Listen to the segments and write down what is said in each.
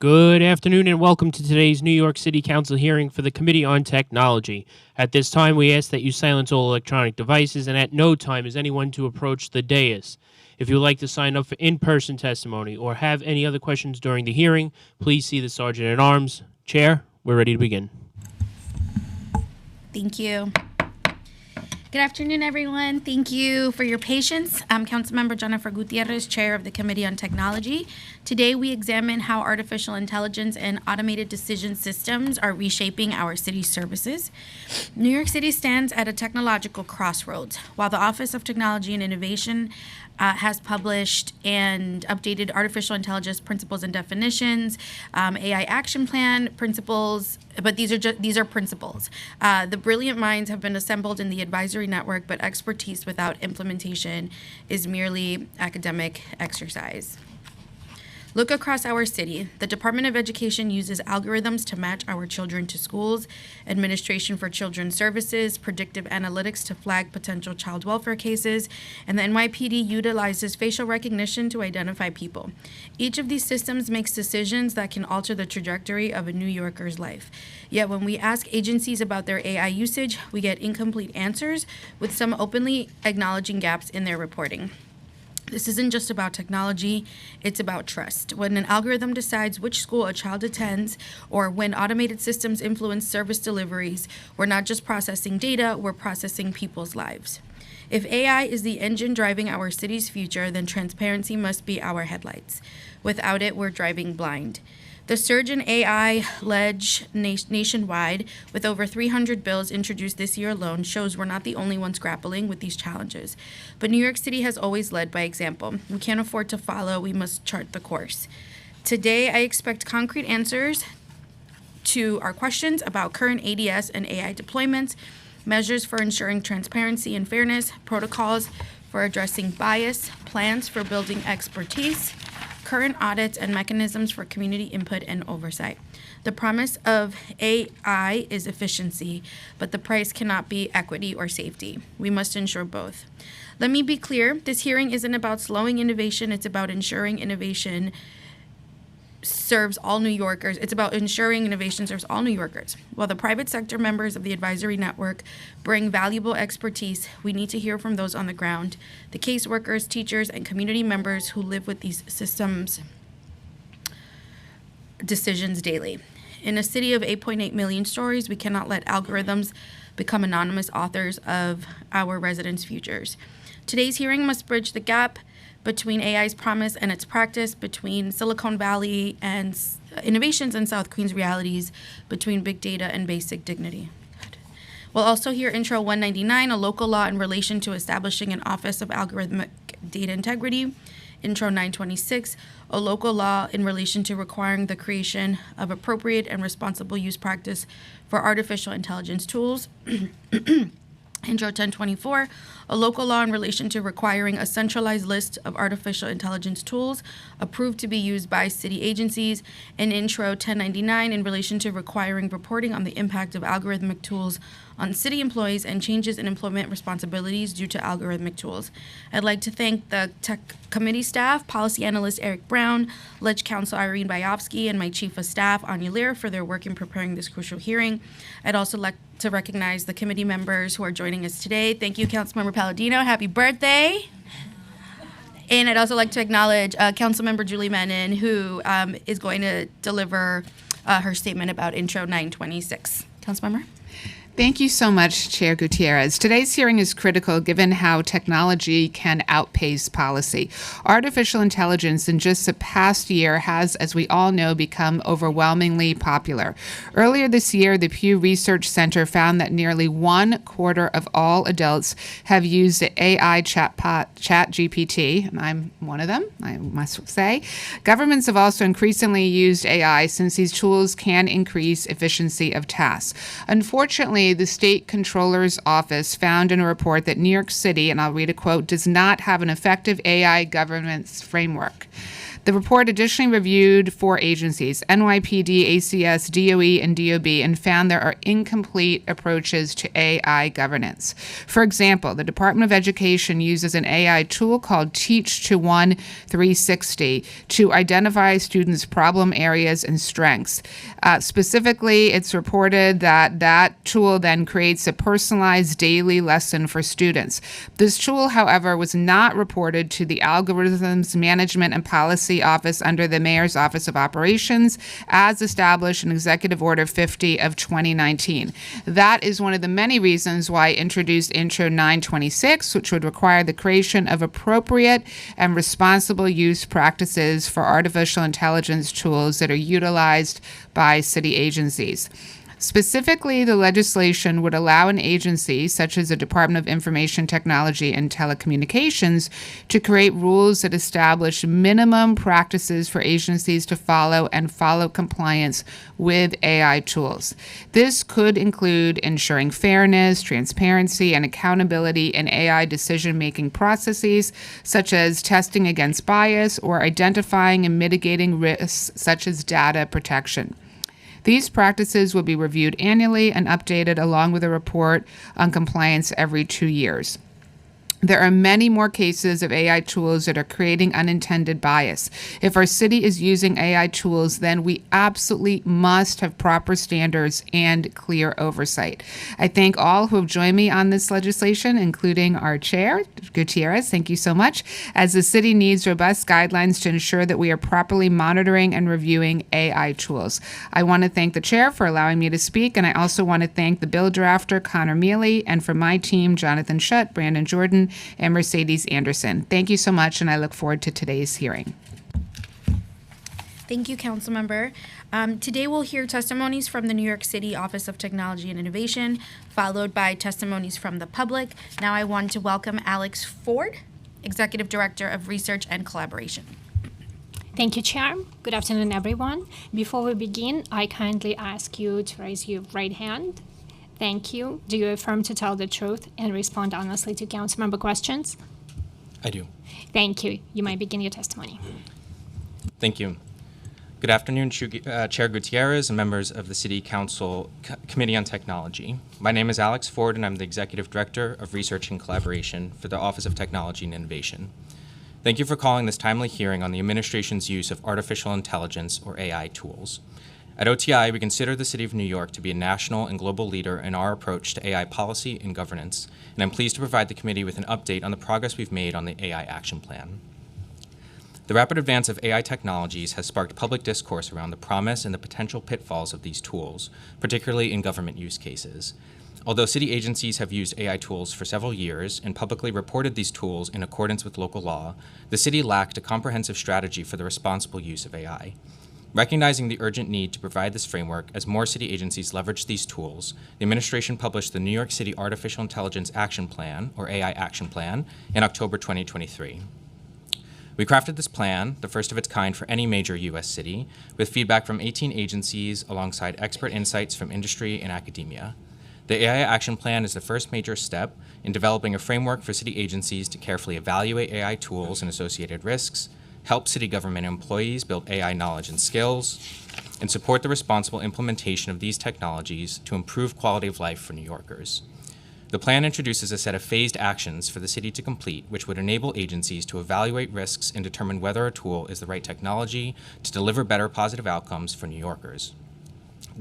Good afternoon and welcome to today's New York City Council hearing for the Committee on Technology. At this time, we ask that you silence all electronic devices, and at no time is anyone to approach the dais. If you would like to sign up for in-person testimony or have any other questions during the hearing, please see the Sergeant at Arms. Chair, we're ready to begin. Thank you. Good afternoon, everyone. Thank you for your patience. I'm Councilmember Jennifer Gutierrez, Chair of the Committee on Technology. Today, we examine how artificial intelligence and automated decision systems are reshaping our city's services. New York City stands at a technological crossroads. While the Office of Technology and Innovation has published and updated artificial intelligence principles and definitions, AI action plan principles, but these are principles. The brilliant minds have been assembled in the advisory network, but expertise without implementation is merely academic exercise. Look across our city. The Department of Education uses algorithms to match our children to schools, Administration for Children's Services, predictive analytics to flag potential child welfare cases, and the NYPD utilizes facial recognition to identify people. Each of these systems makes decisions that can alter the trajectory of a New Yorker's life. Yet when we ask agencies about their AI usage, we get incomplete answers, with some openly acknowledging gaps in their reporting. This isn't just about technology, it's about trust. When an algorithm decides which school a child attends, or when automated systems influence service deliveries, we're not just processing data, we're processing people's lives. If AI is the engine driving our city's future, then transparency must be our headlights. Without it, we're driving blind. The surge in AI nationwide, with over 300 bills introduced this year alone, shows we're not the only ones grappling with these challenges. But New York City has always led by example. We can't afford to follow, we must chart the course. Today, I expect concrete answers to our questions about current ADS and AI deployments, measures for ensuring transparency and fairness, protocols for addressing bias, plans for building expertise, current audits, and mechanisms for community input and oversight. The promise of AI is efficiency, but the price cannot be equity or safety. We must ensure both. Let me be clear, this hearing isn't about slowing innovation, it's about ensuring innovation serves all New Yorkers. It's about ensuring innovation serves all New Yorkers. While the private sector members of the advisory network bring valuable expertise, we need to hear from those on the ground, the caseworkers, teachers, and community members who live with these systems decisions daily. In a city of 8.8 million stories, we cannot let algorithms become anonymous authors of our residents' futures. Today's hearing must bridge the gap between AI's promise and its practice, between Silicon Valley and innovations and South Queens realities, between big data and basic dignity. We'll also hear Intro 199, a local law in relation to establishing an Office of Algorithmic Data Integrity. Intro 926, a local law in relation to requiring the creation of appropriate and responsible use practice for artificial intelligence tools. Intro 1024, a local law in relation to requiring a centralized list of artificial intelligence tools approved to be used by city agencies, and Intro 1099 in relation to requiring reporting on the impact of algorithmic tools on city employees and changes in employment responsibilities due to algorithmic tools. I'd like to thank the Tech Committee staff, Policy Analyst Eric Brown, Ledge Counsel Irene Bayovsky, and my Chief of Staff, Anya Lear, for their work in preparing this crucial hearing. I'd also like to recognize the committee members who are joining us today. Thank you, Councilmember Palladino. Happy birthday. And I'd also like to acknowledge Councilmember Julie Menon, who is going to deliver her statement about Intro 926. Councilmember? Thank you so much, Chair Gutierrez. Today's hearing is critical given how technology can outpace policy. Artificial intelligence in just the past year has, as we all know, become overwhelmingly popular. Earlier this year, the Pew Research Center found that nearly 1/4 of all adults have used the AI chatbot ChatGPT, and I'm one of them, I must say. Governments have also increasingly used AI since these tools can increase efficiency of tasks. Unfortunately, the State Controller's Office found in a report that New York City, and I'll read a quote, does not have an effective AI governance framework. The report additionally reviewed 4 agencies, NYPD, ACS, DOE, and DOB, and found there are incomplete approaches to AI governance. For example, the Department of Education uses an AI tool called Teach to One 360 to identify students' problem areas and strengths. Specifically, it's reported that that tool then creates a personalized daily lesson for students. This tool, however, was not reported to the Algorithms Management and Policy Office under the Mayor's Office of Operations, as established in Executive Order 50 of 2019. That is one of the many reasons why I introduced Intro 926, which would require the creation of appropriate and responsible use practices for artificial intelligence tools that are utilized by city agencies. Specifically, the legislation would allow an agency, such as the Department of Information Technology and Telecommunications, to create rules that establish minimum practices for agencies to follow and follow compliance with AI tools. This could include ensuring fairness, transparency, and accountability in AI decision-making processes, such as testing against bias or identifying and mitigating risks such as data protection. These practices will be reviewed annually and updated along with a report on compliance every 2 years. There are many more cases of AI tools that are creating unintended bias. If our city is using AI tools, then we absolutely must have proper standards and clear oversight. I thank all who have joined me on this legislation, including our chair, Gutierrez. Thank you so much. As the city needs robust guidelines to ensure that we are properly monitoring and reviewing AI tools. I want to thank the chair for allowing me to speak, and I also want to thank the bill drafter, Connor Mealy, and from my team, Jonathan Schutt, Brandon Jordan, and Mercedes Anderson. Thank you so much, and I look forward to today's hearing. Thank you, Councilmember. Today we'll hear testimonies from the New York City Office of Technology and Innovation, followed by testimonies from the public. Now I want to welcome Alex Ford, Executive Director of Research and Collaboration. Thank you, Chair. Good afternoon, everyone. Before we begin, I kindly ask you to raise your right hand. Thank you. Do you affirm to tell the truth and respond honestly to Councilmember questions? I do. Thank you. You may begin your testimony. Thank you. Good afternoon, Chair Gutierrez and members of the City Council Committee on Technology. My name is Alex Ford, and I'm the Executive Director of Research and Collaboration for the Office of Technology and Innovation. Thank you for calling this timely hearing on the administration's use of artificial intelligence, or AI, tools. At OTI, we consider the City of New York to be a national and global leader in our approach to AI policy and governance, and I'm pleased to provide the committee with an update on the progress we've made on the AI Action Plan. The rapid advance of AI technologies has sparked public discourse around the promise and the potential pitfalls of these tools, particularly in government use cases. Although city agencies have used AI tools for several years and publicly reported these tools in accordance with local law, the city lacked a comprehensive strategy for the responsible use of AI. Recognizing the urgent need to provide this framework as more city agencies leverage these tools, the administration published the New York City Artificial Intelligence Action Plan, or AI Action Plan, in October 2023. We crafted this plan, the first of its kind for any major U.S. city, with feedback from 18 agencies alongside expert insights from industry and academia. The AI Action Plan is the first major step in developing a framework for city agencies to carefully evaluate AI tools and associated risks, help city government employees build AI knowledge and skills, and support the responsible implementation of these technologies to improve quality of life for New Yorkers. The plan introduces a set of phased actions for the city to complete, which would enable agencies to evaluate risks and determine whether a tool is the right technology to deliver better positive outcomes for New Yorkers.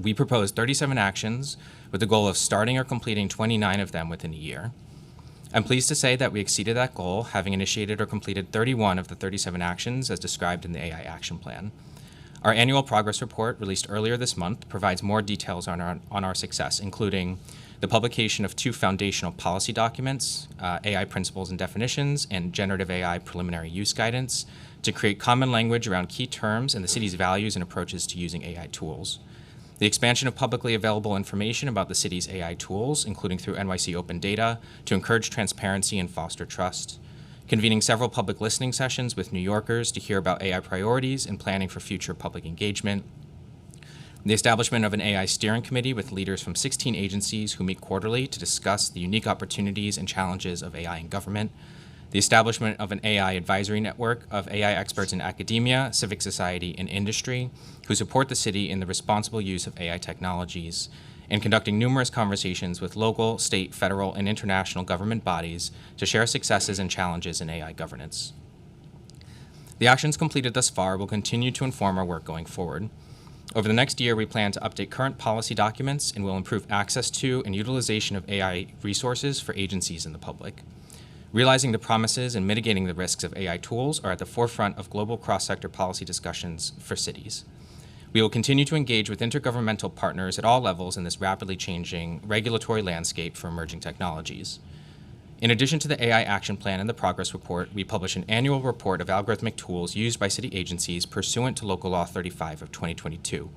We proposed 37 actions with the goal of starting or completing 29 of them within a year. I'm pleased to say that we exceeded that goal, having initiated or completed 31 of the 37 actions as described in the AI Action Plan. Our annual progress report, released earlier this month, provides more details on our success, including the publication of 2 foundational policy documents, AI Principles and Definitions and Generative AI Preliminary Use Guidance, to create common language around key terms and the city's values and approaches to using AI tools. The expansion of publicly available information about the city's AI tools, including through NYC Open Data, to encourage transparency and foster trust. Convening several public listening sessions with New Yorkers to hear about AI priorities and planning for future public engagement. The establishment of an AI steering committee with leaders from 16 agencies who meet quarterly to discuss the unique opportunities and challenges of AI in government. the establishment of an AI advisory network of AI experts in academia, civic society, and industry who support the city in the responsible use of AI technologies, and conducting numerous conversations with local, state, federal, and international government bodies to share successes and challenges in AI governance. The actions completed thus far will continue to inform our work going forward. Over the next year, we plan to update current policy documents and will improve access to and utilization of AI resources for agencies and the public. Realizing the promises and mitigating the risks of AI tools are at the forefront of global cross-sector policy discussions for cities. We will continue to engage with intergovernmental partners at all levels in this rapidly changing regulatory landscape for emerging technologies. In addition to the AI Action Plan and the Progress Report, we publish an annual report of algorithmic tools used by city agencies pursuant to Local Law 35 of 2022.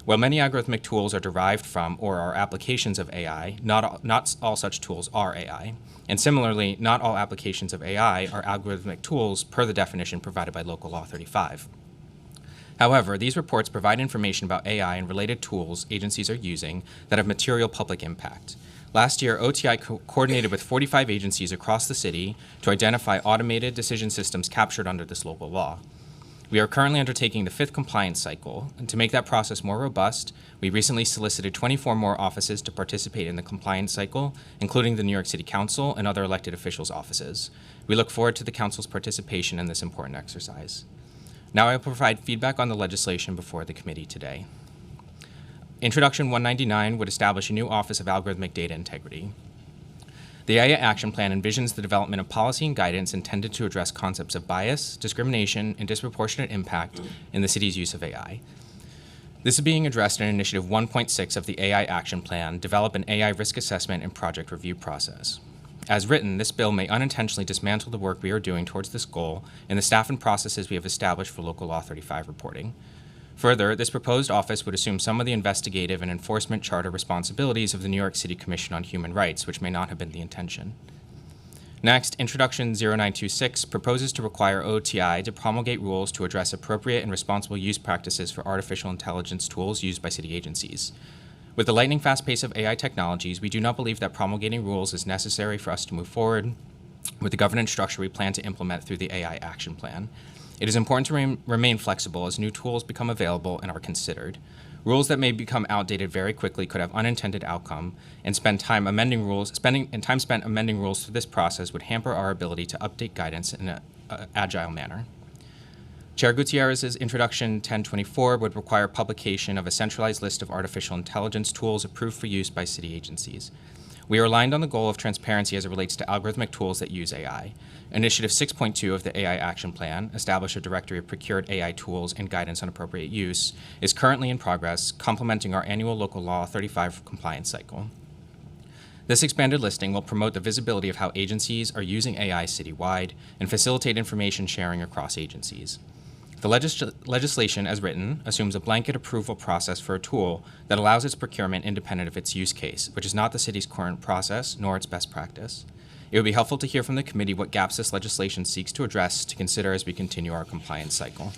While many algorithmic tools are derived from or are applications of AI, not all such tools are AI. And similarly, not all applications of AI are algorithmic tools per the definition provided by Local Law 35. However, these reports provide information about AI and related tools agencies are using that have material public impact. Last year, OTI coordinated with 45 agencies across the city to identify automated decision systems captured under this local law. We are currently undertaking the 5th compliance cycle, and to make that process more robust, we recently solicited 24 more offices to participate in the compliance cycle, including the New York City Council and other elected officials' offices. We look forward to the Council's participation in this important exercise. Now I will provide feedback on the legislation before the committee today. Introduction 199 would establish a new Office of Algorithmic Data Integrity. The AI Action Plan envisions the development of policy and guidance intended to address concepts of bias, discrimination, and disproportionate impact in the city's use of AI. This is being addressed in Initiative 1.6 of the AI Action Plan, Develop an AI Risk Assessment and Project Review Process. As written, this bill may unintentionally dismantle the work we are doing towards this goal and the staff and processes we have established for Local Law 35 reporting. Further, this proposed office would assume some of the investigative and enforcement charter responsibilities of the New York City Commission on Human Rights, which may not have been the intention. Next, Introduction 0926 proposes to require OTI to promulgate rules to address appropriate and responsible use practices for artificial intelligence tools used by city agencies. With the lightning-fast pace of AI technologies, we do not believe that promulgating rules is necessary for us to move forward with the governance structure we plan to implement through the AI Action Plan. It is important to remain flexible as new tools become available and are considered. Rules that may become outdated very quickly could have unintended outcome, and time spent amending rules through this process would hamper our ability to update guidance in an agile manner. Chair Gutierrez's Introduction 1024 would require publication of a centralized list of artificial intelligence tools approved for use by city agencies. We are aligned on the goal of transparency as it relates to algorithmic tools that use AI. Initiative 6.2 of the AI Action Plan, Establish a Directory of Procured AI Tools and Guidance on Appropriate Use, is currently in progress, complementing our annual Local Law 35 compliance cycle. This expanded listing will promote the visibility of how agencies are using AI citywide and facilitate information sharing across agencies. The legislation, as written, assumes a blanket approval process for a tool that allows its procurement independent of its use case, which is not the city's current process nor its best practice. It would be helpful to hear from the committee what gaps this legislation seeks to address to consider as we continue our compliance cycle.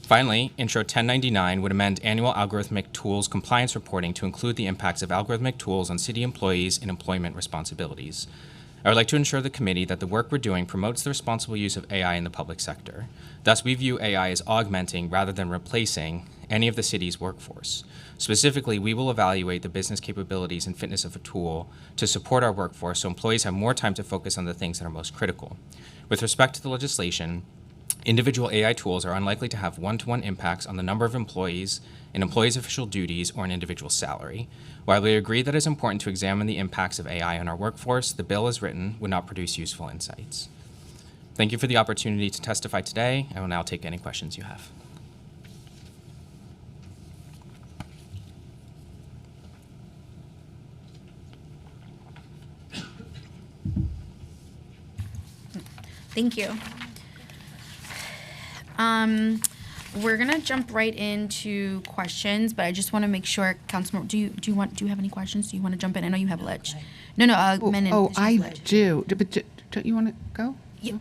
Finally, Intro 1099 would amend annual algorithmic tools compliance reporting to include the impacts of algorithmic tools on city employees and employment responsibilities. I would like to ensure the committee that the work we're doing promotes the responsible use of AI in the public sector. Thus, we view AI as augmenting rather than replacing any of the city's workforce. Specifically, we will evaluate the business capabilities and fitness of a tool to support our workforce so employees have more time to focus on the things that are most critical. With respect to the legislation, individual AI tools are unlikely to have one-to-one impacts on the number of employees, an employee's official duties, or an individual's salary. While we agree that it is important to examine the impacts of AI on our workforce, the bill as written would not produce useful insights. Thank you for the opportunity to testify today. I will now take any questions you have. Thank you. We're gonna jump right into questions, but I just want to make sure, Councilmember, do you have any questions? Do you want to jump in? I know you have Lich. No, Menon. I do. But don't you want to go? Yeah.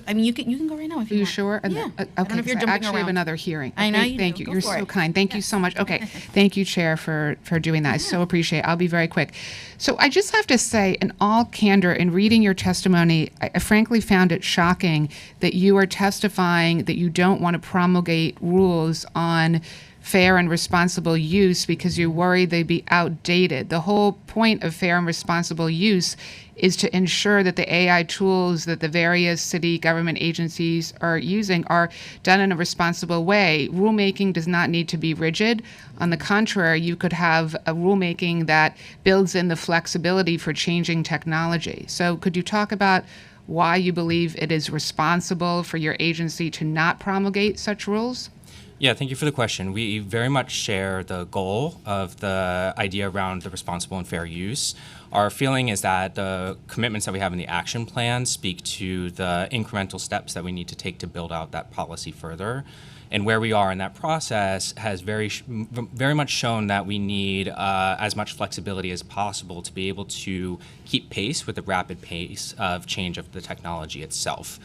I mean, you can go right now if you Are you want. sure? Yeah. Okay, I don't know if you're so I jumping actually have around. another hearing. I know Okay, you thank do. you. Go You're for so it. kind. Thank you so much. Okay, thank you, Chair, for doing that. I so appreciate it. I'll be very quick. So I just have to say, in all candor, in reading your testimony, I frankly found it shocking that you are testifying that you don't want to promulgate rules on fair and responsible use because you're worried they'd be outdated. The whole point of fair and responsible use is to ensure that the AI tools that the various city government agencies are using are done in a responsible way. Rulemaking does not need to be rigid. On the contrary, you could have a rulemaking that builds in the flexibility for changing technology. So could you talk about why you believe it is responsible for your agency to not promulgate such rules? Yeah, thank you for the question. We very much share the goal of the idea around the responsible and fair use. Our feeling is that the commitments that we have in the action plan speak to the incremental steps that we need to take to build out that policy further. And where we are in that process has very much shown that we need as much flexibility as possible to be able to keep pace with the rapid pace of change of the technology itself.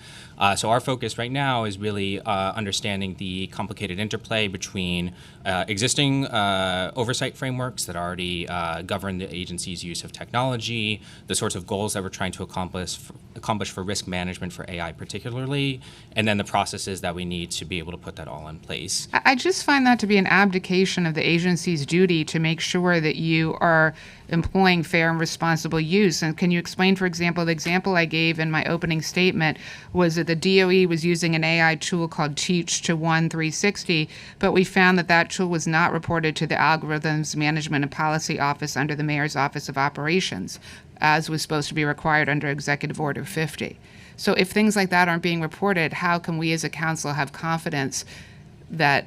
So our focus right now is really understanding the complicated interplay between existing oversight frameworks that already govern the agency's use of technology, the sorts of goals that we're trying to accomplish for risk management for AI particularly, and then the processes that we need to be able to put that all in place. I just find that to be an abdication of the agency's duty to make sure that you are employing fair and responsible use. And can you explain, for example, the example I gave in my opening statement was that the DOE was using an AI tool called Teach to 1-360, but we found that that tool was not reported to the Algorithms Management and Policy Office under the Mayor's Office of Operations, as was supposed to be required under Executive Order 50. So if things like that aren't being reported, how can we as a council have confidence that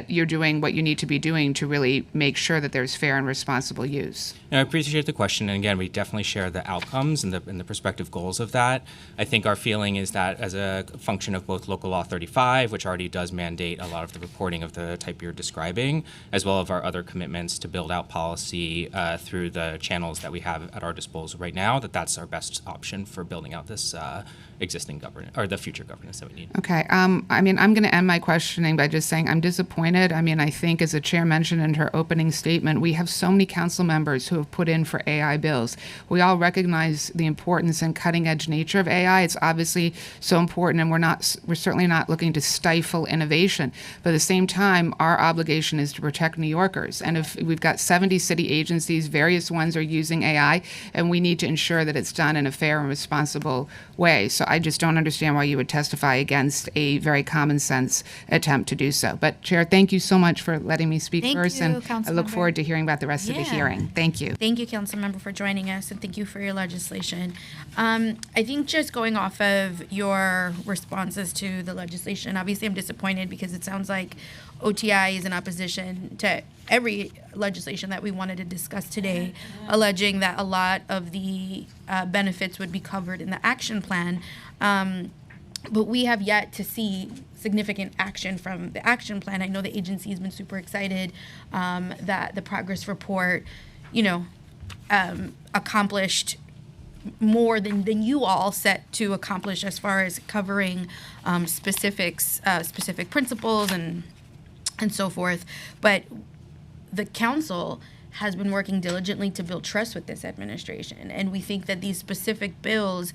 you're doing what you need to be doing to really make sure that there's fair and responsible use? I appreciate the question, and again, we definitely share the outcomes and the prospective goals of that. I think our feeling is that as a function of both Local Law 35, which already does mandate a lot of the reporting of the type you're describing, as well as our other commitments to build out policy through the channels that we have at our disposal right now, that's our best option for building out this existing governance or the future governance that we need. Okay. I mean, I'm going to end my questioning by just saying I'm disappointed. I mean, I think as the chair mentioned in her opening statement, we have so many council members who have put in for AI bills. We all recognize the importance and cutting edge nature of AI. It's obviously so important, and we're certainly not looking to stifle innovation. But at the same time, our obligation is to protect New Yorkers. And if we've got 70 city agencies, various ones are using AI, and we need to ensure that it's done in a fair and responsible way. So I just don't understand why you would testify against a very common sense attempt to do so. But Chair, thank you so much for letting me speak Thank first, you, and I look Councilmember. forward to hearing about the rest of the Yeah. hearing. Thank you. Thank you, Councilmember, for joining us, and thank you for your legislation. I think just going off of your responses to the legislation, obviously I'm disappointed because it sounds like OTI is in opposition to every legislation that we wanted to discuss today, alleging that a lot of the benefits would be covered in the action plan. But we have yet to see significant action from the action plan. I know the agency has been super excited that the progress report, accomplished more than you all set to accomplish as far as covering specific principles and so forth. But the council has been working diligently to build trust with this administration, and we think that these specific bills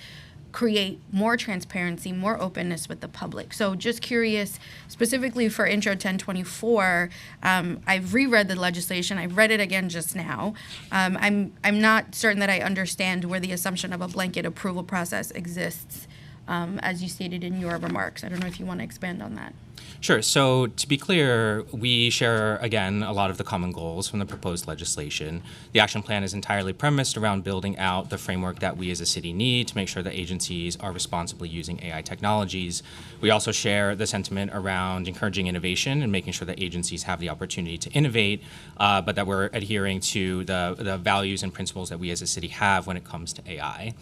create more transparency, more openness with the public. So just curious, specifically for Intro 1024, I've reread the legislation. I've read it again just now. I'm not certain that I understand where the assumption of a blanket approval process exists, as you stated in your remarks. I don't know if you want to expand on that. Sure. So to be clear, we share, again, a lot of the common goals from the proposed legislation. The action plan is entirely premised around building out the framework that we as a city need to make sure that agencies are responsibly using AI technologies. We also share the sentiment around encouraging innovation and making sure that agencies have the opportunity to innovate, but that we're adhering to the values and principles that we as a city have when it comes to AI.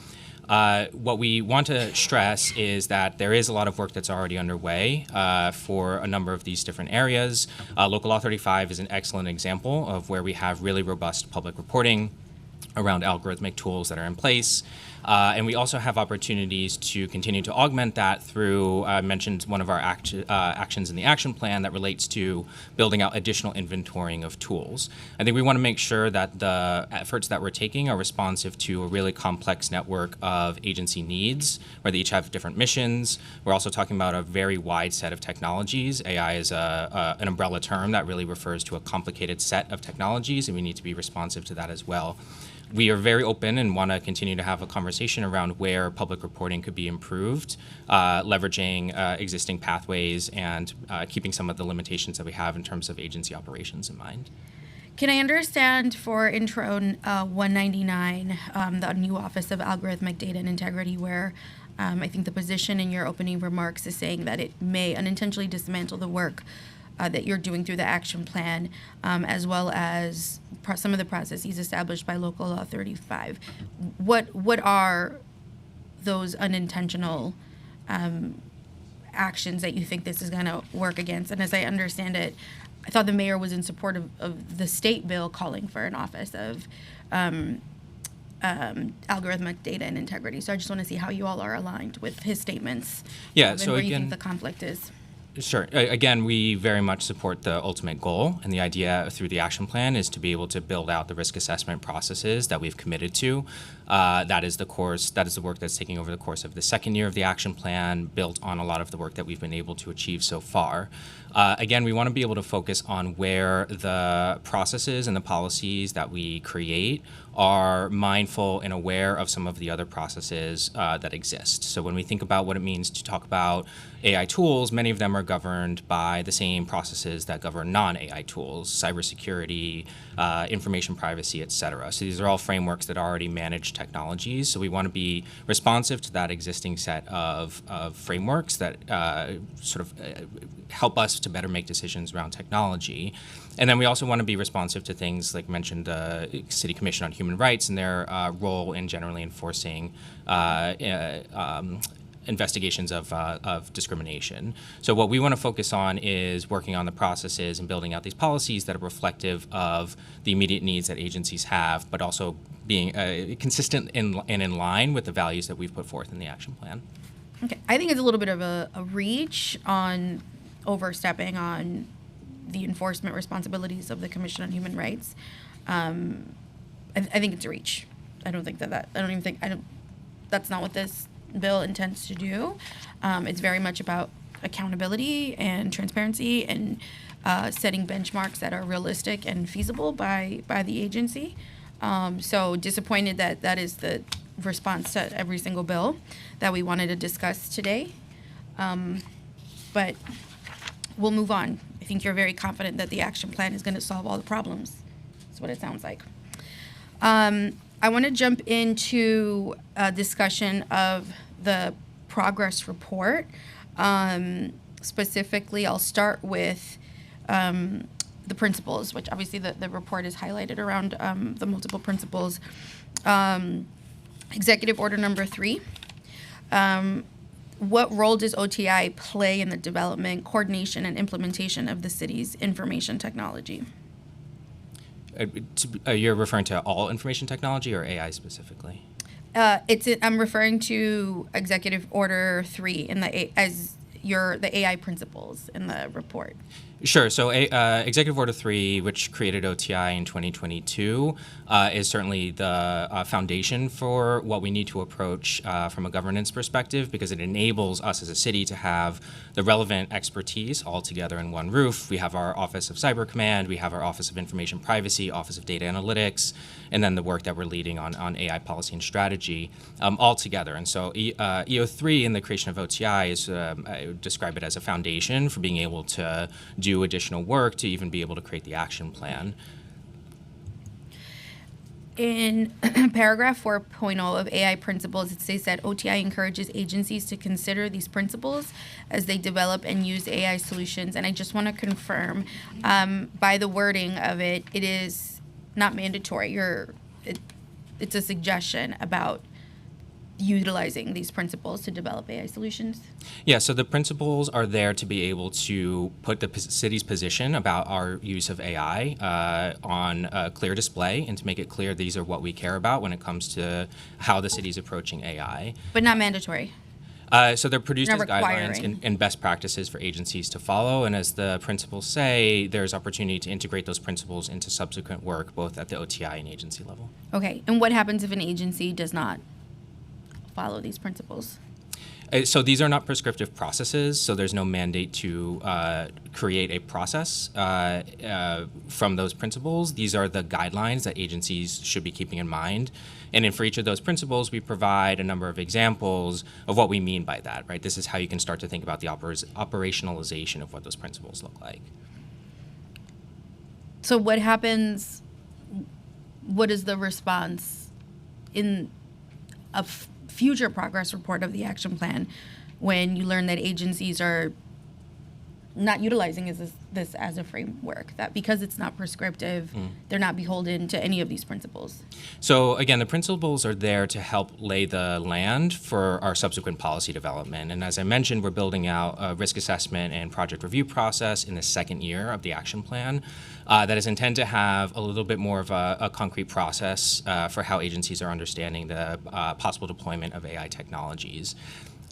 What we want to stress is that there is a lot of work that's already underway for a number of these different areas. Local Law 35 is an excellent example of where we have really robust public reporting around algorithmic tools that are in place. And we also have opportunities to continue to augment that through, I mentioned one of our actions in the action plan that relates to building out additional inventorying of tools. I think we want to make sure that the efforts that we're taking are responsive to a really complex network of agency needs, where they each have different missions. We're also talking about a very wide set of technologies. AI is an umbrella term that really refers to a complicated set of technologies, and we need to be responsive to that as well. We are very open and want to continue to have a conversation around where public reporting could be improved, leveraging existing pathways and keeping some of the limitations that we have in terms of agency operations in mind. Can I understand for Intro 199, the new Office of Algorithmic Data and Integrity, where I think the position in your opening remarks is saying that it may unintentionally dismantle the work that you're doing through the action plan, as well as some of the processes established by Local Law 35. What are those unintentional actions that you think this is going to work against? And as I understand it, I thought the mayor was in support of the state bill calling for an office of algorithmic data and integrity. So I just want to see how you all are aligned with his statements. Yeah, and so where you again, think the conflict is. Sure. Again, we very much support the ultimate goal, and the idea through the action plan is to be able to build out the risk assessment processes that we've committed to. That is the work that's taking over the course of the second year of the action plan, built on a lot of the work that we've been able to achieve so far. Again, we want to be able to focus on where the processes and the policies that we create are mindful and aware of some of the other processes that exist. So when we think about what it means to talk about AI tools, many of them are governed by the same processes that govern non-AI tools, cybersecurity, information privacy, et cetera. So these are all frameworks that already manage technologies. So we want to be responsive to that existing set of frameworks that help us to better make decisions around technology. And then we also want to be responsive to things like mentioned the City Commission on Human Rights and their role in generally enforcing investigations of discrimination. So what we want to focus on is working on the processes and building out these policies that are reflective of the immediate needs that agencies have, but also being consistent and in line with the values that we've put forth in the action plan. Okay, I think it's a little bit of a reach on overstepping on the enforcement responsibilities of the Commission on Human Rights. I think it's a reach. That's not what this bill intends to do. It's very much about accountability and transparency and setting benchmarks that are realistic and feasible by the agency. So disappointed that is the response to every single bill that we wanted to discuss today. But we'll move on. I think you're very confident that the action plan is going to solve all the problems. That's what it sounds like. I want to jump into a discussion of the progress report. Specifically, I'll start with the principles, which obviously the report is highlighted around the multiple principles. Executive Order number 3. What role does OTI play in the development, coordination, and implementation of the city's information technology? You're referring to all information technology or AI specifically? I'm referring to Executive Order 3 in the AI principles in the report. Sure. So Executive Order 3, which created OTI in 2022, is certainly the foundation for what we need to approach from a governance perspective, because it enables us as a city to have the relevant expertise all together in one roof. We have our Office of Cyber Command, we have our Office of Information Privacy, Office of Data Analytics, and then the work that we're leading on AI policy and strategy all together. And so EO3 in the creation of OTI is, I would describe it as a foundation for being able to do additional work to even be able to create the action plan. In paragraph 4.0 of AI principles, it says that OTI encourages agencies to consider these principles as they develop and use AI solutions. And I just want to confirm, by the wording of it, it is not mandatory. It's a suggestion about utilizing these principles to develop AI solutions? Yeah, so the principles are there to be able to put the city's position about our use of AI on a clear display and to make it clear these are what we care about when it comes to how the city's approaching AI. But not mandatory. So they're produced Not as guidelines requiring. and best practices for agencies to follow. And as the principles say, there's opportunity to integrate those principles into subsequent work, both at the OTI and agency level. Okay, and what happens if an agency does not follow these principles? So these are not prescriptive processes, so there's no mandate to create a process from those principles. These are the guidelines that agencies should be keeping in mind. And then for each of those principles, we provide a number of examples of what we mean by that, right? This is how you can start to think about the operationalization of what those principles look like. So what happens, what is the response in a future progress report of the action plan when you learn that agencies are not utilizing this as a framework, that because it's not prescriptive, they're not beholden to any of these principles? So again, the principles are there to help lay the land for our subsequent policy development. And as I mentioned, we're building out a risk assessment and project review process in the second year of the action plan that is intended to have a little bit more of a concrete process for how agencies are understanding the possible deployment of AI technologies.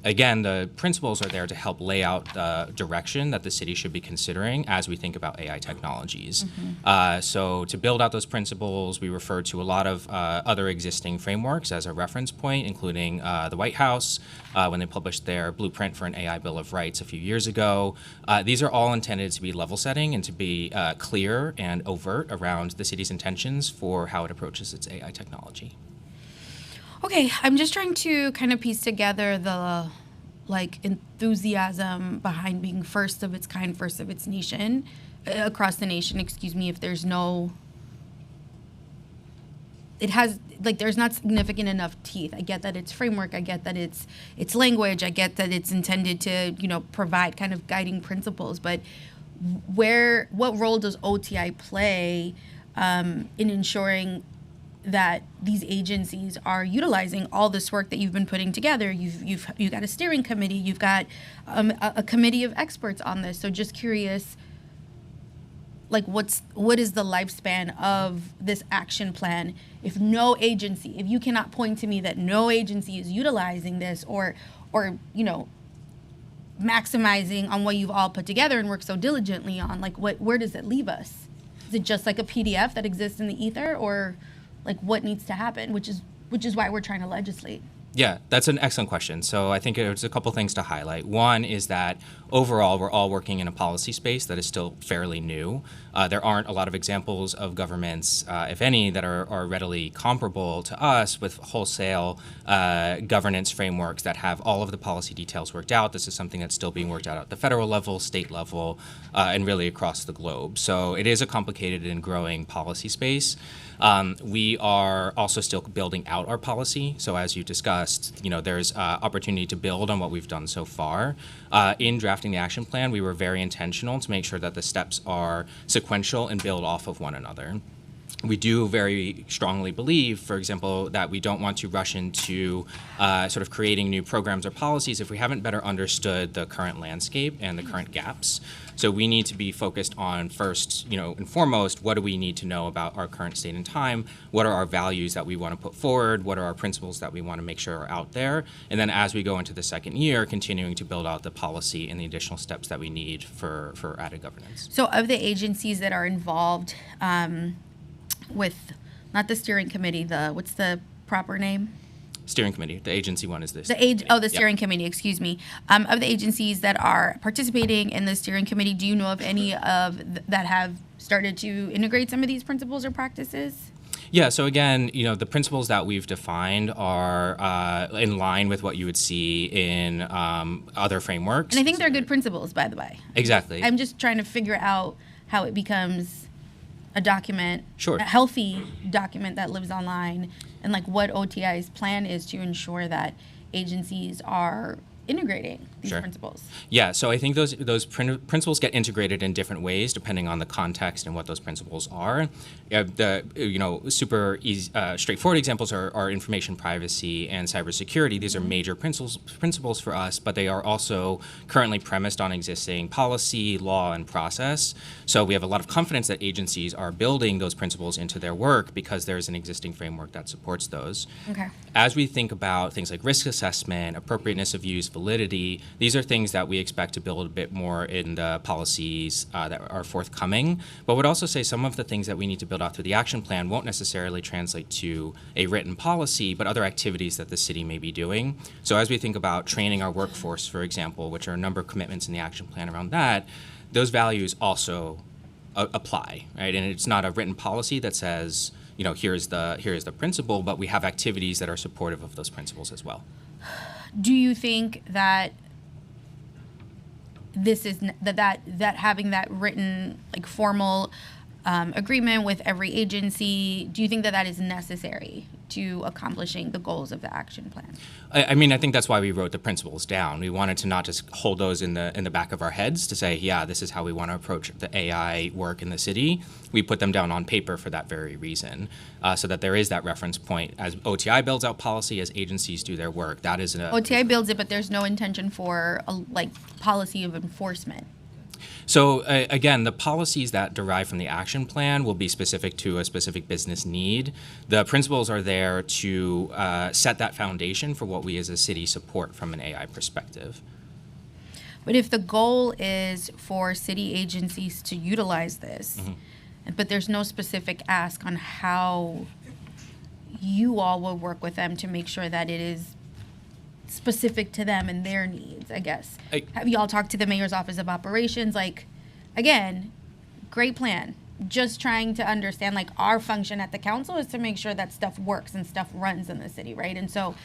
Again, the principles are there to help lay out the direction that the city should be considering as we think about AI technologies. So to build out those principles, we refer to a lot of other existing frameworks as a reference point, including the White House, when they published their blueprint for an AI Bill of Rights a few years ago. These are all intended to be level setting and to be clear and overt around the city's intentions for how it approaches its AI technology. Okay, I'm just trying to kind of piece together the enthusiasm behind being first of its kind, first of its nation, across the nation, excuse me, if there's no, it has, there's not significant enough teeth. I get that it's framework, I get that it's language, I get that it's intended to, provide kind of guiding principles, but what role does OTI play in ensuring that these agencies are utilizing all this work that you've been putting together? You've got a steering committee, you've got a committee of experts on this. So just curious, what is the lifespan of this action plan if you cannot point to me that no agency is utilizing this or maximizing on what you've all put together and worked so diligently on? Where does it leave us? Is it just like a PDF that exists in the ether, or what needs to happen, which is why we're trying to legislate? Yeah, that's an excellent question. So I think there's a couple things to highlight. One is that overall, we're all working in a policy space that is still fairly new. There aren't a lot of examples of governments, if any, that are readily comparable to us with wholesale governance frameworks that have all of the policy details worked out. This is something that's still being worked out at the federal level, state level, and really across the globe. So it is a complicated and growing policy space. We are also still building out our policy. So as you discussed, there's opportunity to build on what we've done so far. In drafting the action plan, we were very intentional to make sure that the steps are sequential and build off of one another. We do very strongly believe, for example, that we don't want to rush into sort of creating new programs or policies if we haven't better understood the current landscape and the current gaps. So we need to be focused on first, and foremost, what do we need to know about our current state and time? What are our values that we want to put forward? What are our principles that we want to make sure are out there? And then as we go into the second year, continuing to build out the policy and the additional steps that we need for added governance. So of the agencies that are involved with, not the steering committee, what's the proper name? Steering committee. The agency one is this. The steering committee, excuse me. Of the agencies that are participating in the steering committee, do you know of any that have started to integrate some of these principles or practices? Yeah, so again, the principles that we've defined are in line with what you would see in other frameworks. And I think they're good principles, by the way. Exactly. I'm just trying to figure out how it becomes a document, Sure. a healthy document that lives online, and what OTI's plan is to ensure that agencies are integrating these Sure. principles? Yeah, so I think those principles get integrated in different ways depending on the context and what those principles are. Super easy, straightforward examples are information privacy and cybersecurity. These are major principles for us, but they are also currently premised on existing policy, law, and process. So we have a lot of confidence that agencies are building those principles into their work because there's an existing framework that supports those. Okay. As we think about things like risk assessment, appropriateness of use, validity, these are things that we expect to build a bit more in the policies that are forthcoming. But would also say some of the things that we need to build out through the action plan won't necessarily translate to a written policy, but other activities that the city may be doing. So as we think about training our workforce, for example, which are a number of commitments in the action plan around that, those values also apply, right? And it's not a written policy that says, here's the principle, but we have activities that are supportive of those principles as well. Do you think that this is that having that written, like, formal agreement with every agency, do you think that is necessary to accomplishing the goals of the action plan? I think that's why we wrote the principles down. We wanted to not just hold those in the back of our heads to say, yeah, this is how we want to approach the AI work in the city. We put them down on paper for that very reason, so that there is that reference point. As OTI builds out policy, as agencies do their work, that is OTI builds it, but there's no intention for a policy of enforcement. So again, the policies that derive from the action plan will be specific to a specific business need. The principles are there to set that foundation for what we as a city support from an AI perspective. But if the goal is for city agencies to utilize this, but there's no specific ask on how you all will work with them to make sure that it is specific to them and their needs, I guess. Have you all talked to the mayor's office of operations? Again, great plan. Just trying to understand, our function at the council is to make sure that stuff works and stuff runs in the city, right? And so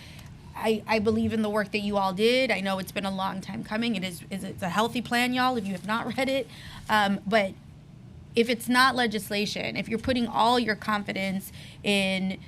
I believe in the work that you all did. I know it's been a long time coming. It's a healthy plan, y'all, if you have not read it. But if it's not legislation, if you're putting all your confidence in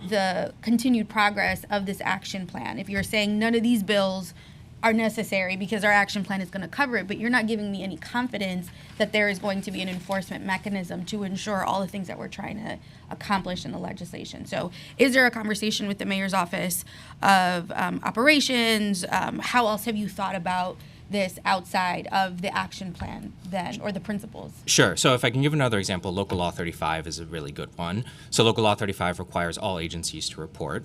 the continued progress of this action plan, if you're saying none of these bills are necessary because our action plan is going to cover it, but you're not giving me any confidence that there is going to be an enforcement mechanism to ensure all the things that we're trying to accomplish in the legislation. So is there a conversation with the mayor's office of operations? How else have you thought about this outside of the action plan then, or the principles? Sure. So if I can give another example, Local Law 35 is a really good one. So Local Law 35 requires all agencies to report.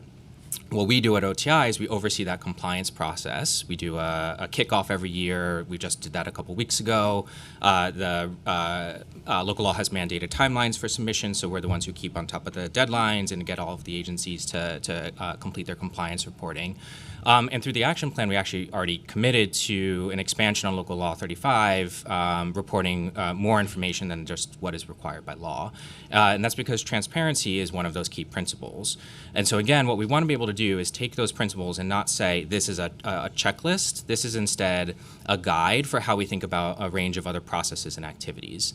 What we do at OTI is we oversee that compliance process. We do a kickoff every year. We just did that a couple weeks ago. Local law has mandated timelines for submission, so we're the ones who keep on top of the deadlines and get all of the agencies to complete their compliance reporting. And through the action plan, we actually already committed to an expansion on Local Law 35, reporting more information than just what is required by law. And that's because transparency is one of those key principles. And so again, what we want to be able to do is take those principles and not say this is a checklist. This is instead a guide for how we think about a range of other processes and activities.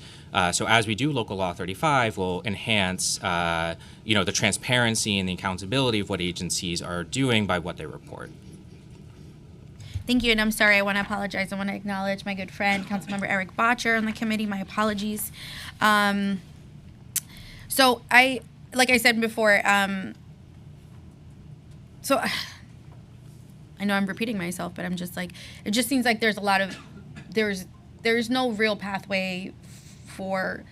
So as we do Local Law 35, we'll enhance the transparency and the accountability of what agencies are doing by what they report. Thank you, and I'm sorry, I want to apologize. I want to acknowledge my good friend, Councilmember Eric Botcher on the committee. My apologies. So like I said before, so I know I'm repeating myself, but I'm just it just seems like there's no real pathway for,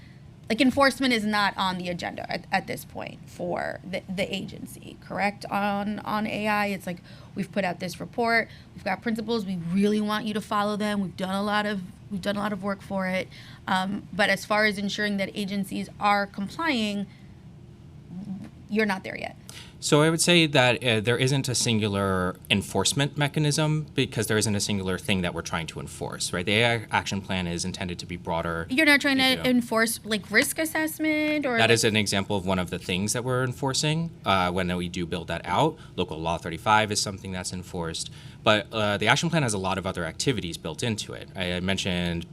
enforcement is not on the agenda at this point for the agency, correct? On AI, it's we've put out this report, we've got principles, we really want you to follow them. We've done a lot of work for it, but as far as ensuring that agencies are complying, you're not there yet. So I would say that there isn't a singular enforcement mechanism because there isn't a singular thing that we're trying to enforce, right? The AI action plan is intended to be broader. You're not trying to enforce risk assessment or that is an example of one of the things that we're enforcing when we do build that out. Local Law 35 is something that's enforced. But the action plan has a lot of other activities built into it. I mentioned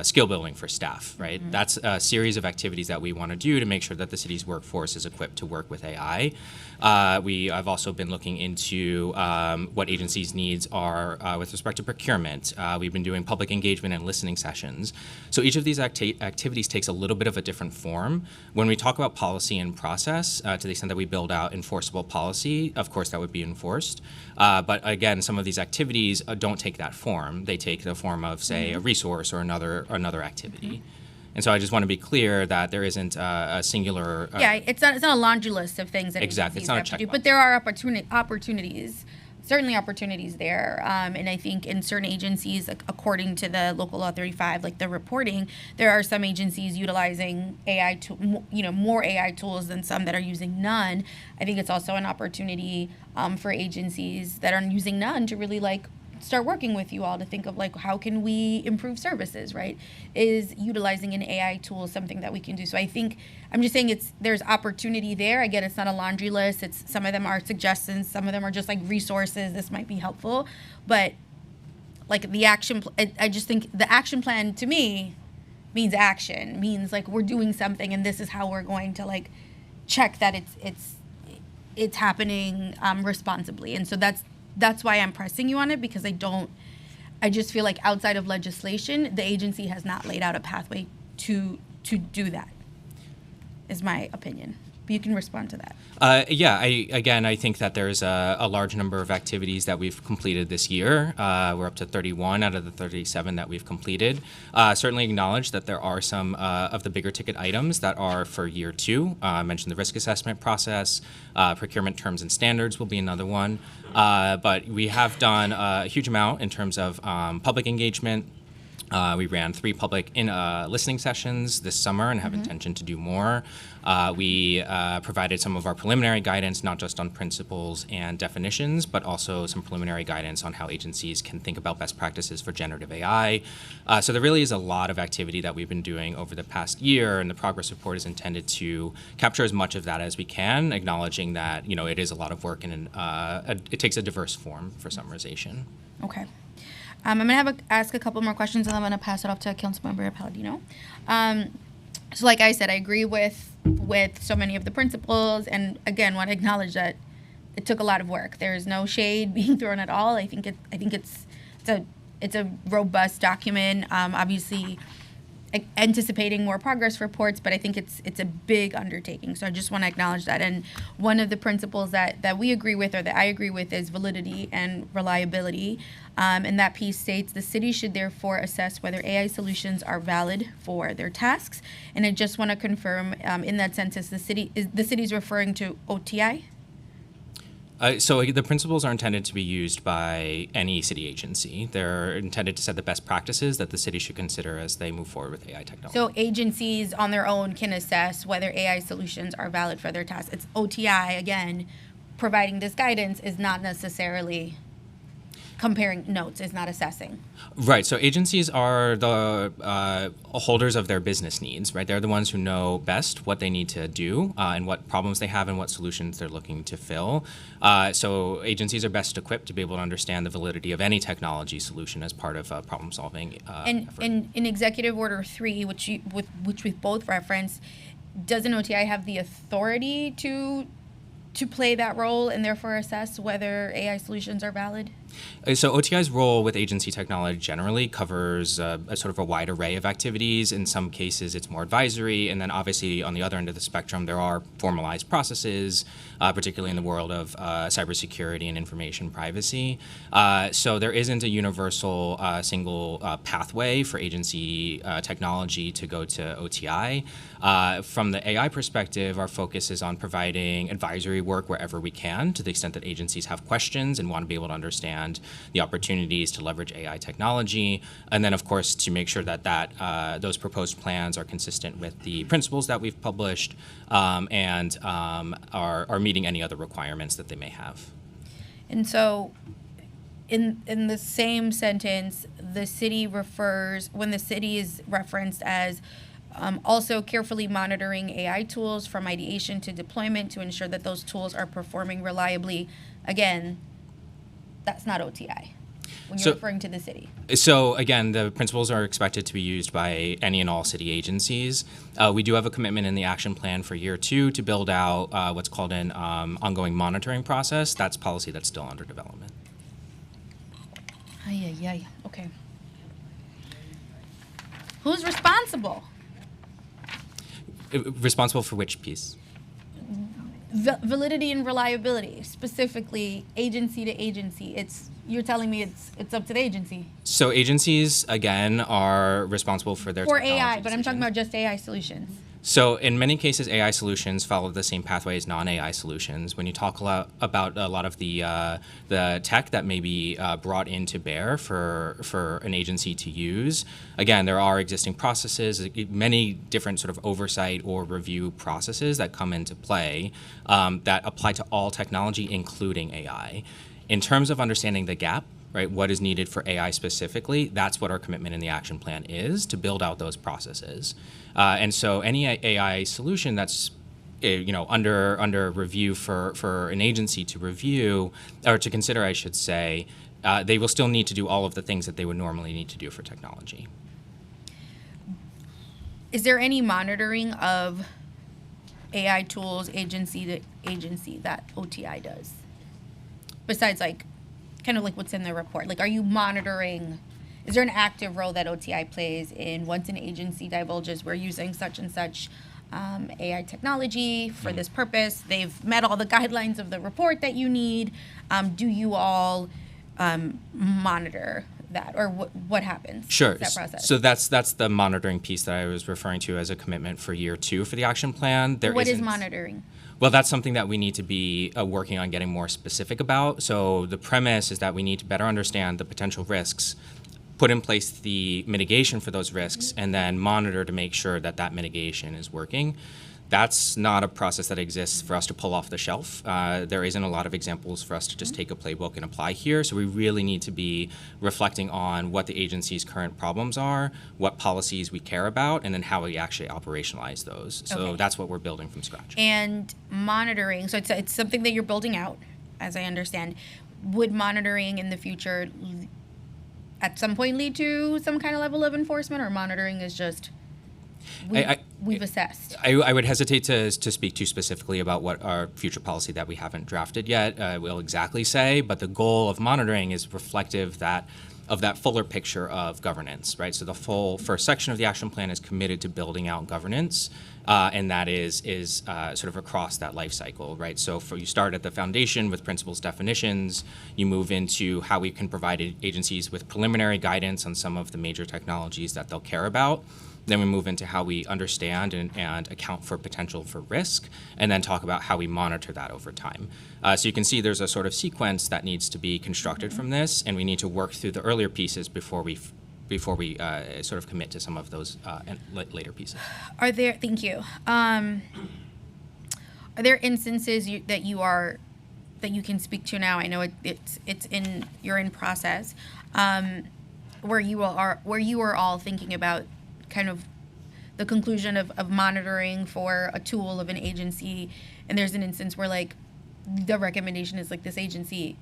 skill building for staff, right? Mm-hmm. That's a series of activities that we want to do to make sure that the city's workforce is equipped to work with AI. I've also been looking into what agencies' needs are with respect to procurement. We've been doing public engagement and listening sessions. So each of these activities takes a little bit of a different form. When we talk about policy and process, to the extent that we build out enforceable policy, of course that would be enforced. But again, some of these activities don't take that form. They take the form of, say, a resource or another activity. And so I just want to be clear that there isn't a singular. Yeah, it's not a laundry list of things that Exactly, agencies it's not a have to do, checkbox. but there are opportunities, certainly opportunities there. And I think in certain agencies, like according to the local law 35, like the reporting, there are some agencies utilizing AI, more AI tools than some that are using none. I think it's also an opportunity for agencies that are using none to really start working with you all to think of how can we improve services, right? Is utilizing an AI tool something that we can do? So I think I'm just saying there's opportunity there. Again, it's not a laundry list. It's some of them are suggestions, some of them are just resources. This might be helpful, but the action. I just think the action plan to me means action, means we're doing something, and this is how we're going to check that it's happening responsibly. And so that's why I'm pressing you on it, because I just feel outside of legislation, the agency has not laid out a pathway to do that, is my opinion. But you can respond to that. I think that there's a large number of activities that we've completed this year. We're up to 31 out of the 37 that we've completed. Certainly acknowledge that there are some of the bigger ticket items that are for year 2. I mentioned the risk assessment process. Procurement terms and standards will be another one. But we have done a huge amount in terms of public engagement. We ran 3 public listening sessions this summer and have intention to do more. We provided some of our preliminary guidance, not just on principles and definitions, but also some preliminary guidance on how agencies can think about best practices for generative AI. So there really is a lot of activity that we've been doing over the past year, and the progress report is intended to capture as much of that as we can, acknowledging that it is a lot of work and it takes a diverse form for summarization. Okay. I'm going to ask a couple more questions, and I'm going to pass it off to Councilmember Palladino. So like I said, I agree with so many of the principles, and again, want to acknowledge that it took a lot of work. There's no shade being thrown at all. I think it's a robust document. Obviously, anticipating more progress reports, but I think it's a big undertaking. So I just want to acknowledge that. And one of the principles that we agree with, or that I agree with, is validity and reliability. And that piece states the city should therefore assess whether AI solutions are valid for their tasks. And I just want to confirm in that sentence, the city's referring to OTI. So the principles are intended to be used by any city agency. They're intended to set the best practices that the city should consider as they move forward with AI technology. So agencies on their own can assess whether AI solutions are valid for their tasks. It's OTI, again, providing this guidance is not necessarily comparing notes, is not assessing. Right. So agencies are the holders of their business needs, right? They're the ones who know best what they need to do and what problems they have and what solutions they're looking to fill. So agencies are best equipped to be able to understand the validity of any technology solution as part of a problem-solving effort. And in Executive Order 3, which we've both referenced, doesn't OTI have the authority to play that role and therefore assess whether AI solutions are valid? So OTI's role with agency technology generally covers a sort of a wide array of activities. In some cases, it's more advisory. And then obviously on the other end of the spectrum, there are formalized processes, particularly in the world of cybersecurity and information privacy. So there isn't a universal single pathway for agency technology to go to OTI. From the AI perspective, our focus is on providing advisory work wherever we can, to the extent that agencies have questions and want to be able to understand the opportunities to leverage AI technology, and then of course to make sure that those proposed plans are consistent with the principles that we've published and are meeting any other requirements that they may have. And so in the same sentence, the city refers, when the city is referenced as also carefully monitoring AI tools from ideation to deployment to ensure that those tools are performing reliably, again, that's not OTI. when you're So- referring to the city? So again, the principles are expected to be used by any and all city agencies. We do have a commitment in the action plan for year 2 to build out what's called an ongoing monitoring process. That's policy that's still under development. Ay, ay, ay. Okay. Who's responsible? Responsible for which piece? Validity and reliability, specifically agency to agency. You're telling me it's up to the agency So agencies, again, are responsible for their for technology AI, but I'm talking decisions. about just AI solutions. So in many cases, AI solutions follow the same pathway as non-AI solutions. When you talk about a lot of the tech that may be brought into bear for an agency to use, again, there are existing processes, many different sort of oversight or review processes that come into play that apply to all technology, including AI. In terms of understanding the gap, right, what is needed for AI specifically, that's what our commitment in the action plan is, to build out those processes. And so any AI solution that's under review for an agency to review, or to consider, I should say, they will still need to do all of the things that they would normally need to do for technology. Is there any monitoring of AI tools agency to agency that OTI does? Besides, like, kind of like what's in the report. Like, are you monitoring? Is there an active role that OTI plays in once an agency divulges we're using such and such AI technology for this purpose? They've met all the guidelines of the report that you need. Do you all monitor that, or what happens? Sure. That process. So that's the monitoring piece that I was referring to as a commitment for year 2 for the action plan. What is isn't- monitoring? Well, that's something that we need to be working on getting more specific about. So the premise is that we need to better understand the potential risks, put in place the mitigation for those risks, and then monitor to make sure that that mitigation is working. That's not a process that exists for us to pull off the shelf. There isn't a lot of examples for us to just take a playbook and apply here. So we really need to be reflecting on what the agency's current problems are, what policies we care about, and then how we actually operationalize those. So Okay. that's what we're building from scratch. And monitoring, so it's something that you're building out, as I understand. Would monitoring in the future at some point lead to some kind of level of enforcement, or monitoring is just we've assessed? I would hesitate to speak too specifically about what our future policy that we haven't drafted yet will exactly say, but the goal of monitoring is reflective of that fuller picture of governance, right? So the full first section of the action plan is committed to building out governance, and that is sort of across that life cycle, right? So you start at the foundation with principles, definitions, you move into how we can provide agencies with preliminary guidance on some of the major technologies that they'll care about. Then we move into how we understand and account for potential for risk, and then talk about how we monitor that over time. So you can see there's a sort of sequence that needs to be constructed from this, and we need to work through the earlier pieces before we sort of commit to some of those later pieces. Thank you. Are there instances that you can speak to now? I know you're in process, where you are all thinking about kind of the conclusion of monitoring for a tool of an agency, and there's an instance where, like, the recommendation is, like, this agency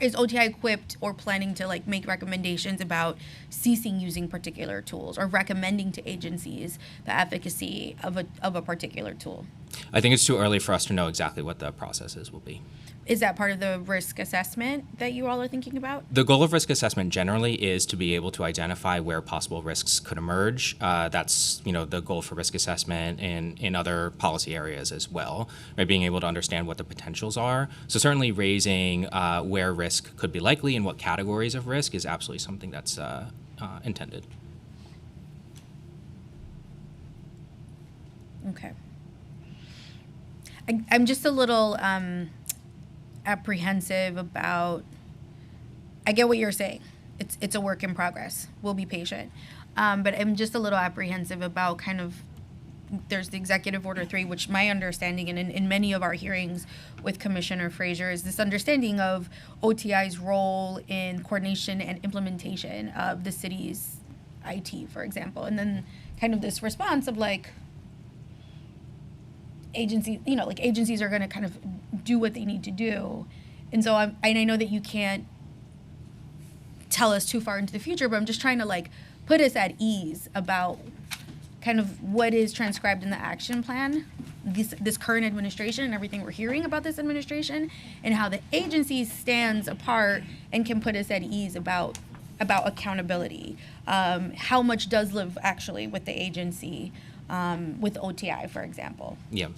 is OTI equipped or planning to, like, make recommendations about ceasing using particular tools, or recommending to agencies the efficacy of a particular tool? I think it's too early for us to know exactly what the processes will be. Is that part of the risk assessment that you all are thinking about? The goal of risk assessment generally is to be able to identify where possible risks could emerge. That's the goal for risk assessment in other policy areas as well, right? Being able to understand what the potentials are. So certainly raising where risk could be likely and what categories of risk is absolutely something that's intended. Okay. I'm just a little apprehensive about. I get what you're saying. It's a work in progress. We'll be patient, but I'm just a little apprehensive about kind of. There's the Executive Order 3, which my understanding, and in many of our hearings with Commissioner Frazier, is this understanding of OTI's role in coordination and implementation of the city's IT, for example, and then kind of this response of, like, agencies are going to kind of do what they need to do. And so I know that you can't tell us too far into the future, but I'm just trying to like put us at ease about kind of what is transcribed in the action plan, this current administration and everything we're hearing about this administration, and how the agency stands apart and can put us at ease about accountability. How much does live actually with the agency, with OTI, for example? Yeah.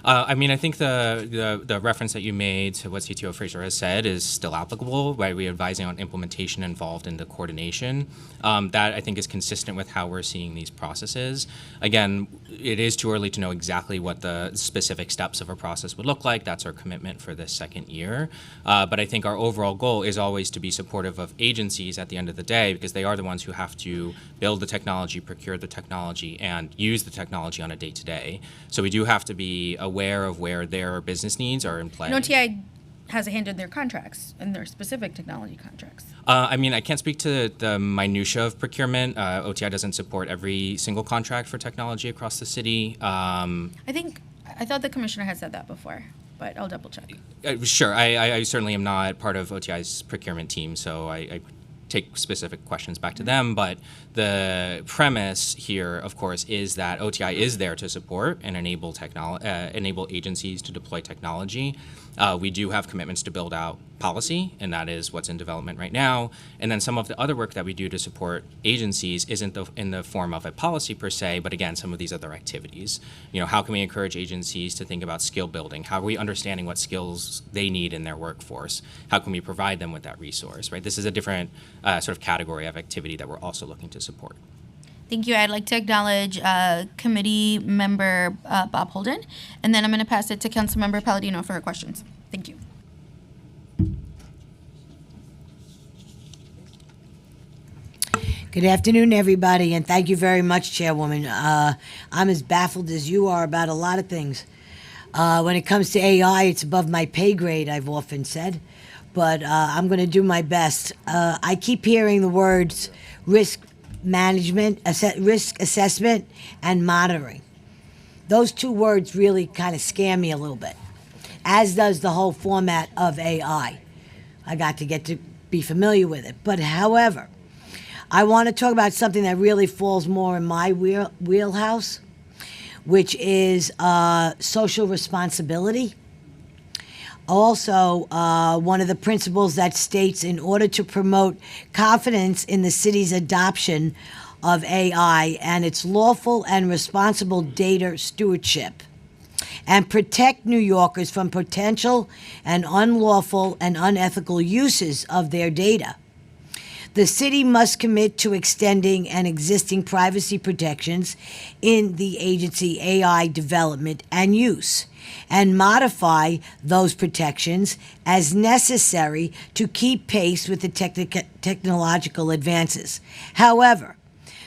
I mean, I think the reference that you made to what CTO Fraser has said is still applicable, right? We're advising on implementation involved in the coordination. That, I think, is consistent with how we're seeing these processes. Again, it is too early to know exactly what the specific steps of a process would look like. That's our commitment for this second year. But I think our overall goal is always to be supportive of agencies at the end of the day, because they are the ones who have to build the technology, procure the technology, and use the technology on a day-to-day. So we do have to be aware of where their business needs are in play. And OTI has a hand in their contracts and their specific technology contracts. I mean, I can't speak to the minutia of procurement. OTI doesn't support every single contract for technology across the city. I thought the commissioner had said that before, but I'll double check. Sure. I certainly am not part of OTI's procurement team, so I take specific questions back to them. But the premise here, of course, is that OTI is there to support and enable agencies to deploy technology. We do have commitments to build out policy, and that is what's in development right now. And then some of the other work that we do to support agencies isn't in the form of a policy per se, but again, some of these other activities. You know, how can we encourage agencies to think about skill building? How are we understanding what skills they need in their workforce? How can we provide them with that resource, right? This is a different sort of category of activity that we're also looking to support. Thank you. I'd like to acknowledge committee member Bob Holden, and then I'm going to pass it to Councilmember Palladino for her questions. Thank you. Good afternoon, everybody, and thank you very much, Chairwoman. I'm as baffled as you are about a lot of things. When it comes to AI, it's above my pay grade, I've often said, but I'm going to do my best. I keep hearing the words risk management, risk assessment, and monitoring. Those two words really kind of scare me a little bit, as does the whole format of AI. I got to get to be familiar with it. But however, I want to talk about something that really falls more in my wheelhouse, which is social responsibility. Also, one of the principles that states in order to promote confidence in the city's adoption of AI and its lawful and responsible data stewardship, and protect New Yorkers from potential and unlawful and unethical uses of their data, the city must commit to extending and existing privacy protections in the agency AI development and use, and modify those protections as necessary to keep pace with the technological advances. However,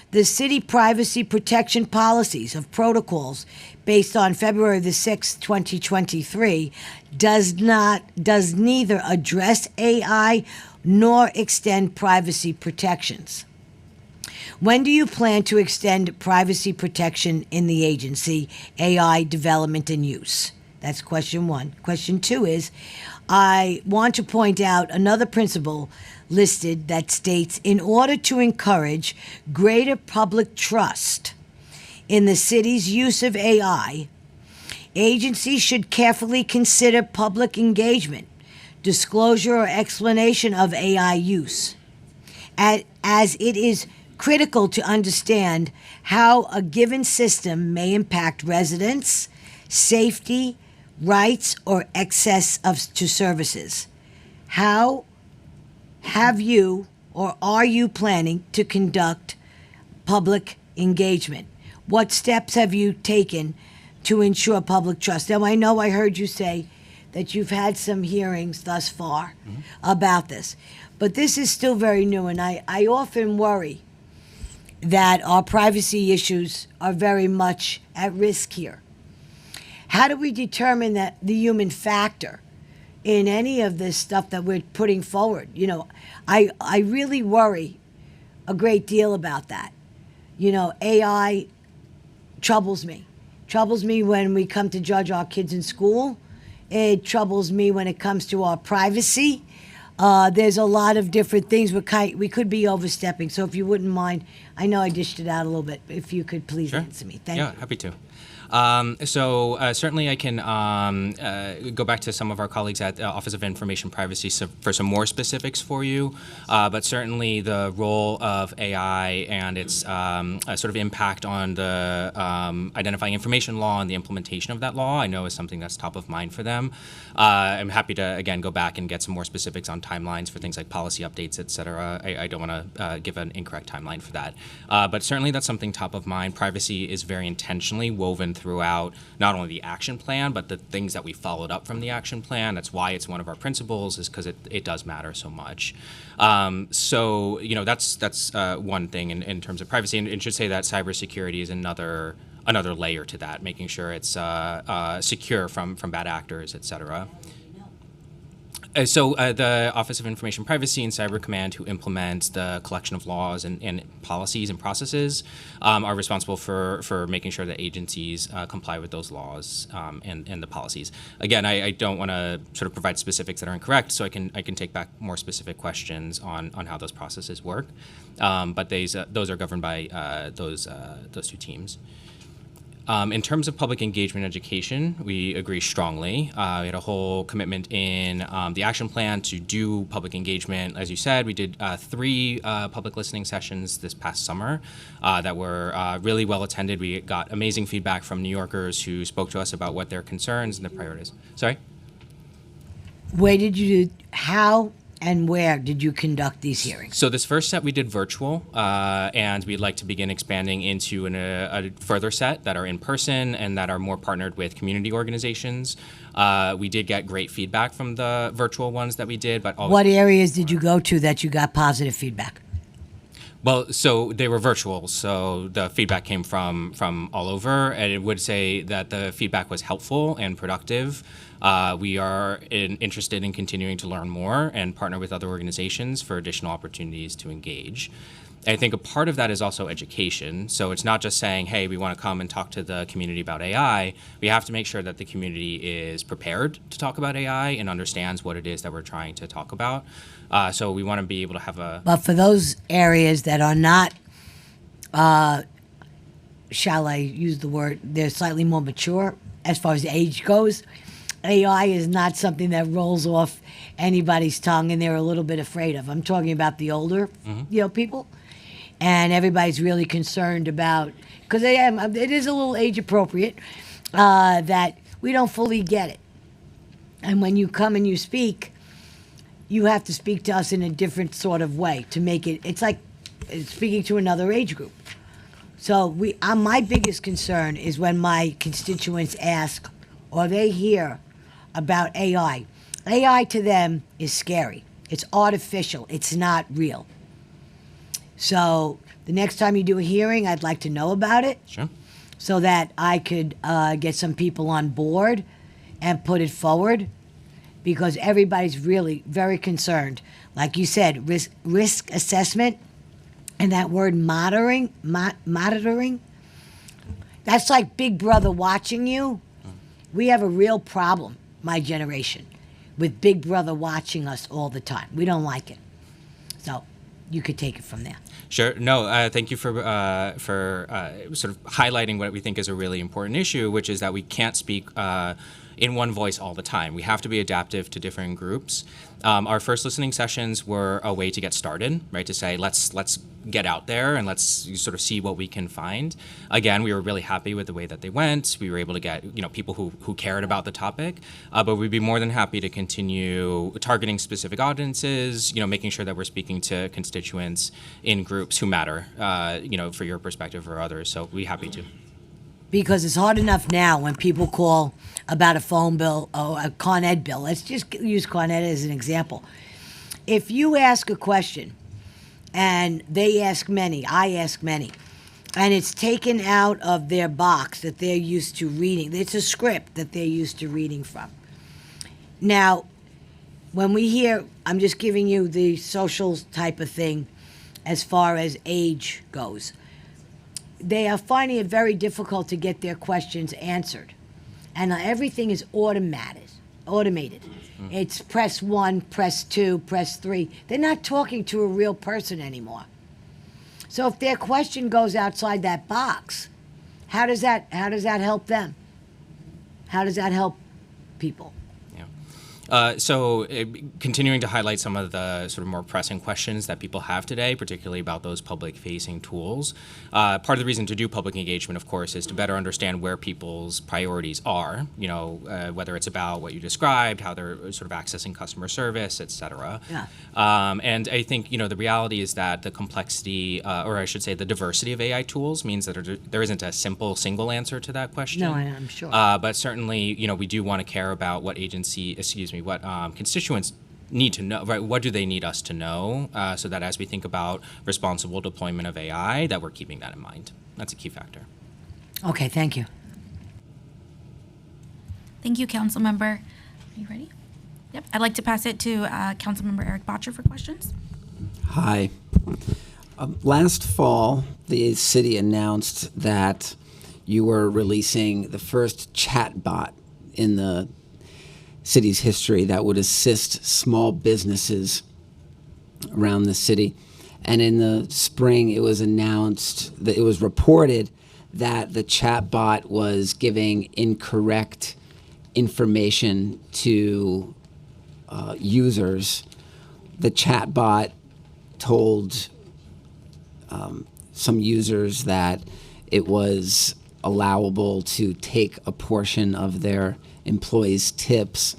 the city privacy protection policies of protocols based on February the 6th, 2023, does neither address AI nor extend privacy protections. When do you plan to extend privacy protection in the agency, AI development and use? That's question one. Question two is, I want to point out another principle listed that states, in order to encourage greater public trust in the city's use of AI, agencies should carefully consider public engagement, disclosure, or explanation of AI use, as it is critical to understand how a given system may impact residents, safety, rights, or access to services. How have you or are you planning to conduct public engagement? What steps have you taken to ensure public trust? Now, I know I heard you say that you've had some hearings thus far about this, but this is still very new, and I often worry that our privacy issues are very much at risk here. How do we determine that the human factor in any of this stuff that we're putting forward? You know, I really worry a great deal about that. You know, AI troubles me. Troubles me when we come to judge our kids in school. It troubles me when it comes to our privacy. There's a lot of different things. We could be overstepping. So if you wouldn't mind, I know I dished it out a little bit. If you could please answer me. Thank you. Yeah, happy to. Certainly I can go back to some of our colleagues at the Office of Information Privacy for some more specifics for you. But certainly the role of AI and its sort of impact on the identifying information law and the implementation of that law, I know is something that's top of mind for them. I'm happy to, again, go back and get some more specifics on timelines for things like policy updates, et cetera. I don't want to give an incorrect timeline for that. But certainly that's something top of mind. Privacy is very intentionally woven throughout not only the action plan, but the things that we followed up from the action plan. That's why it's one of our principles, is because it does matter so much. So, that's one thing in terms of privacy. And should say that cybersecurity is another layer to that, making sure it's secure from bad actors, et cetera. So the Office of Information Privacy and Cyber Command, who implements the collection of laws and policies and processes, are responsible for making sure that agencies comply with those laws and the policies. Again, I don't want to sort of provide specifics that are incorrect, so I can take back more specific questions on how those processes work. But those are governed by those two teams. In terms of public engagement education, we agree strongly. We had a whole commitment in the action plan to do public engagement. As you said, we did 3 public listening sessions this past summer that were really well attended. We got amazing feedback from New Yorkers who spoke to us about what their concerns and their priorities. Sorry? How and where did you conduct these hearings? So this first set we did virtual, and we'd like to begin expanding into a further set that are in person and that are more partnered with community organizations. We did get great feedback from the virtual ones that we did, but what areas did you go to that you got positive feedback? Well, so they were virtual, so the feedback came from all over, and it would say that the feedback was helpful and productive. We are interested in continuing to learn more and partner with other organizations for additional opportunities to engage. I think a part of that is also education. So it's not just saying, hey, we want to come and talk to the community about AI. We have to make sure that the community is prepared to talk about AI and understands what it is that we're trying to talk about. So we want to be able to have But for those areas that are not, shall I use the word, they're slightly more mature as far as age goes, AI is not something that rolls off anybody's tongue and they're a little bit afraid of. I'm talking about the older, people. And everybody's really concerned about, because it is a little age appropriate, that we don't fully get it. And when you come and you speak, you have to speak to us in a different sort of way to make it, it's like speaking to another age group. So my biggest concern is when my constituents ask or they hear about AI. AI to them is scary. It's artificial. It's not real. So the next time you do a hearing, I'd like to know about it. Sure. So that I could get some people on board and put it forward, because everybody's really very concerned. Like you said, risk assessment and that word monitoring, that's like Big Brother watching you. We have a real problem, my generation, with Big Brother watching us all the time. We don't like it. So you could take it from there. Sure. No, thank you for sort of highlighting what we think is a really important issue, which is that we can't speak in one voice all the time. We have to be adaptive to different groups. Our first listening sessions were a way to get started, right? To say, let's get out there and let's sort of see what we can find. Again, we were really happy with the way that they went. We were able to get, people who cared about the topic, but we'd be more than happy to continue targeting specific audiences, making sure that we're speaking to constituents in groups who matter, for your perspective or others. So we'd be happy to. Because it's hard enough now when people call about a phone bill or a Con Ed bill. Let's just use Con Ed as an example. If you ask a question and they ask many, I ask many, and it's taken out of their box that they're used to reading, it's a script that they're used to reading from. Now, when we hear, I'm just giving you the social type of thing as far as age goes. They are finding it very difficult to get their questions answered. And everything is automated. automated. It's press 1, press 2, press 3. They're not talking to a real person anymore. So if their question goes outside that box, how does that help them? How does that help people? So continuing to highlight some of the sort of more pressing questions that people have today, particularly about those public-facing tools. Part of the reason to do public engagement, of course, is to better understand where people's priorities are, whether it's about what you described, how they're sort of accessing customer service, et cetera. Yeah. And I think, the reality is that the complexity, or I should say the diversity of AI tools means that there isn't a simple single answer to that question. No, I'm sure. But certainly, we do want to care about what constituents need to know, right? What do they need us to know so that as we think about responsible deployment of AI, that we're keeping that in mind. That's a key factor. Okay, thank you. Thank you, Councilmember. Are you ready? Yep. I'd like to pass it to Councilmember Eric Botcher for questions. Hi. Last fall, the city announced that you were releasing the first chatbot in the city's history that would assist small businesses around the city. And in the spring, it was announced that it was reported that the chatbot was giving incorrect information to users. The chatbot told some users that it was allowable to take a portion of their employees' tips.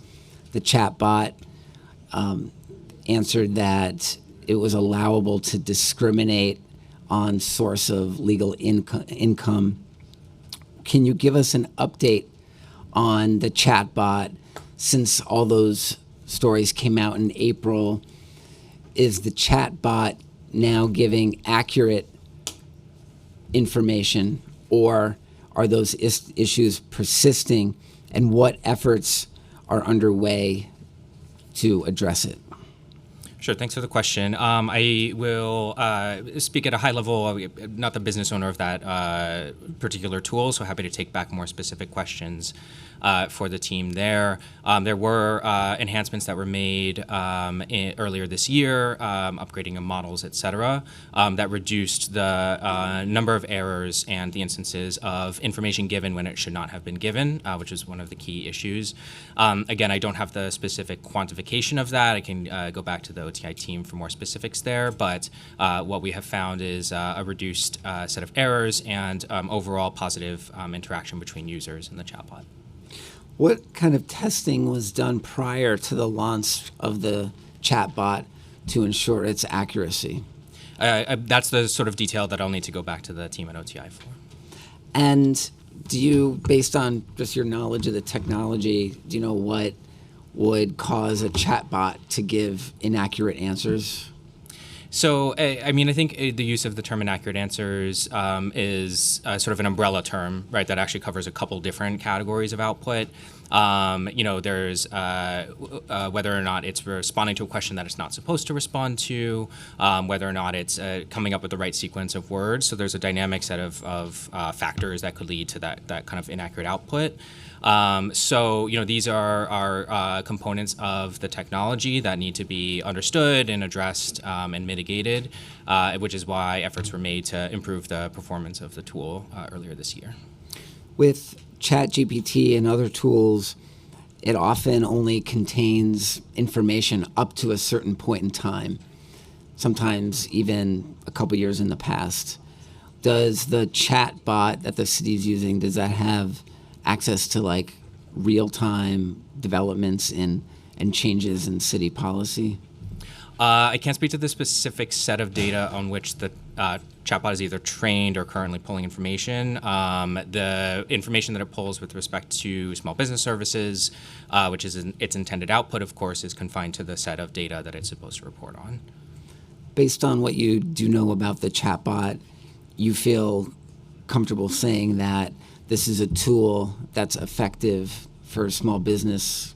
The chatbot answered that it was allowable to discriminate on source of legal income. Can you give us an update on the chatbot since all those stories came out in April? Is the chatbot now giving accurate information, or are those issues persisting, and what efforts are underway to address it? Sure, thanks for the question. I will speak at a high level. I'm not the business owner of that particular tool, so happy to take back more specific questions for the team there. There were enhancements that were made earlier this year, upgrading of models, et cetera, that reduced the number of errors and the instances of information given when it should not have been given, which is one of the key issues. Again, I don't have the specific quantification of that. I can go back to the OTI team for more specifics there, but what we have found is a reduced set of errors and overall positive interaction between users and the chatbot. What kind of testing was done prior to the launch of the chatbot to ensure its accuracy? That's the sort of detail that I'll need to go back to the team at OTI for. And do you, based on just your knowledge of the technology, do you know what would cause a chatbot to give inaccurate answers? So, I mean, I think the use of the term inaccurate answers is sort of an umbrella term, right, that actually covers a couple different categories of output. There's whether or not it's responding to a question that it's not supposed to respond to, whether or not it's coming up with the right sequence of words. So there's a dynamic set of factors that could lead to that kind of inaccurate output. These are components of the technology that need to be understood and addressed and mitigated, which is why efforts were made to improve the performance of the tool earlier this year. With ChatGPT and other tools, it often only contains information up to a certain point in time, sometimes even a couple years in the past. Does the chatbot that the city's using, does that have access to like real-time developments and changes in city policy? I can't speak to the specific set of data on which the chatbot is either trained or currently pulling information. The information that it pulls with respect to small business services, which is its intended output, of course, is confined to the set of data that it's supposed to report on. Based on what you do know about the chatbot, you feel comfortable saying that this is a tool that's effective for small business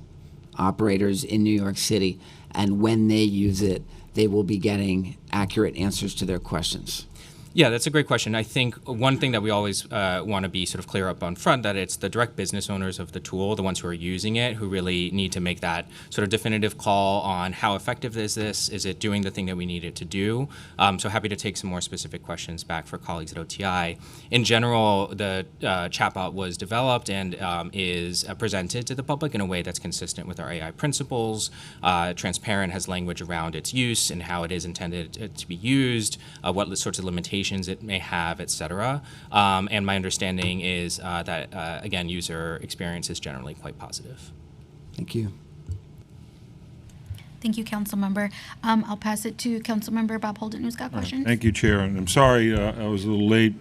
operators in New York City, and when they use it, they will be getting accurate answers to their questions. Yeah, that's a great question. I think one thing that we always want to be sort of clear up on front, that it's the direct business owners of the tool, the ones who are using it, who really need to make that sort of definitive call on how effective is this? Is it doing the thing that we need it to do? So happy to take some more specific questions back for colleagues at OTI. In general, the chatbot was developed and is presented to the public in a way that's consistent with our AI principles, transparent, has language around its use and how it is intended to be used, what sorts of limitations it may have, et cetera. And my understanding is that, again, user experience is generally quite positive. Thank you. Thank you, Councilmember. I'll pass it to Councilmember Bob Holden, who's got questions. Thank you, Chair. And I'm sorry I was a little late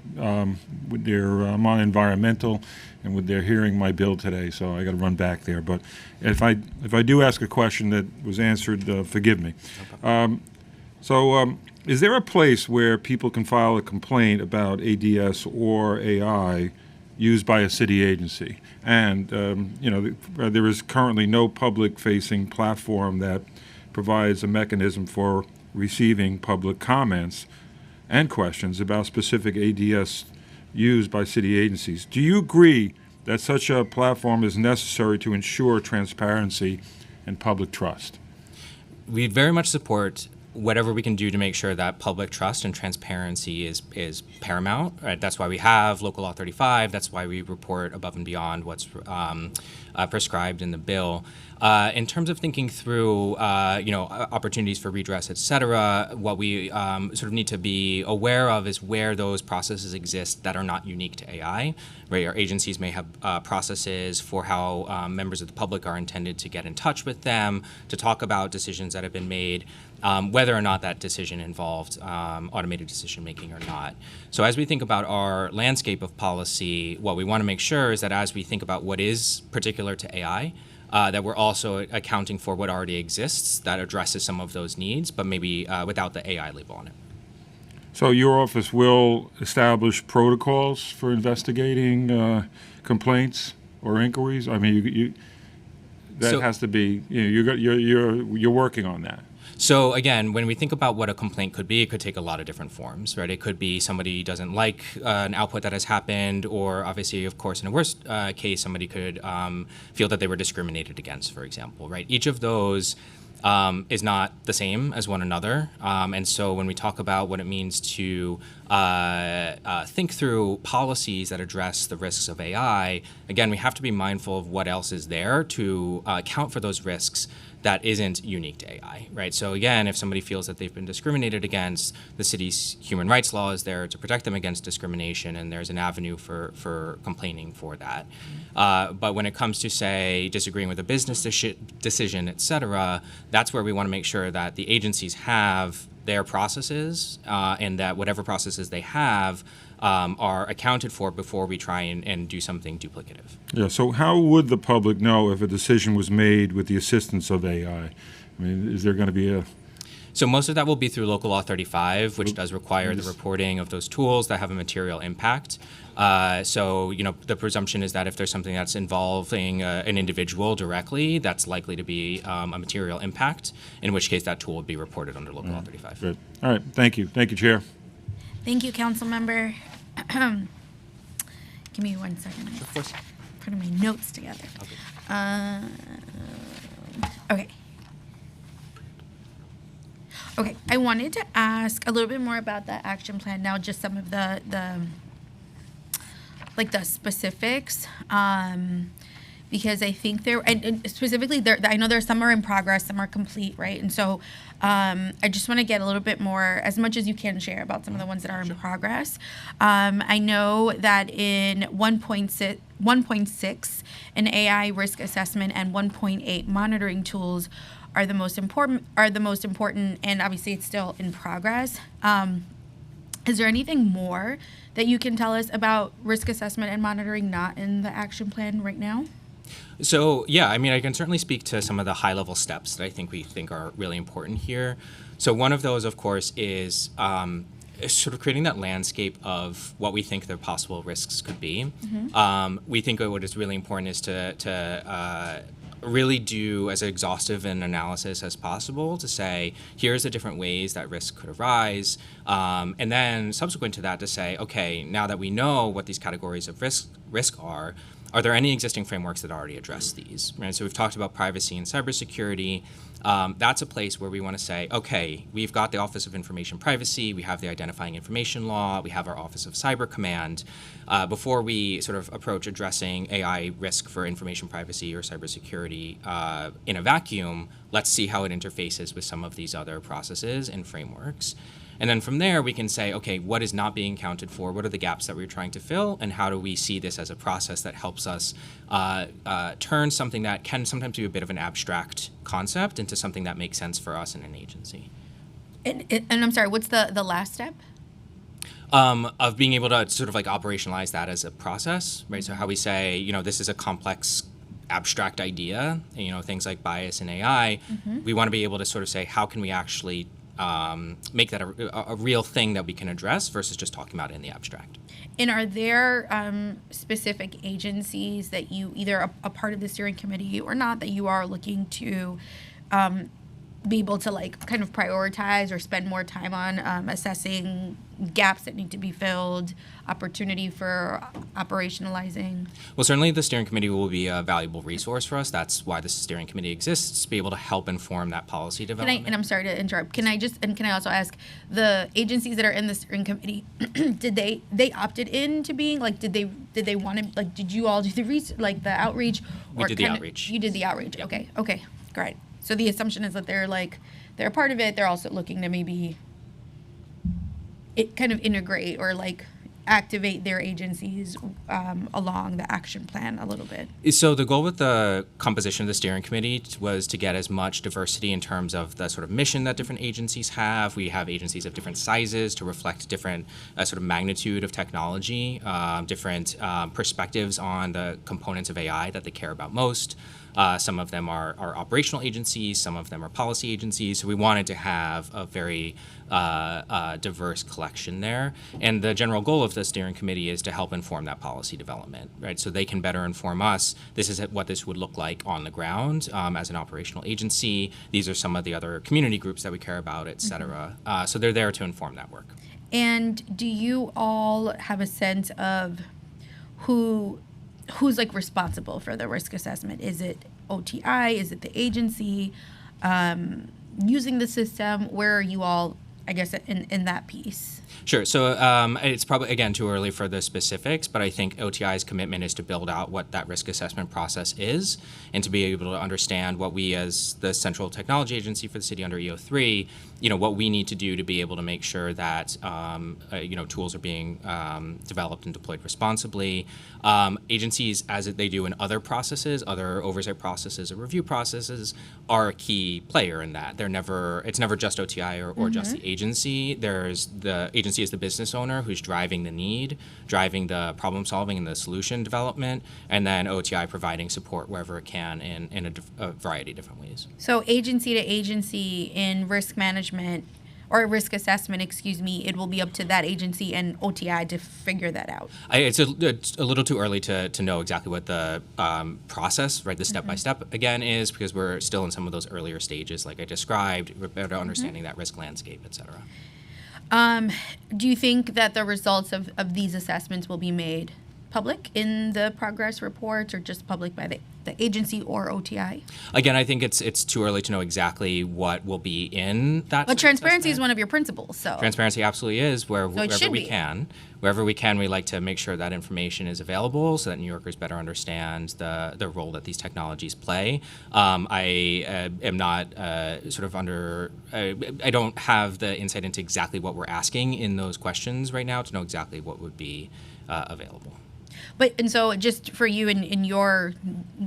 with their I'm on environmental and with their hearing my bill today, so I got to run back there. But if I do ask a question that was answered, forgive me. Is there a place where people can file a complaint about ADS or AI used by a city agency? And there is currently no public-facing platform that provides a mechanism for receiving public comments and questions about specific ADS used by city agencies. Do you agree that such a platform is necessary to ensure transparency and public trust? We very much support whatever we can do to make sure that public trust and transparency is paramount. Right? That's why we have Local Law 35. That's why we report above and beyond what's prescribed in the bill. In terms of thinking through, opportunities for redress, et cetera, what we sort of need to be aware of is where those processes exist that are not unique to AI. Right? Our agencies may have processes for how members of the public are intended to get in touch with them, to talk about decisions that have been made, whether or not that decision involved automated decision making or not. So as we think about our landscape of policy, what we want to make sure is that as we think about what is particular to AI, that we're also accounting for what already exists that addresses some of those needs, but maybe without the AI label on it. So your office will establish protocols for investigating complaints or inquiries? I mean, has to be, you're working on that. So again, when we think about what a complaint could be, it could take a lot of different forms, right? It could be somebody doesn't like an output that has happened, or obviously, of course, in a worst case, somebody could feel that they were discriminated against, for example, right? Each of those is not the same as one another. And so when we talk about what it means to think through policies that address the risks of AI, again, we have to be mindful of what else is there to account for those risks that isn't unique to AI, right? So again, if somebody feels that they've been discriminated against, the city's human rights law is there to protect them against discrimination, and there's an avenue for complaining for that. But when it comes to, say, disagreeing with a business decision, et cetera, that's where we want to make sure that the agencies have their processes and that whatever processes they have are accounted for before we try and do something duplicative. Yeah, so how would the public know if a decision was made with the assistance of AI? I mean, is there going to be a... So most of that will be through Local Law 35, which does require the reporting of those tools that have a material impact. So, the presumption is that if there's something that's involving an individual directly, that's likely to be a material impact, in which case that tool would be reported under Local Law 35. Good. All right, thank you. Thank you, Chair. Thank you, Councilmember. Give me 1 second. I'm Of course. putting my notes together. Okay. Okay, I wanted to ask a little bit more about the action plan now, just some of the specifics, because I think and specifically I know there's some are in progress, some are complete, right? And so I just want to get a little bit more, as much as you can share about some of the ones that are in progress. I know that in 1.6, an AI risk assessment and 1.8 monitoring tools are the most important, and obviously it's still in progress. Is there anything more that you can tell us about risk assessment and monitoring not in the action plan right now? So, yeah, I mean, I can certainly speak to some of the high-level steps that I think we think are really important here. So one of those, of course, is sort of creating that landscape of what we think the possible risks could be. We think what is really important is to really do as exhaustive an analysis as possible to say, here's the different ways that risk could arise. And then subsequent to that to say, okay, now that we know what these categories of risk are there any existing frameworks that already address these? Right? So we've talked about privacy and cybersecurity. That's a place where we want to say, okay, we've got the Office of Information Privacy, we have the Identifying Information Law, we have our Office of Cyber Command. Before we sort of approach addressing AI risk for information privacy or cybersecurity in a vacuum, let's see how it interfaces with some of these other processes and frameworks. And then from there, we can say, okay, what is not being accounted for? What are the gaps that we're trying to fill? And how do we see this as a process that helps us turn something that can sometimes be a bit of an abstract concept into something that makes sense for us in an agency? And I'm sorry, what's the last step? Of being able to sort of like operationalize that as a process, right? So how we say, you know, this is a complex abstract idea, you know, things like bias in AI, we want to be able to sort of say, how can we actually make that a real thing that we can address versus just talking about it in the abstract. And are there specific agencies that you either a part of the steering committee or not that you are looking to be able to like kind of prioritize or spend more time on assessing gaps that need to be filled, opportunity for operationalizing? Well, certainly the steering committee will be a valuable resource for us. That's why the steering committee exists, to be able to help inform that policy development. And I'm sorry to interrupt. Can I also ask, the agencies that are in the steering committee, did they opted in to being like, did they want to, like, did you all do the the outreach? We did the outreach. You did the outreach. Yep. Okay, great. So the assumption is that they're a part of it. They're also looking to maybe kind of integrate or like activate their agencies along the action plan a little bit. So the goal with the composition of the steering committee was to get as much diversity in terms of the sort of mission that different agencies have. We have agencies of different sizes to reflect different sort of magnitude of technology, different perspectives on the components of AI that they care about most. Some of them are operational agencies, some of them are policy agencies. So we wanted to have a very diverse collection there. And the general goal of the steering committee is to help inform that policy development, right? So they can better inform us. This is what this would look like on the ground as an operational agency. These are some of the other community groups that we care about, et cetera. So they're there to inform that work. And do you all have a sense of who's like responsible for the risk assessment? Is it OTI? Is it the agency using the system? Where are you all, I guess, in that piece? Sure. So it's probably, again, too early for the specifics, but I think OTI's commitment is to build out what that risk assessment process is and to be able to understand what we as the central technology agency for the city under EO3, what we need to do to be able to make sure that, tools are being developed and deployed responsibly. Agencies, as they do in other processes, other oversight processes or review processes, are a key player in that. It's never just OTI or just the agency. There's the agency is the business owner who's driving the need, driving the problem solving and the solution development, and then OTI providing support wherever it can in a variety of different ways. So agency to agency in risk management or risk assessment, it will be up to that agency and OTI to figure that out. It's a little too early to know exactly what the process, right, the step-by-step again is, because we're still in some of those earlier stages, like I described, better understanding that risk landscape, et cetera. Do you think that the results of these assessments will be made public in the progress reports or just public by the agency or OTI? Again, I think it's too early to know exactly what will be in that. But transparency is one of your principles, so. Transparency absolutely is wherever we can. Wherever we can, we like to make sure that information is available so that New Yorkers better understand the role that these technologies play. I am not I don't have the insight into exactly what we're asking in those questions right now to know exactly what would be available. And so just for you in your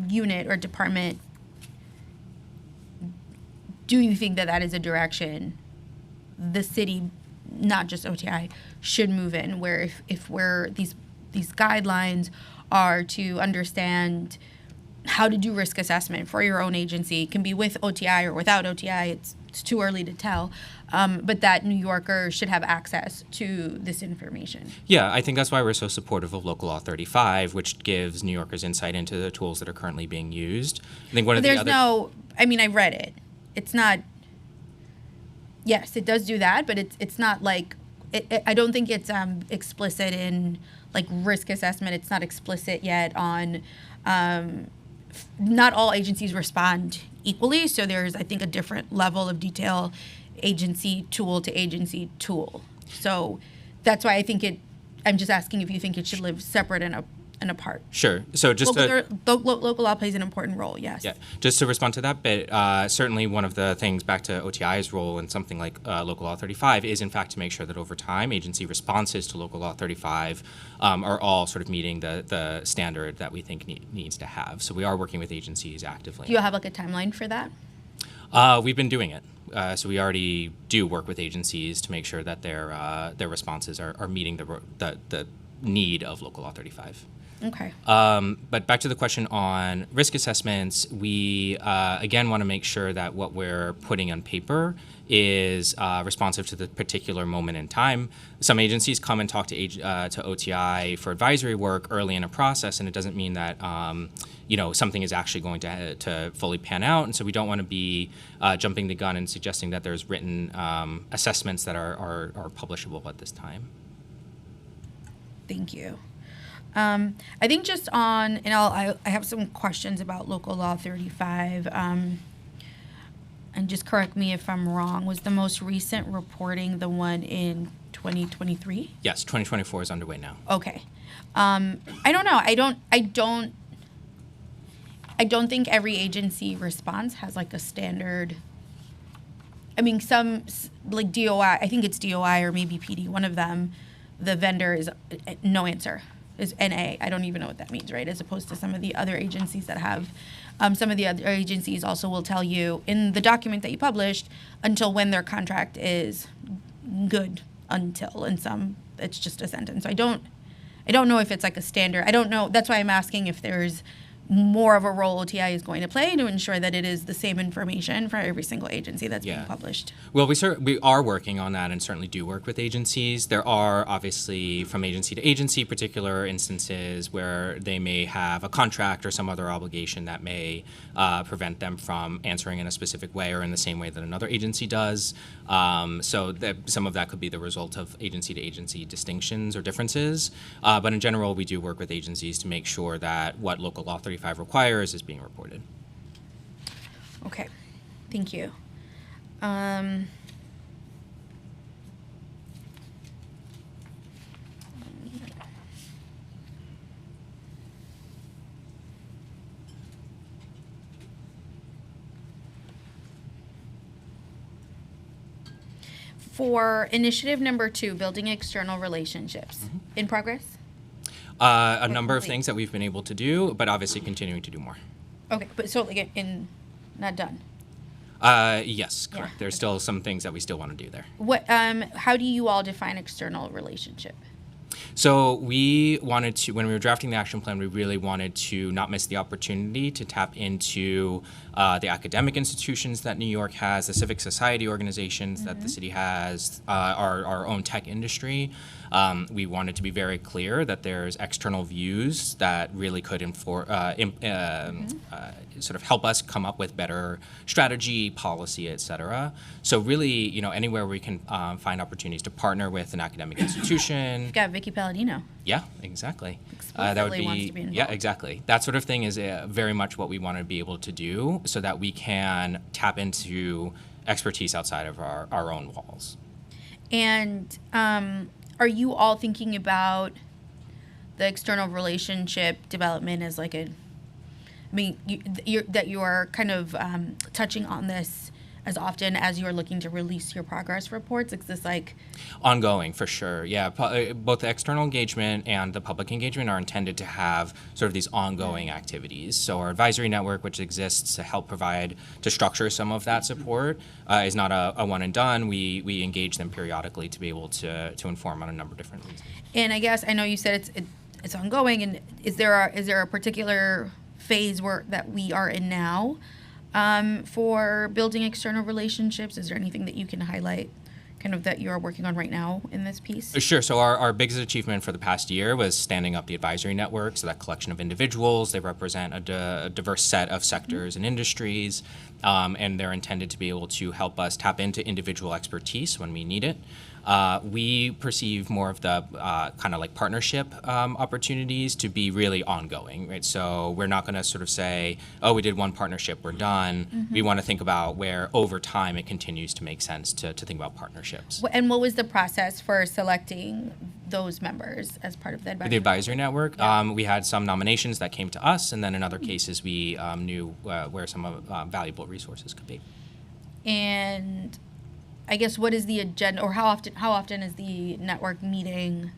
unit or department, do you think that is a direction the city, not just OTI, should move in, where if these guidelines are to understand how to do risk assessment for your own agency, it can be with OTI or without OTI, it's it's too early to tell, but that New Yorkers should have access to this information. Yeah, I think that's why we're so supportive of Local Law 35, which gives New Yorkers insight into the tools that are currently being used. I think one of the There's other no, I mean, I read it. It's not, yes, it does do that, but it's not like, I don't think it's explicit in like risk assessment. It's not explicit yet on, not all agencies respond equally. So there's, I think, a different level of detail agency tool to agency tool. So that's why I think I'm just asking if you think it should live separate and apart. Sure. So just Local law plays an important role, yes. Yeah, just to respond to that bit, certainly one of the things back to OTI's role in something like Local Law 35 is, in fact, to make sure that over time agency responses to Local Law 35 are all sort of meeting the standard that we think needs to have. So we are working with agencies actively. Do you have like a timeline for that? We've been doing it. So we already do work with agencies to make sure that their responses are meeting the need of Local Law 35. Okay. But back to the question on risk assessments, we again want to make sure that what we're putting on paper is responsive to the particular moment in time. Some agencies come and talk to OTI for advisory work early in a process, and it doesn't mean that something is actually going to fully pan out. And so we don't want to be jumping the gun and suggesting that there's written assessments that are publishable at this time. Thank you. I think just on, and I have some questions about Local Law 35, and just correct me if I'm wrong, was the most recent reporting the one in 2023? Yes, 2024 is underway now. Okay. I don't know. I don't think every agency response has like a standard. I mean, some like DOI, I think it's DOI or maybe PD, one of them, the vendor is no answer. Is NA. I don't even know what that means, right? As opposed to some of the other agencies that have, some of the other agencies also will tell you in the document that you published until when their contract is good until, and some it's just a sentence. So I don't know if it's like a standard. I don't know. That's why I'm asking if there's more of a role OTI is going to play to ensure that it is the same information for every single agency that's being published. Well, we are working on that and certainly do work with agencies. There are obviously from agency to agency particular instances where they may have a contract or some other obligation that may prevent them from answering in a specific way or in the same way that another agency does. So some of that could be the result of agency to agency distinctions or differences. But in general, we do work with agencies to make sure that what Local Law 35 requires is being reported. Okay, thank you. For initiative number 2, building external relationships, in progress? A number of things that we've been able to do, but obviously continuing to do more. Okay, but so like not done. Yes, correct. There's still some things that we still want to do there. What? How do you all define external relationship? So we wanted to, when we were drafting the action plan, we really wanted to not miss the opportunity to tap into the academic institutions that New York has, the civic society organizations that the city has, our own tech industry. We wanted to be very clear that there's external views that really could sort of help us come up with better strategy, policy, et cetera. So really, anywhere we can find opportunities to partner with an academic institution. You've got Vicky Palladino. Yeah, exactly. That would be, wants to be involved. Yeah, exactly. That sort of thing is very much what we want to be able to do so that we can tap into expertise outside of our own walls. And are you all thinking about the external relationship development as like you are kind of touching on this as often as you are looking to release your progress reports? Is this like ongoing? For sure, yeah. Both the external engagement and the public engagement are intended to have sort of these ongoing activities. So our advisory network, which exists to help to structure some of that support, is not a one and done. We engage them periodically to be able to inform on a number of different reasons. And I guess I know you said it's ongoing. And is there a particular phase that we are in now For building external relationships, is there anything that you can highlight kind of that you're working on right now in this piece? Sure. So our biggest achievement for the past year was standing up the advisory network. So that collection of individuals, they represent a diverse set of sectors and industries, and they're intended to be able to help us tap into individual expertise when we need it. We perceive more of the kind of like partnership opportunities to be really ongoing, right? So we're not going to sort of say, oh, we did one partnership, we're done. We want to think about where over time it continues to make sense to think about partnerships. And what was the process for selecting those members as part of the advisory? The advisory network, we had some nominations that came to us, and then in other cases we knew where some valuable resources could be. And I guess what is the agenda, or how often is the network meeting?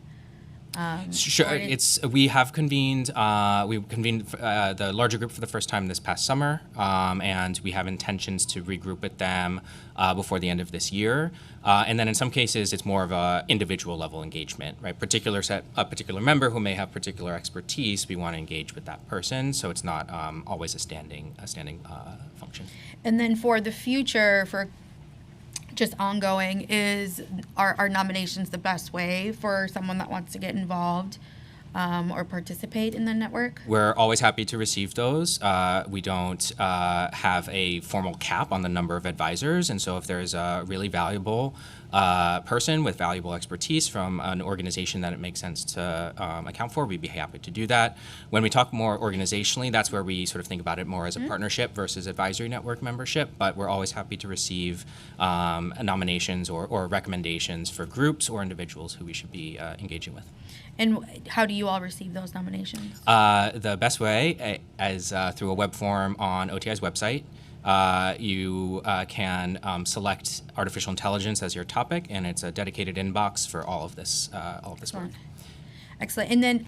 Sure. We convened the larger group for the first time this past summer, and we have intentions to regroup with them before the end of this year. And then in some cases, it's more of a individual level engagement, right? A particular member who may have particular expertise, we want to engage with that person, so it's not always a standing function. And then for the future, for just ongoing, are nominations the best way for someone that wants to get involved or participate in the network? We're always happy to receive those. We don't have a formal cap on the number of advisors, and so if there's a really valuable person with valuable expertise from an organization that it makes sense to account for, we'd be happy to do that. When we talk more organizationally, that's where we sort of think about it more as a partnership versus advisory network membership, but we're always happy to receive nominations or recommendations for groups or individuals who we should be engaging with. And how do you all receive those nominations? The best way is through a web form on OTI's website. You can select artificial intelligence as your topic, and it's a dedicated inbox for all of this work. Excellent. And then,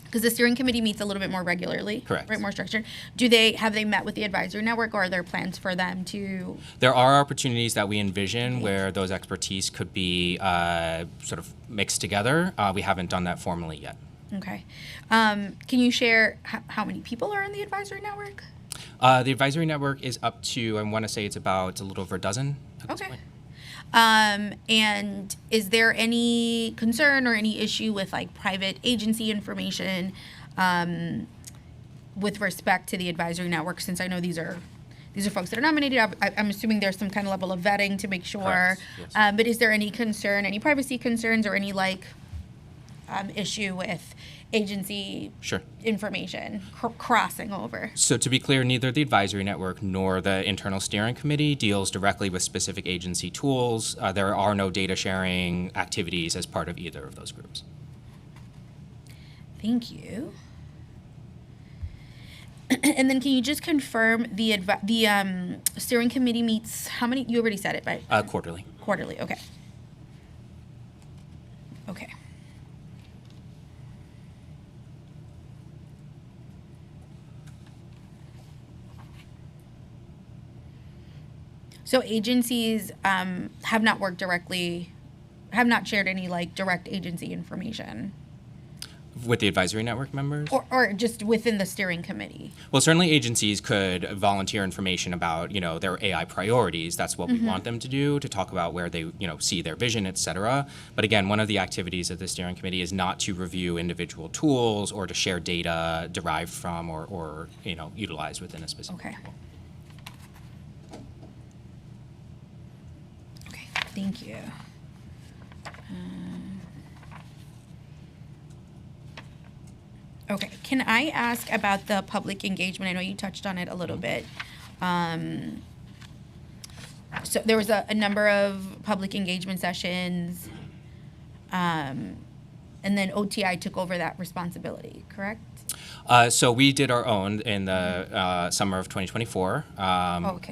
because the steering committee meets a little bit more regularly, correct, right, more structured. Have they met with the advisory network, or are there plans for them to? There are opportunities that we envision where those expertise could be sort of mixed together. We haven't done that formally yet. Okay. Can you share how many people are in the advisory network? The advisory network is up to, I want to say it's about a little over a dozen at this point. And is there any concern or any issue with like private agency information with respect to the advisory network? Since I know these are folks that are nominated, I'm assuming there's some kind of level of vetting to make sure. Correct, yes. But is there any concern, any privacy concerns, or any issue with agency information crossing over? So to be clear, neither the advisory network nor the internal steering committee deals directly with specific agency tools. There are no data sharing activities as part of either of those groups. Thank you. And then can you just confirm the steering committee meets, how many, you already said it, but? Quarterly. Quarterly, okay. Okay. So agencies have not shared any direct agency information. With the advisory network members? Or just within the steering committee? Well, certainly agencies could volunteer information about, their AI priorities. That's what we want them to do, to talk about where they, see their vision, et cetera. But again, one of the activities of the steering committee is not to review individual tools or to share data derived from or utilized within a specific tool. Okay, thank you. Okay, can I ask about the public engagement? I know you touched on it a little bit. So there was a number of public engagement sessions, and then OTI took over that responsibility, correct? So we did our own in the summer of 2024,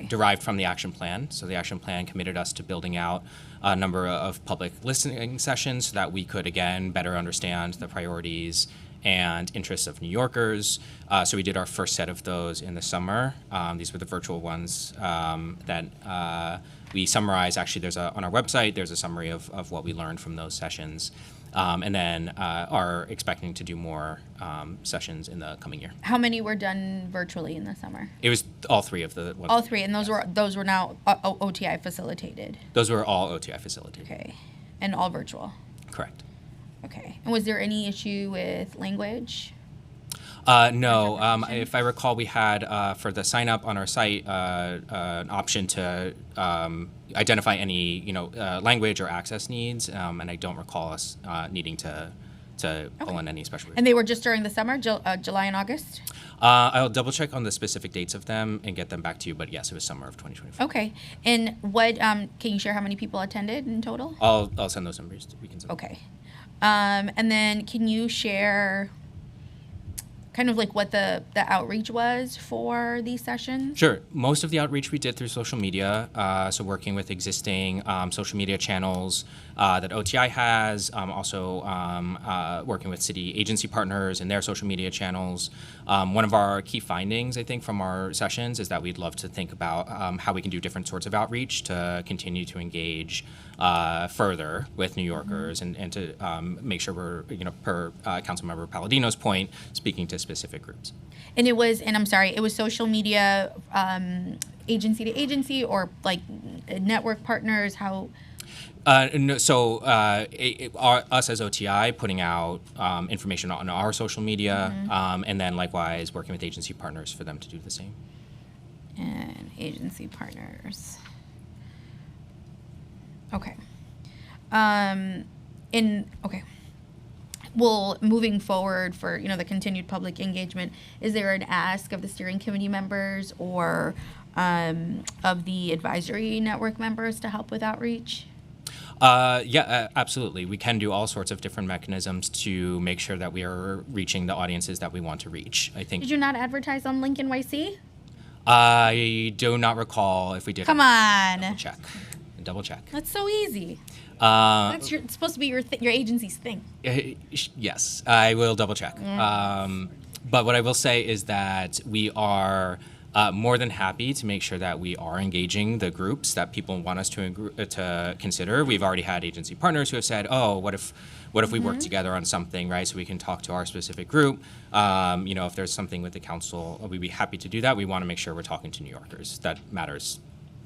derived from the action plan. So the action plan committed us to building out a number of public listening sessions so that we could, again, better understand the priorities and interests of New Yorkers. So we did our first set of those in the summer. These were the virtual ones that we summarize. Actually, on our website, there's a summary of what we learned from those sessions. and then are expecting to do more sessions in the coming year. How many were done virtually in the summer? It was all three of the ones. All three, and those were now OTI facilitated. Those were all OTI facilitated. Okay, and all virtual. Correct. Okay, and was there any issue with language? No. If I recall, we had for the sign up on our site an option to identify any language or access needs, and I don't recall us needing to pull in any special. And they were just during the summer, July and August? I'll double check on the specific dates of them and get them back to you. But yes, it was summer of 2024. Okay, and what can you share how many people attended in total? I'll send those numbers. We can send. Okay, and then can you share kind of like what the outreach was for these sessions? Sure. Most of the outreach we did through social media, so working with existing social media channels that OTI has, also working with city agency partners and their social media channels. One of our key findings, I think, from our sessions is that we'd love to think about how we can do different sorts of outreach to continue to engage further with New Yorkers and to make sure we're, per Councilmember Palladino's point, speaking to specific groups. And it was social media agency to agency or like network partners, how? No, so us as OTI putting out information on our social media, and then likewise working with agency partners for them to do the same. And agency partners. Okay. Okay. Well, moving forward for the continued public engagement, is there an ask of the steering committee members or of the advisory network members to help with outreach? Absolutely. We can do all sorts of different mechanisms to make sure that we are reaching the audiences that we want to reach. I think. Did you not advertise on Link NYC? I do not recall if we did. Come on. Double check. That's so easy. It's supposed to be your agency's thing. Yes, I will double check. But what I will say is that we are more than happy to make sure that we are engaging the groups that people want us to consider. We've already had agency partners who have said, "Oh, what if we work together on something, right? So we can talk to our specific group. If there's something with the council, we'd be happy to do that. We want to make sure we're talking to New Yorkers. That matters."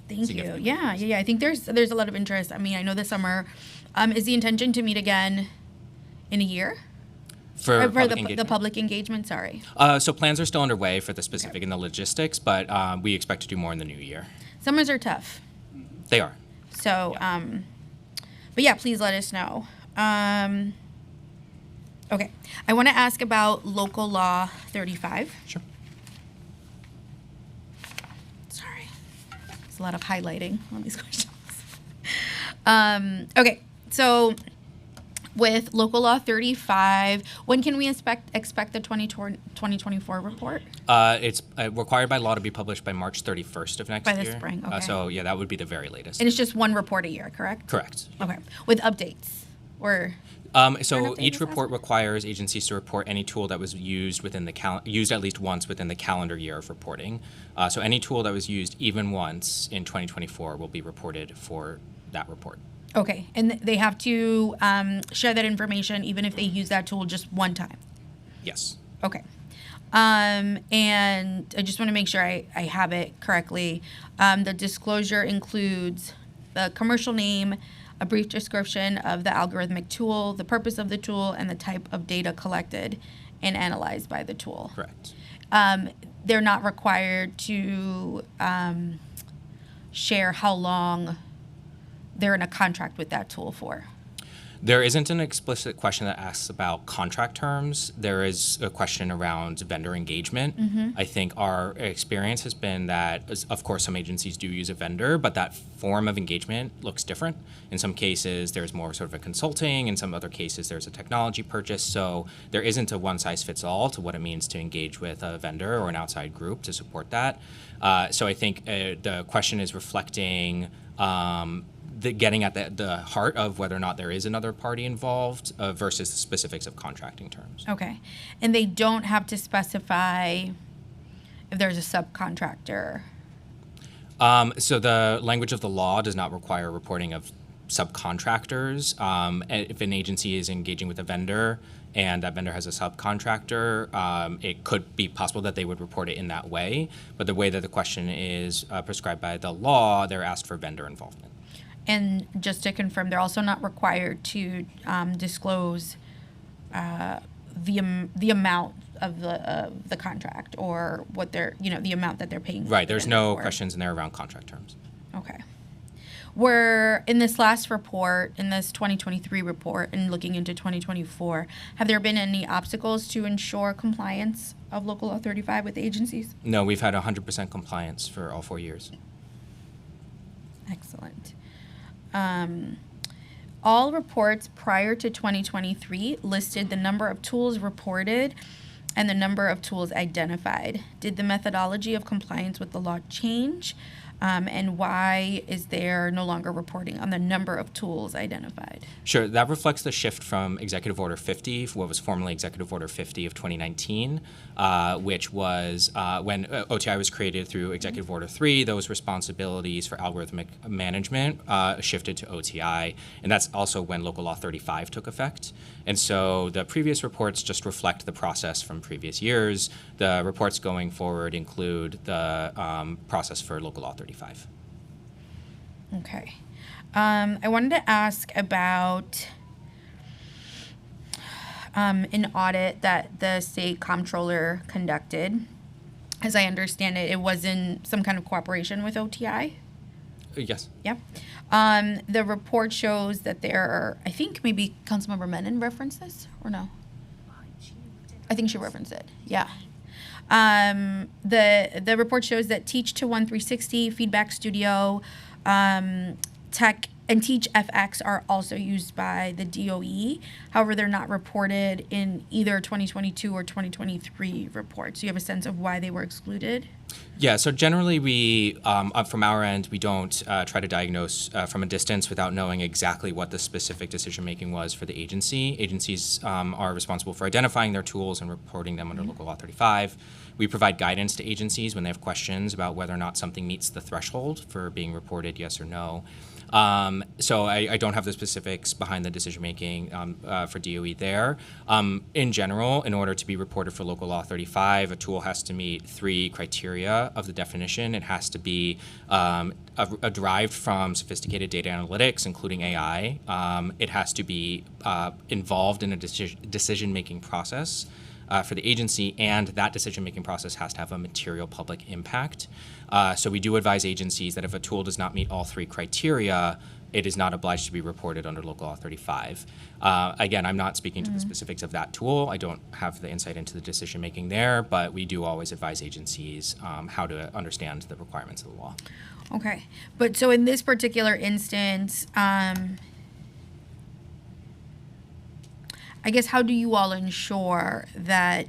Thank you. Yeah. I think there's a lot of interest. I mean, I know this summer is the intention to meet again in a year for the public engagement. Sorry. So plans are still underway for the specific and the logistics, but we expect to do more in the new year. Summers are tough. They are. So, but yeah, please let us know. Okay, I want to ask about local law 35. Sure. A lot of highlighting on these questions. Okay, so with local law 35, when can we expect the 2024 report? It's required by law to be published by March 31st of next year. By the spring, okay. So yeah, that would be the very latest. And it's just one report a year, correct? Correct. Okay, with updates or? So each report requires agencies to report any tool that was used within the used at least once within the calendar year of reporting. So any tool that was used even once in 2024 will be reported for that report. Okay, and they have to share that information even if they use that tool just one time? Yes. Okay. And I just want to make sure I have it correctly. The disclosure includes the commercial name, a brief description of the algorithmic tool, the purpose of the tool, and the type of data collected and analyzed by the tool. Correct. They're not required to share how long they're in a contract with that tool for. There isn't an explicit question that asks about contract terms. There is a question around vendor engagement. I think our experience has been that, of course, some agencies do use a vendor, but that form of engagement looks different. In some cases, there's more sort of a consulting. In some other cases, there's a technology purchase. So there isn't a one-size-fits-all to what it means to engage with a vendor or an outside group to support that. So I think the question is reflecting getting at the heart of whether or not there is another party involved versus the specifics of contracting terms. Okay. And they don't have to specify if there's a subcontractor. So the language of the law does not require reporting of subcontractors. If an agency is engaging with a vendor and that vendor has a subcontractor, it could be possible that they would report it in that way. But the way that the question is prescribed by the law, they're asked for vendor involvement. And just to confirm, they're also not required to disclose the amount of the contract or what they're, the amount that they're paying. Right. There's no for. questions in there around contract terms. Okay. Were in this last report, in this 2023 report, and looking into 2024, have there been any obstacles to ensure compliance of Local Law 35 with agencies? No, we've had 100% compliance for all 4 years. Excellent. All reports prior to 2023 listed the number of tools reported and the number of tools identified. Did the methodology of compliance with the law change? And why is there no longer reporting on the number of tools identified? Sure. That reflects the shift from Executive Order 50, what was formerly Executive Order 50 of 2019, which was when OTI was created through Executive Order 3, those responsibilities for algorithmic management shifted to OTI. And that's also when Local Law 35 took effect. And so the previous reports just reflect the process from previous years. The reports going forward include the process for Local Law 35. Okay. I wanted to ask about an audit that the state comptroller conducted. As I understand it, it was in some kind of cooperation with OTI. Yes. Yep. The report shows that there are, I think maybe Councilmember Menon referenced this, or no? I think she referenced it. Yeah. The report shows that Teach to 1360, Feedback Studio, Tech, and Teach FX are also used by the DOE. However, they're not reported in either 2022 or 2023 reports. Do you have a sense of why they were excluded? Yeah, so generally we, from our end, we don't try to diagnose from a distance without knowing exactly what the specific decision-making was for the agency. Agencies are responsible for identifying their tools and reporting them under Local Law 35. We provide guidance to agencies when they have questions about whether or not something meets the threshold for being reported, yes or no. So I don't have the specifics behind the decision-making for DOE there. In general, in order to be reported for Local Law 35, a tool has to meet 3 criteria of the definition. It has to be derived from sophisticated data analytics, including AI. It has to be involved in a decision-making process for the agency, and that decision-making process has to have a material public impact. So we do advise agencies that if a tool does not meet all 3 criteria, it is not obliged to be reported under Local Law 35. Again, I'm not speaking to the specifics of that tool. I don't have the insight into the decision-making there, but we do always advise agencies how to understand the requirements of the law. Okay. But so in this particular instance, I guess how do you all ensure that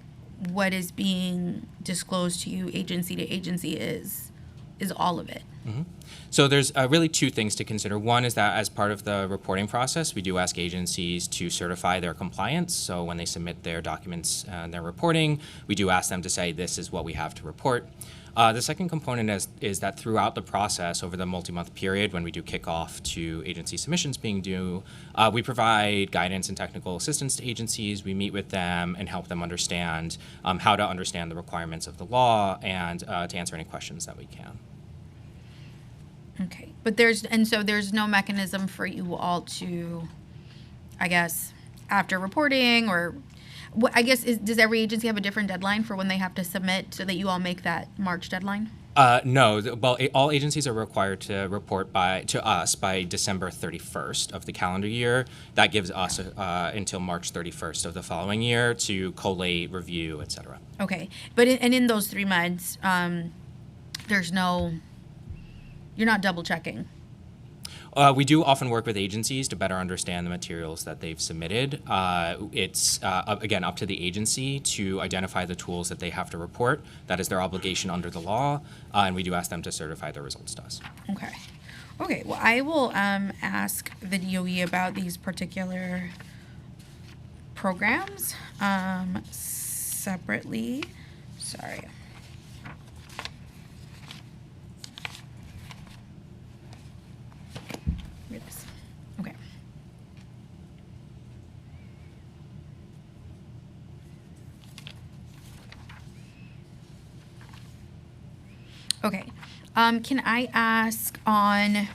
what is being disclosed to you agency to agency is all of it? Mm-hmm. So there's really 2 things to consider. One is that as part of the reporting process, we do ask agencies to certify their compliance. So when they submit their documents and their reporting, we do ask them to say, this is what we have to report. The second component is that throughout the process, over the multi-month period when we do kick off to agency submissions being due, we provide guidance and technical assistance to agencies. We meet with them and help them understand how to understand the requirements of the law and to answer any questions that we can. Okay. But there's no mechanism for you all to, I guess, after reporting or I guess, does every agency have a different deadline for when they have to submit so that you all make that March deadline? No. Well, all agencies are required to report to us by December 31st of the calendar year. That gives us until March 31st of the following year to collate, review, et cetera. Okay. But in those 3 months, you're not double checking. We do often work with agencies to better understand the materials that they've submitted. It's, again, up to the agency to identify the tools that they have to report. That is their obligation under the law, and we do ask them to certify their results to us. Okay. Okay, well, I will ask the DOE about these particular programs separately. Sorry. Okay. Can I ask on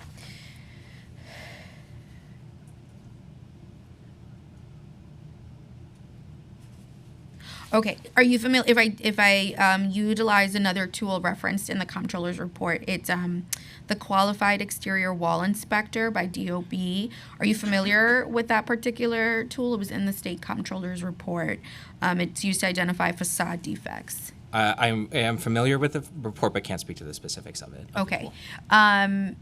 Okay, are you familiar if I utilize another tool referenced in the comptroller's report? It's the Qualified Exterior Wall Inspector by DOB. Are you familiar with that particular tool? It was in the state comptroller's report. It's used to identify facade defects. I am familiar with the report, but can't speak to the specifics of it. Okay. Can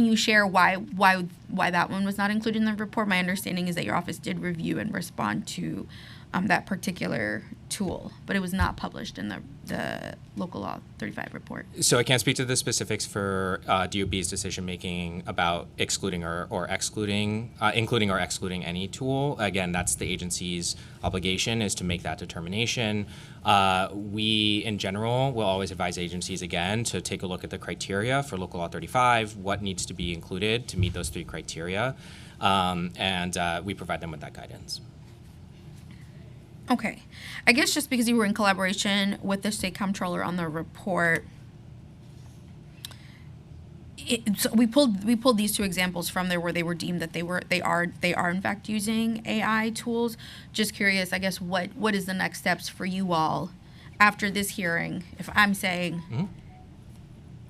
you share why that one was not included in the report? My understanding is that your office did review and respond to that particular tool, but it was not published in the Local Law 35 report. So I can't speak to the specifics for DOB's decision making about excluding or excluding, including or excluding any tool. Again, that's the agency's obligation, is to make that determination. We, in general, will always advise agencies again to take a look at the criteria for Local Law 35, what needs to be included to meet those 3 criteria, and we provide them with that guidance. Okay. I guess just because you were in collaboration with the state comptroller on the report, so we pulled these 2 examples from there where they were deemed that they are in fact using AI tools. Just curious, I guess, what is the next steps for you all after this hearing? If I'm saying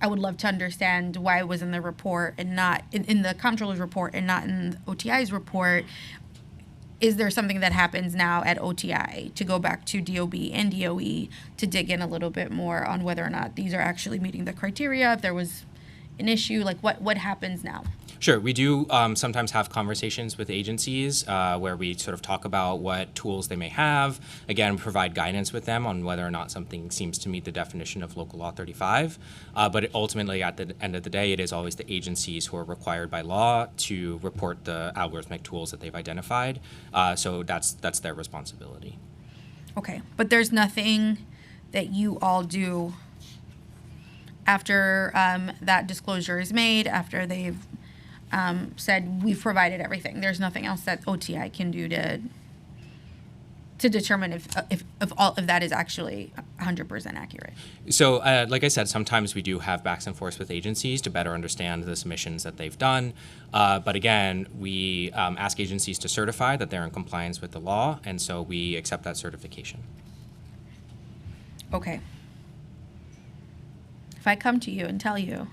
I would love to understand why it was in the report and not in the comptroller's report and not in OTI's report. Is there something that happens now at OTI to go back to DOB and DOE to dig in a little bit more on whether or not these are actually meeting the criteria, if there was an issue, like what happens now? Sure. We do sometimes have conversations with agencies where we sort of talk about what tools they may have. Again, provide guidance with them on whether or not something seems to meet the definition of Local Law 35. But ultimately, at the end of the day, it is always the agencies who are required by law to report the algorithmic tools that they've identified. So that's their responsibility. Okay. But there's nothing that you all do after that disclosure is made, after they've said we've provided everything. There's nothing else that OTI can do to determine if that is actually 100% accurate. So, like I said, sometimes we do have backs and forths with agencies to better understand the submissions that they've done. But again, we ask agencies to certify that they're in compliance with the law, and so we accept that certification. Okay. If I come to you and tell you,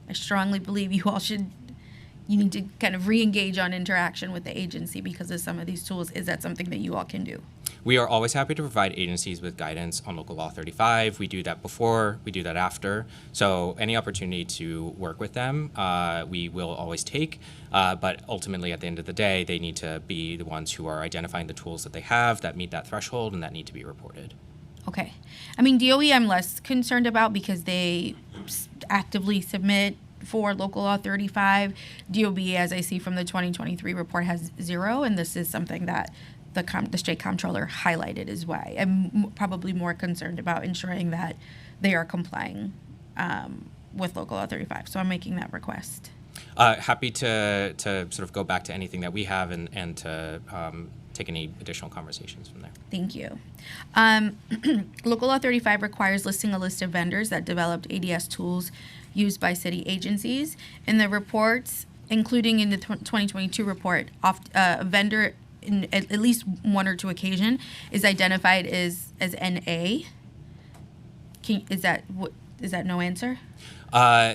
I strongly believe you need to kind of re-engage on interaction with the agency because of some of these tools, is that something that you all can do? We are always happy to provide agencies with guidance on Local Law 35. We do that before, we do that after. So any opportunity to work with them, we will always take. But ultimately, at the end of the day, they need to be the ones who are identifying the tools that they have that meet that threshold and that need to be reported. Okay. I mean, DOE I'm less concerned about because they actively submit for Local Law 35. DOB, as I see from the 2023 report, has 0, and this is something that the state comptroller highlighted as well. I'm probably more concerned about ensuring that they are complying with Local Law 35, so I'm making that request. Happy to sort of go back to anything that we have and to take any additional conversations from there. Thank you. Local Law 35 requires listing a list of vendors that developed ADS tools used by city agencies. In the reports, including in the 2022 report, a vendor in at least 1 or 2 occasions is identified as NA. Is that no answer?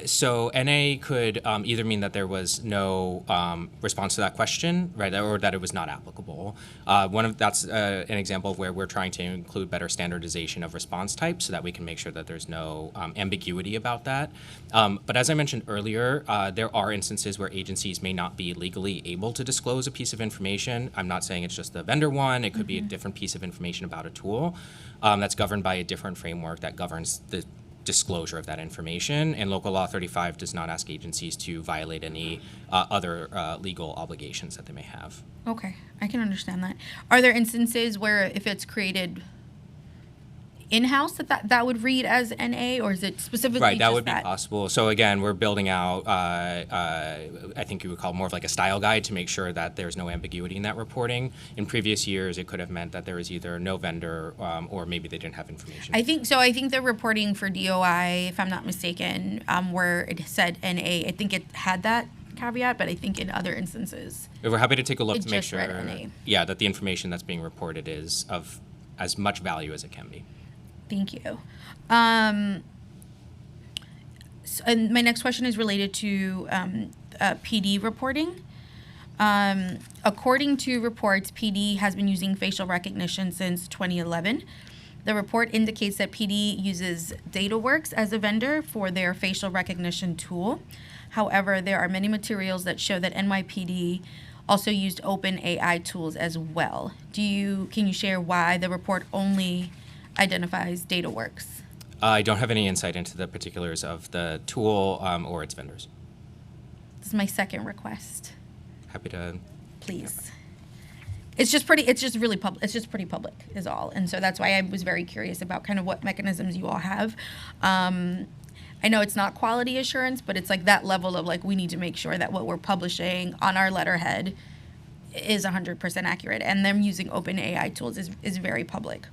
So NA could either mean that there was no response to that question, right, or that it was not applicable. That's an example of where we're trying to include better standardization of response types so that we can make sure that there's no ambiguity about that. But as I mentioned earlier, there are instances where agencies may not be legally able to disclose a piece of information. I'm not saying it's just the vendor one. It could be a different piece of information about a tool that's governed by a different framework that governs the disclosure of that information, and Local Law 35 does not ask agencies to violate any other legal obligations that they may have. Okay, I can understand that. Are there instances where if it's created in-house that would read as NA, or is it specifically Right, that just would be possible. So again, we're building out, I think you would call it more of like a style guide to make sure that there's no ambiguity in that reporting. In previous years, it could have meant that there was either no vendor or maybe they didn't have information. I think so. I think the reporting for DOI, if I'm not mistaken, where it said NA, I think it had that caveat, but I think in other instances, We're happy to take a look It to make just sure, read NA. yeah, that the information that's being reported is of as much value as it can be. thank you. And my next question is related to PD reporting. According to reports, PD has been using facial recognition since 2011. The report indicates that PD uses DataWorks as a vendor for their facial recognition tool. However, there are many materials that show that NYPD also used OpenAI tools as well. Can you share why the report only identifies DataWorks? I don't have any insight into the particulars of the tool or its vendors. This is my second request, Happy to. please. It's just pretty public is all. And so that's why I was very curious about kind of what mechanisms you all have. I know it's not quality assurance, but it's like that level of like, we need to make sure that what we're publishing on our letterhead is 100% accurate. And them using OpenAI tools is very public.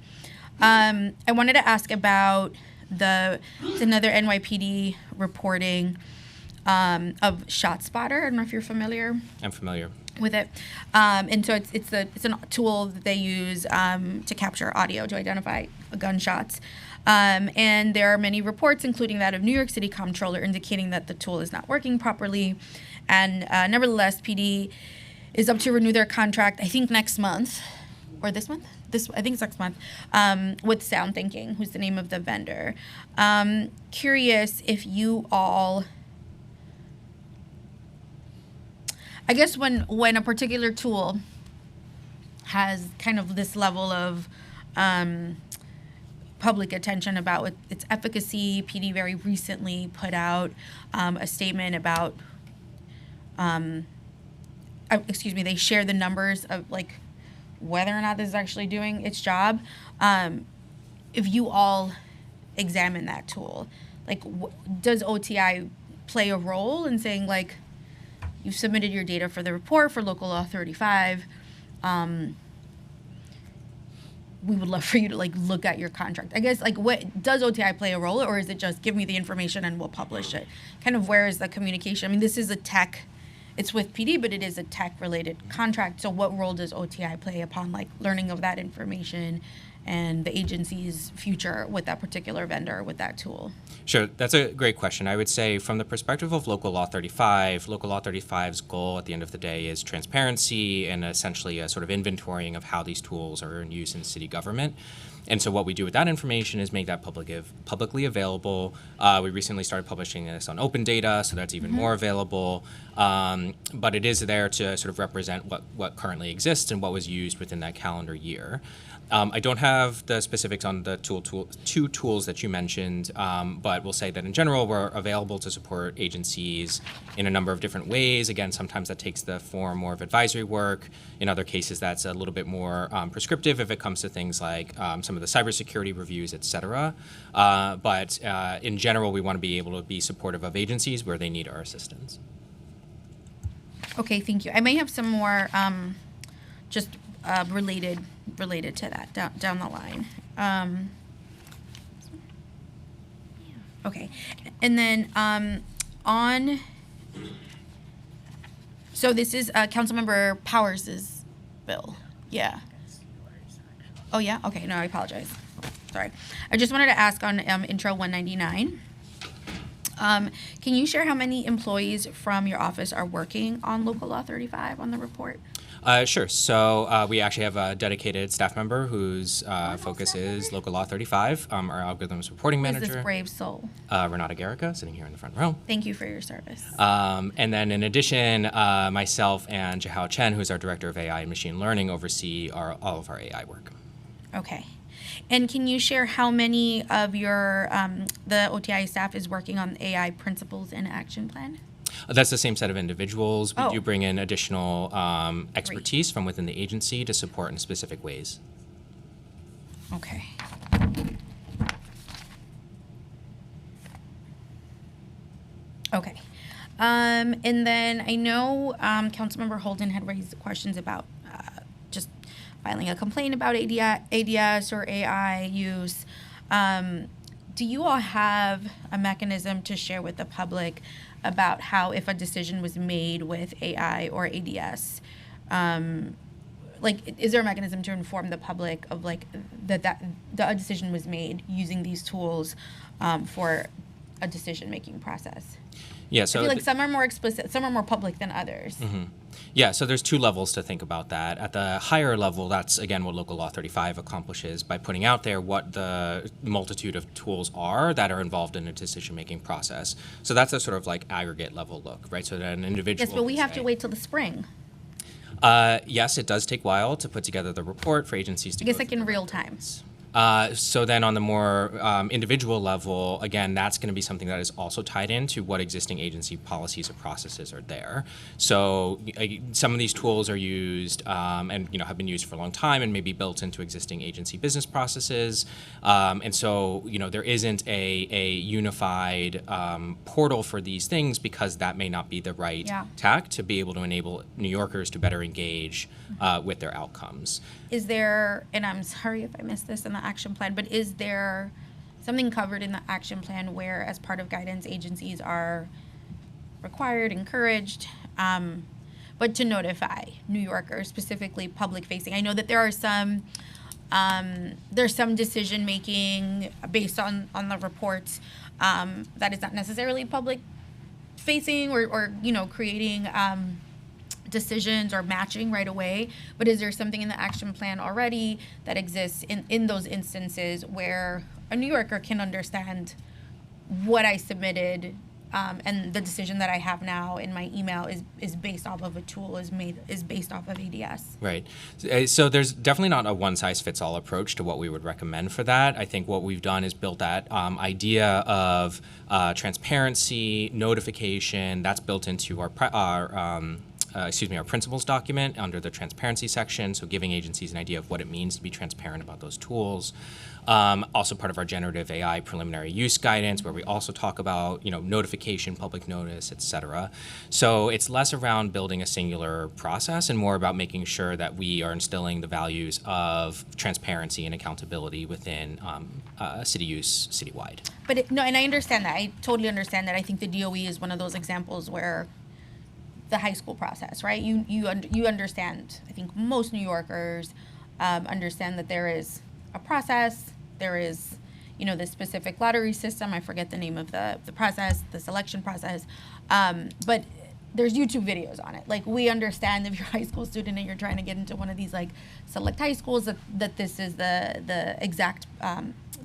I wanted to ask about another NYPD reporting of ShotSpotter. I don't know if you're familiar I'm familiar. with it. And so it's a tool that they use to capture audio to identify gunshots. And there are many reports, including that of New York City Comptroller, indicating that the tool is not working properly. And nevertheless, PD is up to renew their contract, I think next month, or this month? I think it's next month, with SoundThinking, who's the name of the vendor. Curious if you all, I guess when a particular tool has kind of this level of public attention about its efficacy, PD very recently put out a statement about, they share the numbers of like whether or not this is actually doing its job. If you all examine that tool, like does OTI play a role in saying like, you've submitted your data for the report for Local Law 35. We would love for you to like look at your contract. I guess like what does OTI play a role, or is it just give me the information and we'll publish it? Kind of where is the communication? I mean, this is a tech, it's with PD, but it is a tech related contract. So what role does OTI play upon like learning of that information and the agency's future with that particular vendor, with that tool? Sure, that's a great question. I would say from the perspective of Local Law 35, Local Law 35's goal at the end of the day is transparency and essentially a sort of inventorying of how these tools are in use in city government. And so what we do with that information is make that publicly available. We recently started publishing this on Open Data, so that's even more available. But it is there to sort of represent what currently exists and what was used within that calendar year. I don't have the specifics on the two tools that you mentioned, but we'll say that in general, we're available to support agencies in a number of different ways. Again, sometimes that takes the form more of advisory work. In other cases, that's a little bit more prescriptive if it comes to things like some of the cybersecurity reviews, et cetera. But in general, we want to be able to be supportive of agencies where they need our assistance. Okay, thank you. I may have some more just related to that down the line. Okay, and then so this is Councilmember Powers' bill. Yeah. Oh yeah. Okay. No, I apologize. Sorry. I just wanted to ask on Intro 199. Can you share how many employees from your office are working on Local Law 35 on the report? Sure. So we actually have a dedicated staff member whose focus is Local Law 35, our algorithms reporting Who's manager. this brave soul? Renata Garrica, sitting here in the front row. Thank you for your service. And then in addition, myself and Jihao Chen, who's our director of AI and machine learning, oversee all of our AI work. Okay. And can you share how many of your the OTI staff is working on the AI principles and action plan? That's the same set of individuals. We Oh. do bring in additional expertise from within the agency to support in specific ways. Okay. Okay. And then I know Councilmember Holden had raised questions about just filing a complaint about ADS or AI use. Do you all have a mechanism to share with the public about how, if a decision was made with AI or ADS, is there a mechanism to inform the public of that a decision was made using these tools for a decision-making process? Yeah, I so feel like some are more explicit, some are more public than others. Yeah, so there's two levels to think about that. At the higher level, that's again what Local Law 35 accomplishes by putting out there what the multitude of tools are that are involved in a decision-making process. So that's a sort of like aggregate level look, right? So that an individual. Yes, but we can have say, to wait till the spring. Yes, it does take a while to put together the report for agencies to I guess go like through in the real reports. time. So then on the more individual level, again, that's going to be something that is also tied into what existing agency policies or processes are there. So some of these tools are used and have been used for a long time and maybe built into existing agency business processes. And so there isn't a unified portal for these things because that may not be the right tack to be able to enable New Yorkers to better engage with their outcomes. Is there, and I'm sorry if I missed this in the action plan, but is there something covered in the action plan where, as part of guidance, agencies are required, encouraged, but to notify New Yorkers, specifically public facing? I know that there are there's some decision making based on the reports that is not necessarily public facing or creating decisions or matching right away, but is there something in the action plan already that exists in those instances where a New Yorker can understand what I submitted and the decision that I have now in my email is based off of a tool, is based off of ADS? Right. So there's definitely not a one-size-fits-all approach to what we would recommend for that. I think what we've done is built that idea of transparency, notification, that's built into our principles document under the transparency section, so giving agencies an idea of what it means to be transparent about those tools. Also part of our generative AI preliminary use guidance, where we also talk about notification, public notice, et cetera. So it's less around building a singular process and more about making sure that we are instilling the values of transparency and accountability within city use citywide. But and I understand that. I totally understand that. I think the DOE is one of those examples where the high school process, right? You understand. I think most New Yorkers understand that there is a process. There is, this specific lottery system. I forget the name of the process, the selection process. But there's YouTube videos on it. Like, we understand if you're a high school student and you're trying to get into one of these select high schools that this is the exact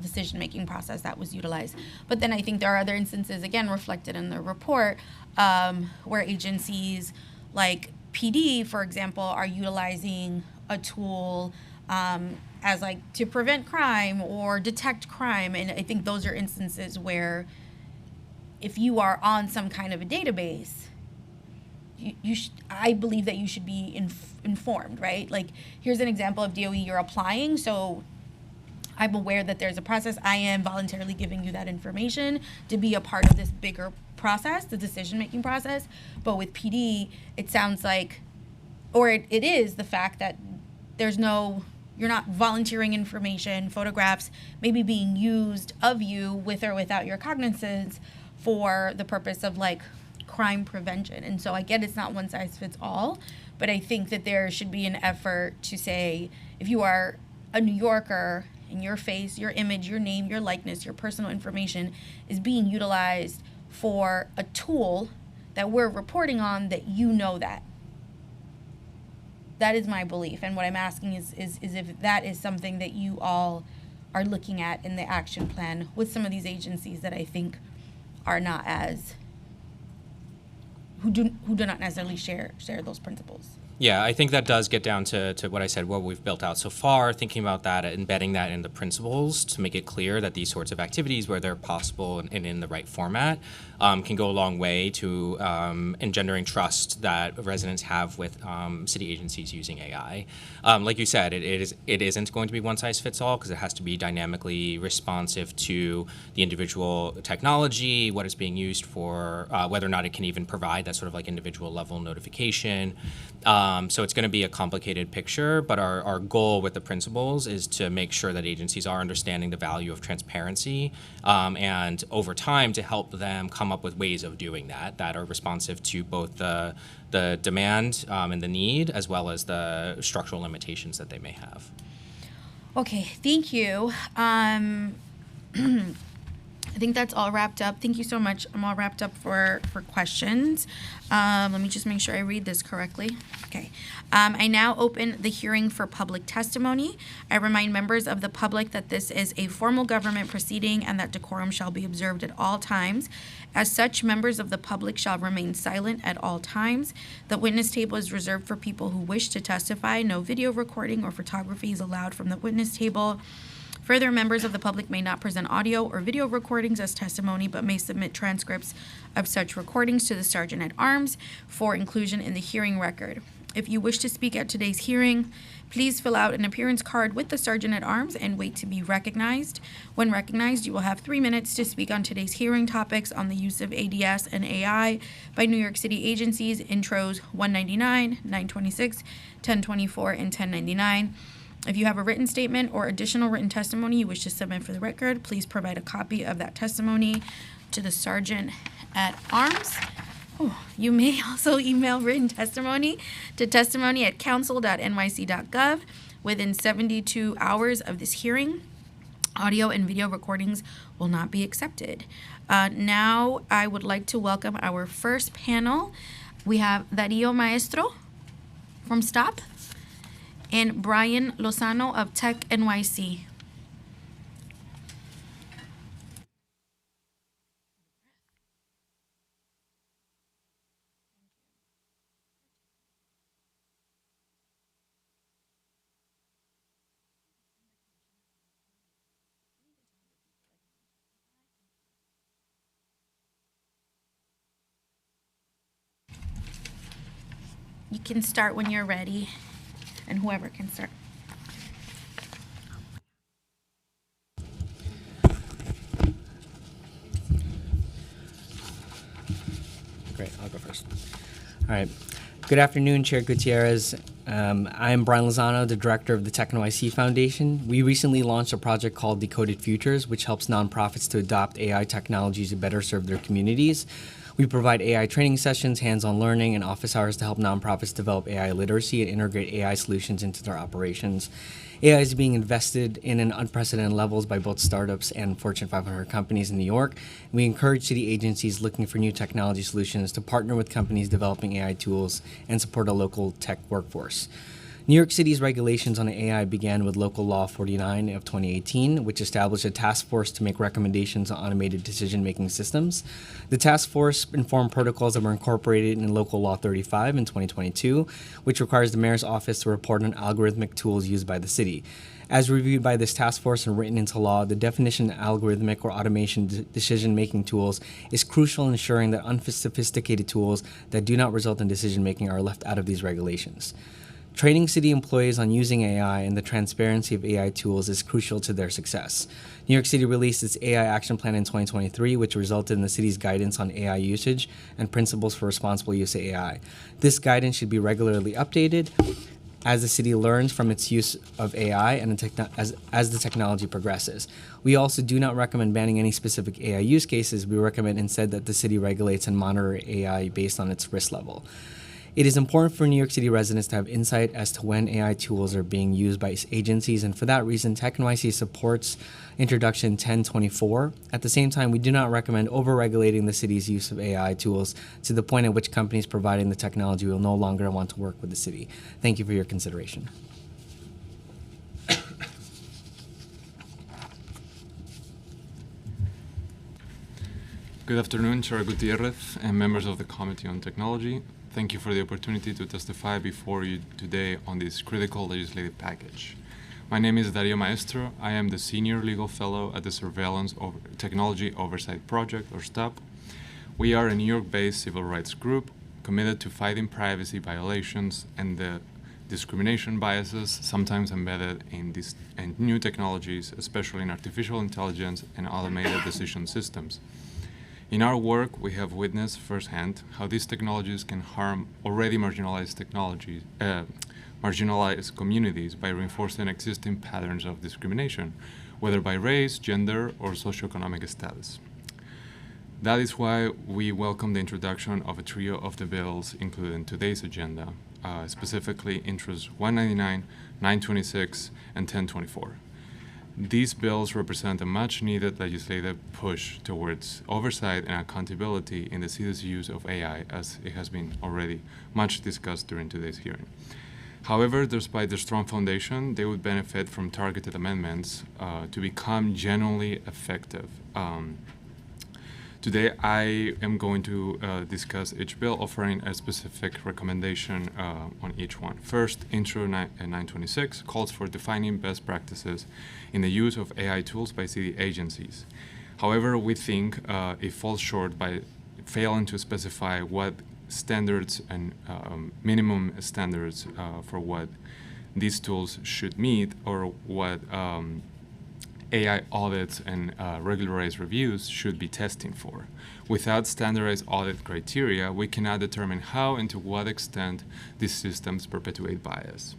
decision-making process that was utilized. But then I think there are other instances, again, reflected in the report, where agencies like PD, for example, are utilizing a tool as to prevent crime or detect crime. And I think those are instances where if you are on some kind of a database, I believe that you should be informed, right? Here's an example of DOE, you're applying, so I'm aware that there's a process. I am voluntarily giving you that information to be a part of this bigger process, the decision-making process. But with PD, it sounds like, or it is the fact that you're not volunteering information, photographs maybe being used of you with or without your cognizance for the purpose of crime prevention. And so I get it's not one size fits all, but I think that there should be an effort to say, if you are a New Yorker and your face, your image, your name, your likeness, your personal information is being utilized for a tool that we're reporting on, that that. That is my belief. And what I'm asking is if that is something that you all are looking at in the action plan with some of these agencies that I think are who do not necessarily share those principles. Yeah, I think that does get down to what I said, what we've built out so far, thinking about that, embedding that in the principles to make it clear that these sorts of activities, where they're possible and in the right format, can go a long way to engendering trust that residents have with city agencies using AI. Like you said, it isn't going to be one size fits all because it has to be dynamically responsive to the individual technology, what it's being used for, whether or not it can even provide that sort of like individual level notification. So it's going to be a complicated picture, but our goal with the principles is to make sure that agencies are understanding the value of transparency and over time to help them come up with ways of doing that are responsive to both the demand and the need as well as the structural limitations that they may have. Okay, thank you. I think that's all wrapped up. Thank you so much. I'm all wrapped up for questions. Let me just make sure I read this correctly. Okay. I now open the hearing for public testimony. I remind members of the public that this is a formal government proceeding and that decorum shall be observed at all times. As such, members of the public shall remain silent at all times. The witness table is reserved for people who wish to testify. No video recording or photography is allowed from the witness table. Further, members of the public may not present audio or video recordings as testimony, but may submit transcripts of such recordings to the Sergeant at Arms for inclusion in the hearing record. If you wish to speak at today's hearing, please fill out an appearance card with the Sergeant at Arms and wait to be recognized. When recognized, you will have 3 minutes to speak on today's hearing topics on the use of ADS and AI by New York City agencies, intros 199, 926, 1024, and 1099. If you have a written statement or additional written testimony you wish to submit for the record, please provide a copy of that testimony to the Sergeant at Arms. You may also email written testimony to testimony@council.nyc.gov within 72 hours of this hearing. Audio and video recordings will not be accepted. Now I would like to welcome our first panel. We have Dario Maestro from STOP and Brian Lozano of Tech NYC. You can start when you're ready, and whoever can start. Great, I'll go first. All right. Good afternoon, Chair Gutierrez. I'm Brian Lozano, the director of the Tech NYC Foundation. We recently launched a project called Decoded Futures, which helps nonprofits to adopt AI technologies to better serve their communities. We provide AI training sessions, hands-on learning, and office hours to help nonprofits develop AI literacy and integrate AI solutions into their operations. AI is being invested in unprecedented levels by both startups and Fortune 500 companies in New York. We encourage city agencies looking for new technology solutions to partner with companies developing AI tools and support a local tech workforce. New York City's regulations on AI began with Local Law 49 of 2018, which established a task force to make recommendations on automated decision-making systems. The task force informed protocols that were incorporated in Local Law 35 in 2022, which requires the mayor's office to report on algorithmic tools used by the city. As reviewed by this task force and written into law, the definition of algorithmic or automation decision-making tools is crucial in ensuring that unsophisticated tools that do not result in decision-making are left out of these regulations. Training city employees on using AI and the transparency of AI tools is crucial to their success. New York City released its AI Action Plan in 2023, which resulted in the city's guidance on AI usage and principles for responsible use of AI. This guidance should be regularly updated as the city learns from its use of AI and as the technology progresses. We also do not recommend banning any specific AI use cases. We recommend instead that the city regulates and monitor AI based on its risk level. It is important for New York City residents to have insight as to when AI tools are being used by agencies, and for that reason, Tech NYC supports Introduction 1024. At the same time, we do not recommend over-regulating the city's use of AI tools to the point at which companies providing the technology will no longer want to work with the city. Thank you for your consideration. Good afternoon, Chair Gutierrez and members of the Committee on Technology. Thank you for the opportunity to testify before you today on this critical legislative package. My name is Dario Maestro. I am the Senior Legal Fellow at the Surveillance Technology Oversight Project, or STOP. We are a New York-based civil rights group committed to fighting privacy violations and the discrimination biases sometimes embedded in these new technologies, especially in artificial intelligence and automated decision systems. In our work, we have witnessed firsthand how these technologies can harm already marginalized marginalized communities by reinforcing existing patterns of discrimination, whether by race, gender, or socioeconomic status. That is why we welcome the introduction of a trio of the bills included in today's agenda, specifically Intros 199, 926, and 1024. These bills represent a much-needed legislative push towards oversight and accountability in the city's use of AI, as it has been already much discussed during today's hearing. However, despite their strong foundation, they would benefit from targeted amendments to become genuinely effective. Today, I am going to discuss each bill, offering a specific recommendation on each one. First, Intro 926 calls for defining best practices in the use of AI tools by city agencies. However, we think it falls short by failing to specify what standards and minimum standards for what these tools should meet, or what AI audits and regularized reviews should be testing for. Without standardized audit criteria, we cannot determine how and to what extent these systems perpetuate bias.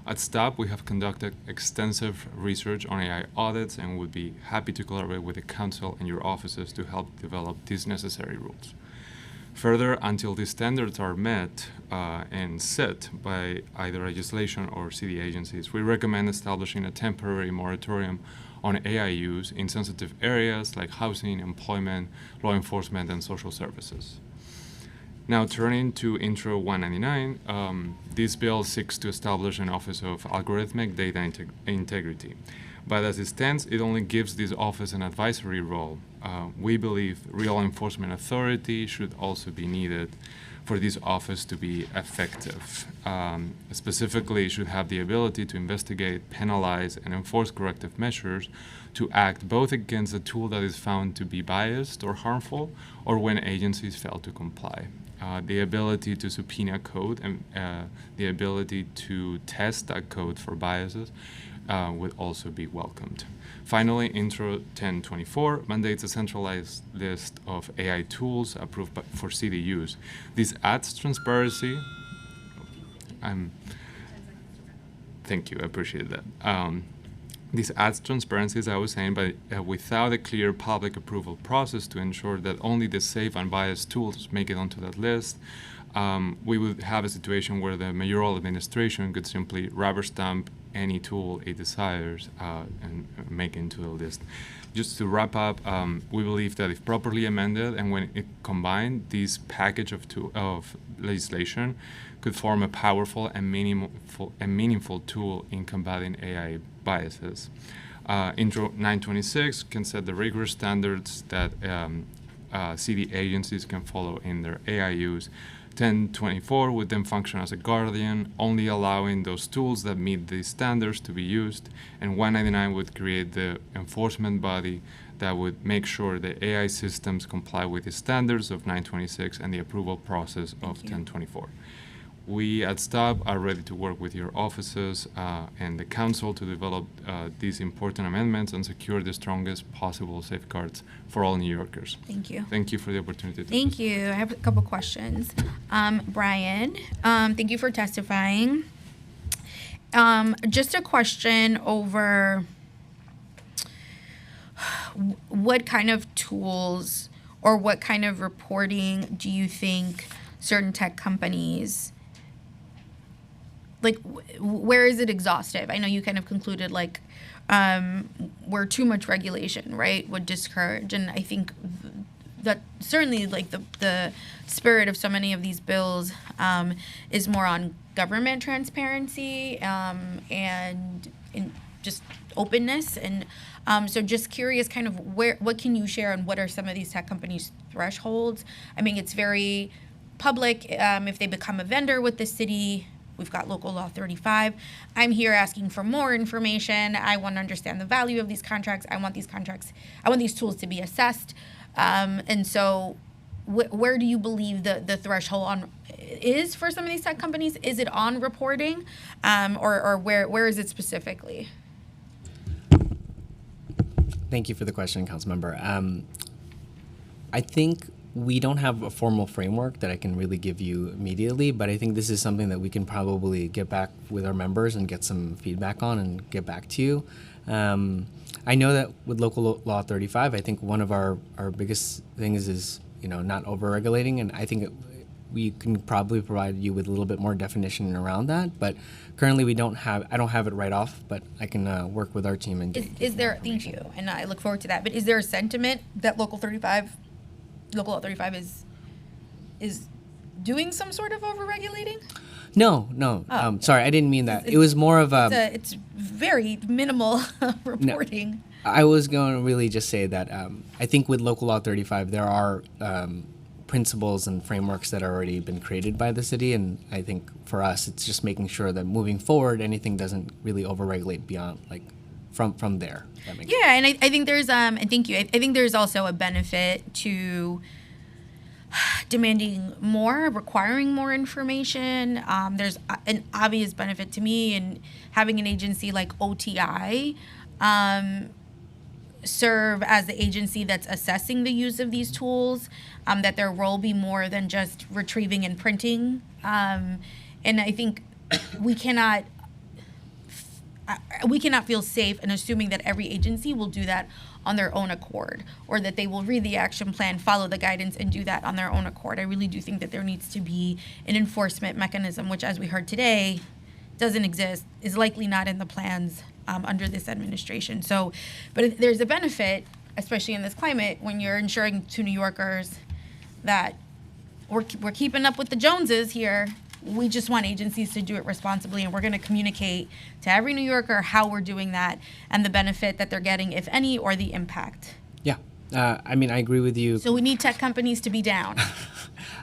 At STOP, we have conducted extensive research on AI audits and would be happy to collaborate with the Council and your offices to help develop these necessary rules. Further, until these standards are met and set by either legislation or city agencies, we recommend establishing a temporary moratorium on AI use in sensitive areas like housing, employment, law enforcement, and social services. Now, turning to Intro 199, this bill seeks to establish an Office of Algorithmic Data Integrity. But as it stands, it only gives this office an advisory role. We believe real enforcement authority should also be needed for this office to be effective. Specifically, it should have the ability to investigate, penalize, and enforce corrective measures to act both against a tool that is found to be biased or harmful, or when agencies fail to comply. The ability to subpoena code and the ability to test that code for biases would also be welcomed. Finally, Intro 1024 mandates a centralized list of AI tools approved for city use. This adds transparency. Thank you, I appreciate that. This adds transparency, as I was saying, but without a clear public approval process to ensure that only the safe and biased tools make it onto that list, we would have a situation where the mayoral administration could simply rubber stamp any tool it desires and make it into the list. Just to wrap up, we believe that if properly amended and when it combined, this package of legislation could form a powerful and meaningful tool in combating AI biases. Intro 926 can set the rigorous standards that city agencies can follow in their AI use. 1024 would then function as a guardian, only allowing those tools that meet these standards to be used, and 199 would create the enforcement body that would make sure the AI systems comply with the standards of 926 and the approval process of 1024. We at STOP are ready to work with your offices and the Council to develop these important amendments and secure the strongest possible safeguards for all New Yorkers. Thank you. Thank you for the opportunity. Thank you. I have a couple questions. Brian, thank you for testifying. Just a question over what kind of tools or what kind of reporting do you think certain tech companies, like, where is it exhaustive? I know you kind of concluded, like, where too much regulation, right, would discourage. And I think that certainly, like, the spirit of so many of these bills is more on government transparency and in just openness. And so just curious, kind of what can you share and what are some of these tech companies' thresholds? I mean, it's very public, if they become a vendor with the city. We've got local law 35. I'm here asking for more information. I want to understand the value of these contracts. I want these tools to be assessed. And so where do you believe the threshold is for some of these tech companies? Is it on reporting, or where is it specifically? Thank you for the question, Councilmember. I think we don't have a formal framework that I can really give you immediately, but I think this is something that we can probably get back with our members and get some feedback on and get back to you. I know that with local law 35, I think one of our biggest things is, not over-regulating, and I think we can probably provide you with a little bit more definition around that, but currently I don't have it right off, but I can work with our team and Is there, thank you, and I look forward to that, but is there a sentiment that local law 35 is doing some sort of over-regulating? No. Oh. Sorry, I didn't mean that. It was more of It's very minimal reporting. I was going to really just say that I think with local law 35, there are principles and frameworks that are already been created by the city, and I think for us, it's just making sure that moving forward, anything doesn't really over-regulate beyond from there. That makes sense. And I think there's and thank you. I think there's also a benefit to demanding more, requiring more information. There's an obvious benefit to me in having an agency like OTI serve as the agency that's assessing the use of these tools, that their role be more than just retrieving and printing. And I think we cannot feel safe in assuming that every agency will do that on their own accord, or that they will read the action plan, follow the guidance, and do that on their own accord. I really do think that there needs to be an enforcement mechanism, which, as we heard today, doesn't exist, is likely not in the plans under this administration. So, but there's a benefit, especially in this climate, when you're ensuring to New Yorkers that we're keeping up with the Joneses here. We just want agencies to do it responsibly, and we're going to communicate to every New Yorker how we're doing that and the benefit that they're getting, if any, or the impact. Yeah. I agree with you. So we need tech companies to be down.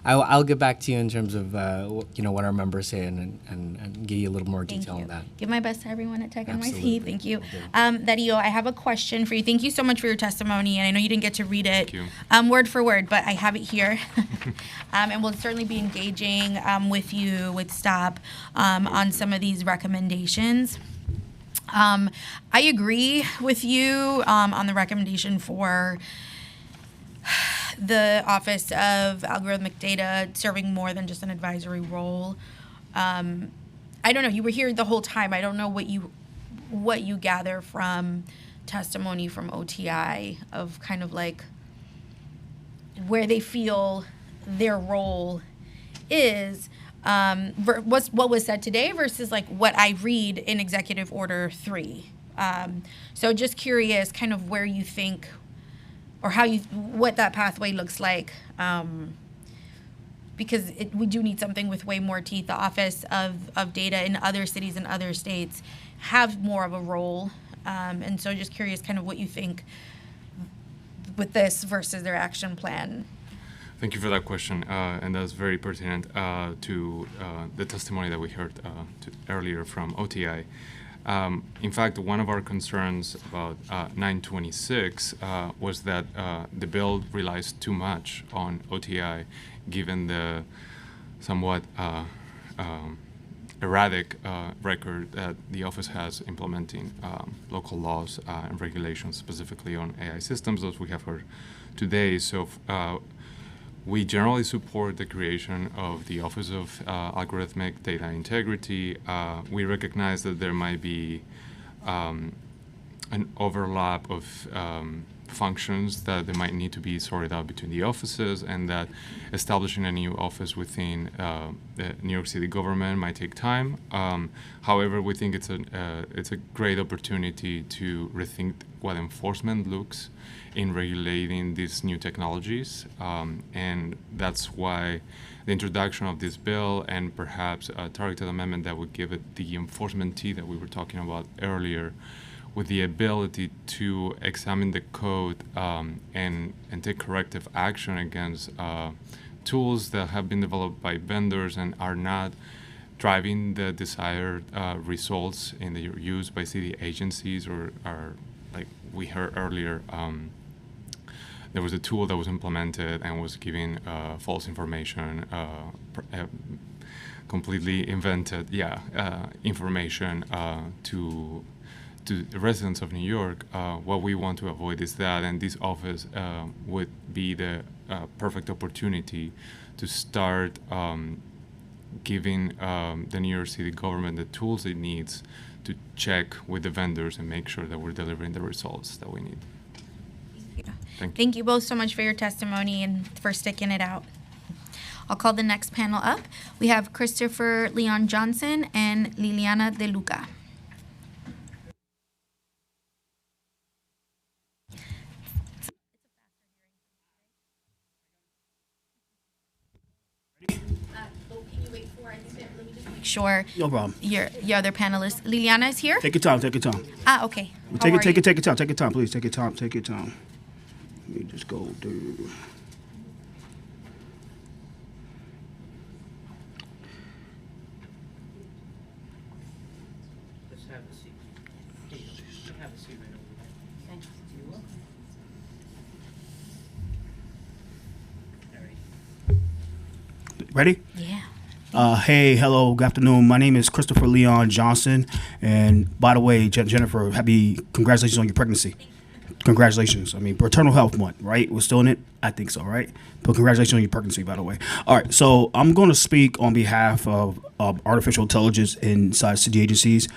I'll get back to you in terms of what our members say and give you a little more detail on that. Give my best to everyone at Tech Absolutely. NYC. Thank you. Dario, I have a question for you. Thank you so much for your testimony, and I know you didn't get to read it word for word, but I have it here. And we'll certainly be engaging with you, with STOP, on some of these recommendations. I agree with you on the recommendation for the Office of Algorithmic Data serving more than just an advisory role. I don't know. You were here the whole time. I don't know what you gather from testimony from OTI of kind of like where they feel their role is. What was said today versus like what I read in Executive Order 3. So just curious kind of where you think or what that pathway looks like, because we do need something with way more teeth. The Office of Data in other cities and other states have more of a role, and so just curious kind of what you think with this versus their action plan. Thank you for that question, and that's very pertinent to the testimony that we heard earlier from OTI. In fact, one of our concerns about 926 was that the bill relies too much on OTI, given the somewhat erratic record that the office has implementing local laws and regulations, specifically on AI systems, as we have heard today. So we generally support the creation of the Office of Algorithmic Data Integrity. We recognize that there might be an overlap of functions that they might need to be sorted out between the offices, and that establishing a new office within the New York City government might take time. However, we think it's a great opportunity to rethink what enforcement looks in regulating these new technologies, and that's why the introduction of this bill and perhaps a targeted amendment that would give it the enforcement teeth that we were talking about earlier, with the ability to examine the code and take corrective action against tools that have been developed by vendors and are not driving the desired results in the use by city agencies, or are, like we heard earlier, there was a tool that was implemented and was giving false information, completely invented, information to the residents of New York. What we want to avoid is that, and this office would be the perfect opportunity to start giving the New York City government the tools it needs to check with the vendors and make sure that we're delivering the results that we need. Thank you both so much for your testimony and for sticking it out. I'll call the next panel up. We have Christopher Leon Johnson and Liliana De Luca. Sure. No problem. Your other panelist, Liliana, is here. Take your time. Take your time. Okay. Take your time. Take your time, please. Take your time. Take your time. Let me just go through. Let's have a seat. Have a seat right over there. Ready? Yeah. Hey, hello, good afternoon. My name is Christopher Leon Johnson, and by the way, Jennifer, congratulations on your pregnancy. Congratulations. I mean, Maternal Health Month, right? We're still in it? I think so, right? But congratulations on your pregnancy, by the way. All right, so I'm going to speak on behalf of artificial intelligence inside city agencies.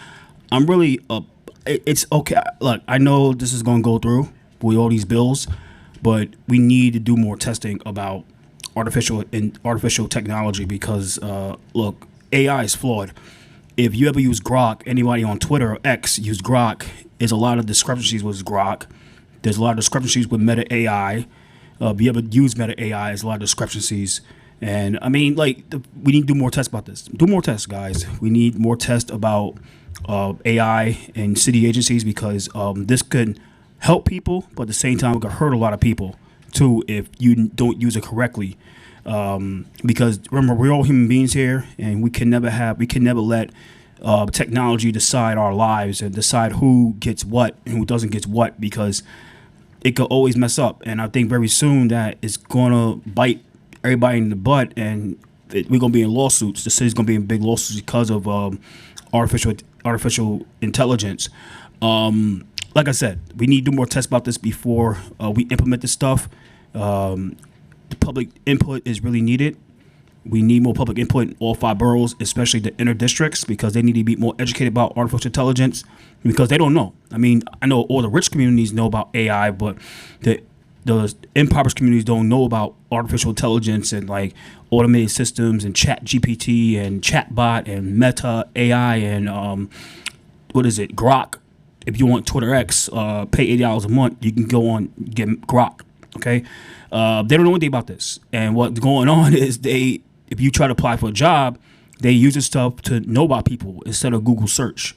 I'm really, it's okay. Look, I know this is going to go through with all these bills, but we need to do more testing about artificial technology because, look, AI is flawed. If you ever use Grok, anybody on Twitter or X use Grok, there's a lot of discrepancies with Grok. There's a lot of discrepancies with Meta AI. If you ever use Meta AI, there's a lot of discrepancies. And I mean, we need to do more tests about this. Do more tests, guys. We need more tests about AI and city agencies because this could help people, but at the same time, it could hurt a lot of people too if you don't use it correctly. Because remember, we're all human beings here, and we can never let technology decide our lives and decide who gets what and who doesn't get what, because it could always mess up. And I think very soon that it's gonna bite everybody in the butt, and we're gonna be in lawsuits. The city's gonna be in big lawsuits because of artificial intelligence. Like I said, we need to do more tests about this before we implement this stuff. The public input is really needed. We need more public input in all 5 boroughs, especially the inner districts, because they need to be more educated about artificial intelligence because they don't know. I mean, I know all the rich communities know about AI, but the impoverished communities don't know about artificial intelligence and automated systems and Chat GPT and Chatbot and Meta AI and Grok. If you want Twitter X, pay $80 a month. You can go on get Grok. Okay, they don't know anything about this, and what's going on is if you try to apply for a job, they use this stuff to know about people instead of Google search.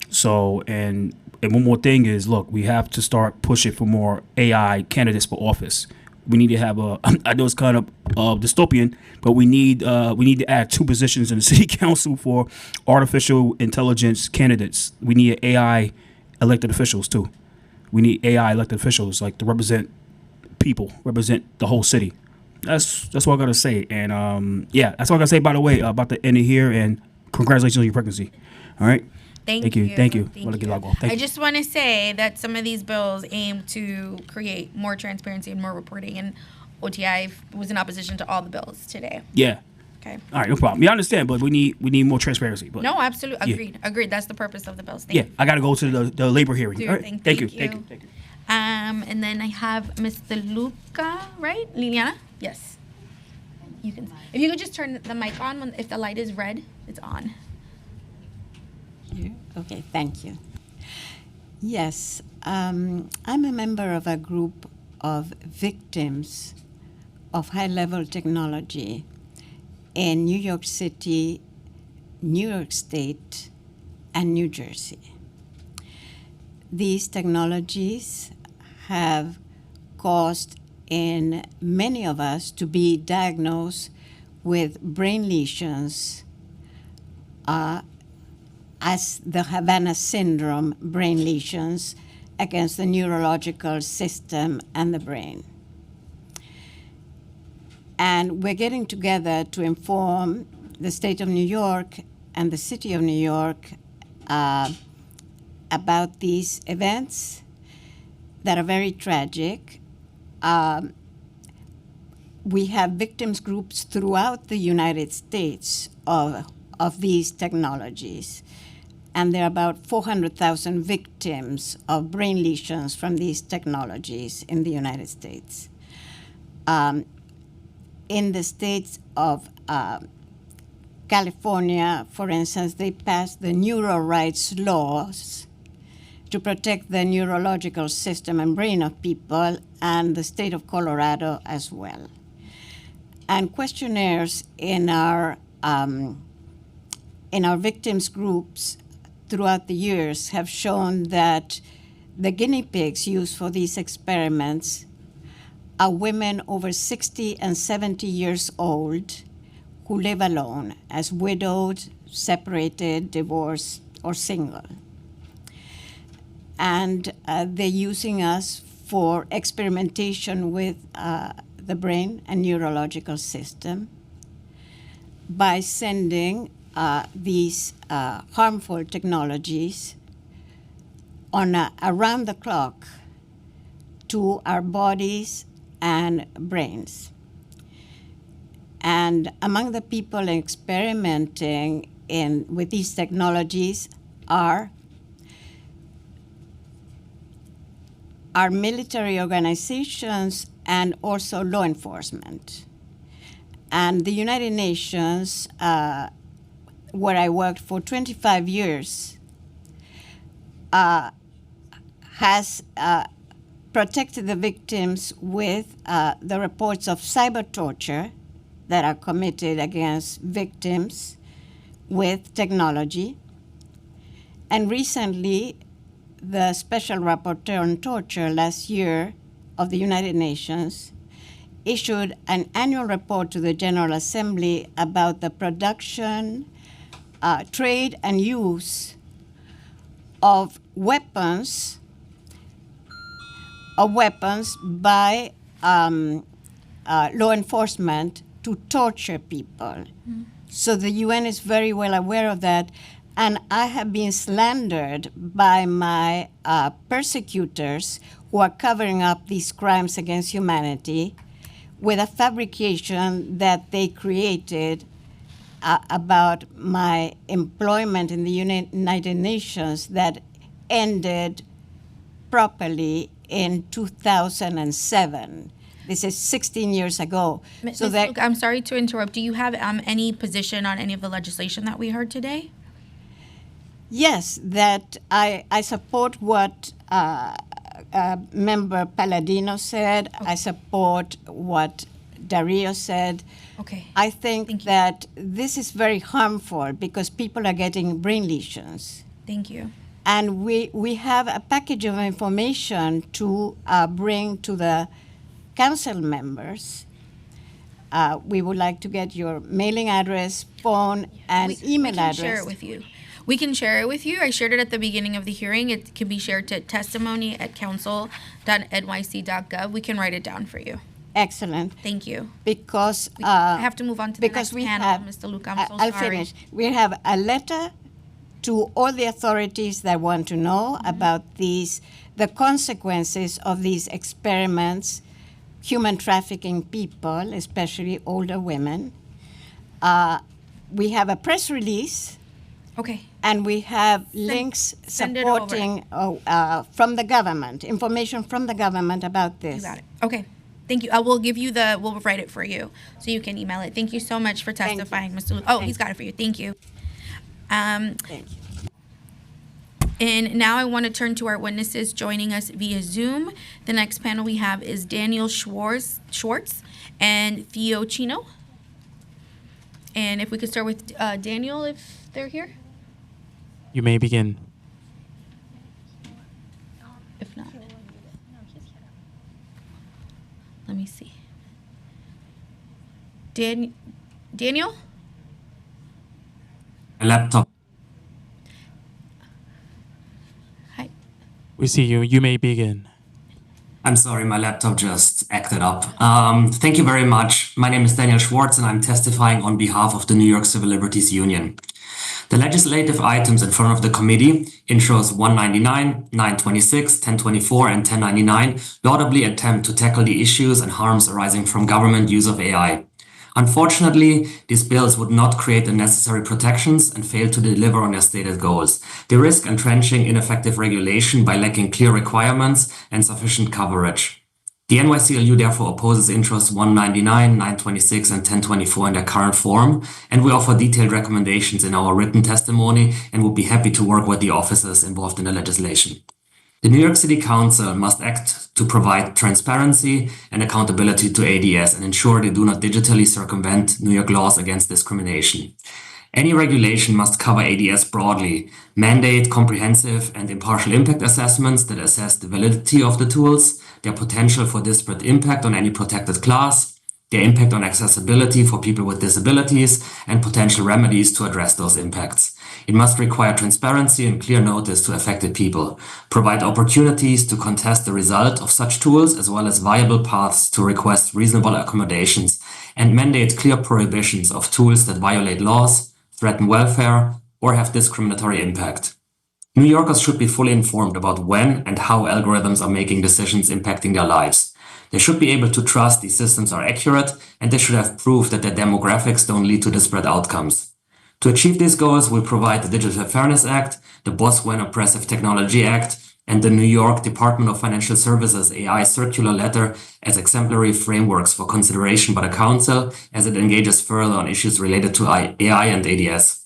So, and one more thing is, look, we have to start pushing for more AI candidates for office. We need to have I know it's kind of dystopian, but we need to add 2 positions in the city council for artificial intelligence candidates. We need AI elected officials too. We need AI elected officials to represent people, represent the whole city. That's what I gotta say. And that's all I gotta say. By the way, about the end of here, and congratulations on your pregnancy. All right. Thank you. I just want to say that some of these bills aim to create more transparency and more reporting, and OTI was in opposition to all the bills today. Yeah. Okay. All right, no problem. Yeah, I understand, but we need more transparency. But no, absolutely. Yeah. Agreed. That's the purpose of the bills. Thank you. I got to go to the labor hearing. Do All right. your thing. Thank you. Thank you. And then I have Mr. Luca, right? Liliana? Yes. You can. If you could just turn the mic on if the light is red, it's on. Okay, thank you. Yes, I'm a member of a group of victims of high-level technology in New York City, New York State, and New Jersey. These technologies have caused in many of us to be diagnosed with brain lesions as the Havana syndrome brain lesions against the neurological system and the brain. And we're getting together to inform the state of New York and the city of New York about these events that are very tragic. We have victims groups throughout the United States of these technologies. And there are about 400,000 victims of brain lesions from these technologies in the United States. In the states of California, for instance, they passed the neural rights laws to protect the neurological system and brain of people, and the state of Colorado as well. And questionnaires in our victims groups throughout the years have shown that the guinea pigs used for these experiments are women over 60 and 70 years old who live alone as widowed, separated, divorced, or single. And they're using us for experimentation with the brain and neurological system by sending these harmful technologies on around the clock to our bodies and brains. And among the people experimenting with these technologies are our military organizations and also law enforcement. And the United Nations, where I worked for 25 years, has protected the victims with the reports of cyber torture that are committed against victims with technology. And recently, the Special Rapporteur on Torture last year of the United Nations issued an annual report to the General Assembly about the production, trade, and use of weapons by law enforcement to torture people. Mm. So the UN is very well aware of that. And I have been slandered by my persecutors who are covering up these crimes against humanity with a fabrication that they created about my employment in the United Nations that ended properly in 2007. This is 16 years ago. So that, Luke, I'm sorry to interrupt. Do you have any position on any of the legislation that we heard today? Yes, that I support what Member Palladino said. Okay. I support what Dario said. Okay. I think that this is very harmful because people are getting brain lesions. Thank you. And we have a package of information to bring to the council members. We would like to get your mailing address, phone, and email address. We can share it with you. We can share it with you. I shared it at the beginning of the hearing. It can be shared to testimony@council.nyc.gov. We can write it down for you. Excellent. Thank you. Because I have to move on to the next panel, Mr. Luke. I'm so sorry. I'll finish. We have a letter to all the authorities that want to know about the consequences of these experiments, human trafficking people, especially older women. We have a press release. Okay. And we have links supporting from the government, information from the government about this. You got it. Okay. Thank you. We'll give you we'll write it for you so you can email it. Thank you so much for testifying, Mr. Luke. Oh, he's got it for you. Thank you. Thank you. And now I want to turn to our witnesses joining us via Zoom. The next panel we have is Daniel Schwartz and Theo Chino. And if we could start with Daniel, if they're here. You may begin. If not, let me me see. Daniel? Laptop. Hi. We see you. You may begin. I'm sorry, my laptop just acted up. Thank you very much. My name is Daniel Schwartz, and I'm testifying on behalf of the New York Civil Liberties Union. The legislative items in front of the committee, intros 199, 926, 1024, and 1099, laudably attempt to tackle the issues and harms arising from government use of AI. Unfortunately, these bills would not create the necessary protections and fail to deliver on their stated goals. They risk entrenching ineffective regulation by lacking clear requirements and sufficient coverage. The NYCLU therefore opposes intros 199, 926, and 1024 in their current form, and we offer detailed recommendations in our written testimony and would be happy to work with the officers involved in the legislation. The New York City Council must act to provide transparency and accountability to ADS and ensure they do not digitally circumvent New York laws against discrimination. Any regulation must cover ADS broadly, mandate comprehensive and impartial impact assessments that assess the validity of the tools, their potential for disparate impact on any protected class, their impact on accessibility for people with disabilities, and potential remedies to address those impacts. It must require transparency and clear notice to affected people, provide opportunities to contest the result of such tools, as well as viable paths to request reasonable accommodations, and mandate clear prohibitions of tools that violate laws, threaten welfare, or have discriminatory impact. New Yorkers should be fully informed about when and how algorithms are making decisions impacting their lives. They should be able to trust these systems are accurate, and they should have proof that their demographics don't lead to disparate outcomes. To achieve these goals, we'll provide the Digital Fairness Act, the Boswell Oppressive Technology Act, and the New York Department of Financial Services AI Circular Letter as exemplary frameworks for consideration by the Council as it engages further on issues related to AI and ADS.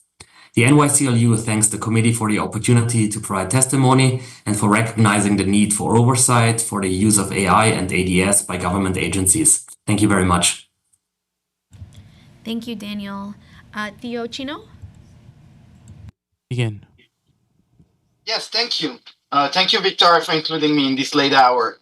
The NYCLU thanks the committee for the opportunity to provide testimony and for recognizing the need for oversight for the use of AI and ADS by government agencies. Thank you very much. Thank you, Daniel. Theo Chino? Begin. Yes, thank you. Thank you, Victoria, for including me in this late hour.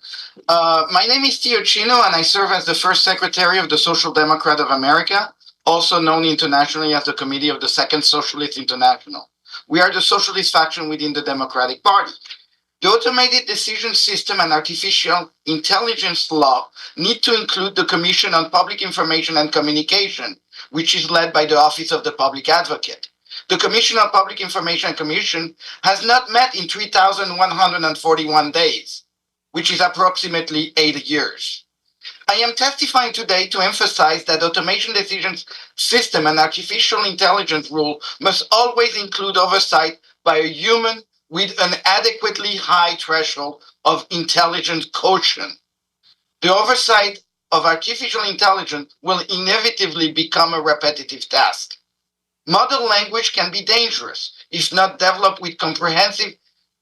My name is Theo Chino, and I serve as the first secretary of the Social Democrat of America, also known internationally as the Committee of the Second Socialist International. We are the socialist faction within the Democratic Party. The automated decision system and artificial intelligence law need to include the Commission on Public Information and Communication, which is led by the Office of the Public Advocate. The Commission on Public Information and Communication has not met in 3,141 days, which is approximately 8 years. I am testifying today to emphasize that automation decisions system and artificial intelligence rule must always include oversight by a human with an adequately high threshold of intelligence quotient. The oversight of artificial intelligence will inevitably become a repetitive task. Model language can be dangerous if not developed with comprehensive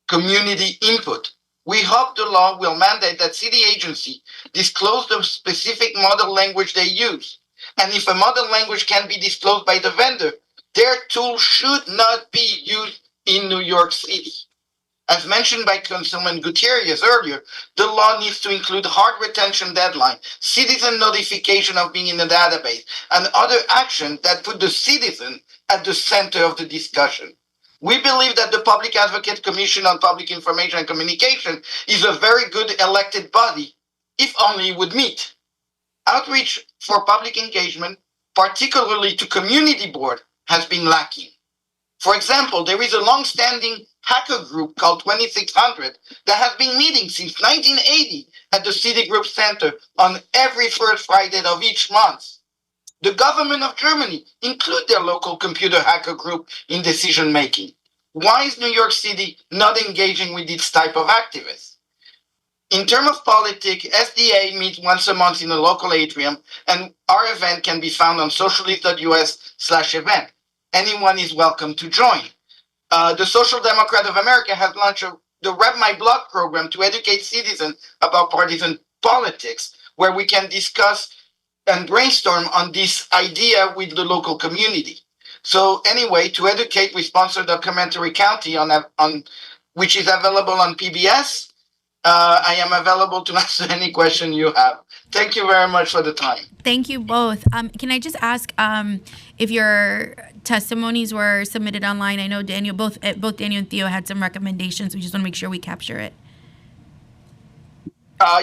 community input. We hope the law will mandate that city agencies disclose the specific model language they use. And if a model language can be disclosed by the vendor, their tool should not be used in New York City. As mentioned by Councilman Gutierrez earlier, the law needs to include hard retention deadline, citizen notification of being in the database, and other actions that put the citizen at the center of the discussion. We believe that the Public Advocate Commission on Public Information and Communication is a very good elected body, if only it would meet. Outreach for public engagement, particularly to community board, has been lacking. For example, there is a long-standing hacker group called 2600 that has been meeting since 1980 at the Citigroup Center on every first Friday of each month. The government of Germany include their local computer hacker group in decision-making. Why is New York City not engaging with this type of activists? In terms of politics, SDA meets once a month in a local atrium, and our event can be found on socialist.us/event. Anyone is welcome to join. The Social Democrat of America has launched the Rev My Blog program to educate citizens about partisan politics, where we can discuss and brainstorm on this idea with the local community. So anyway, to educate, we sponsor Documentary County on which is available on PBS. I am available to answer any question you have. Thank you very much for the time. Thank you both. Can I just ask if your testimonies were submitted online? I know Daniel, both Daniel and Theo had some recommendations. We just want to make sure we capture it.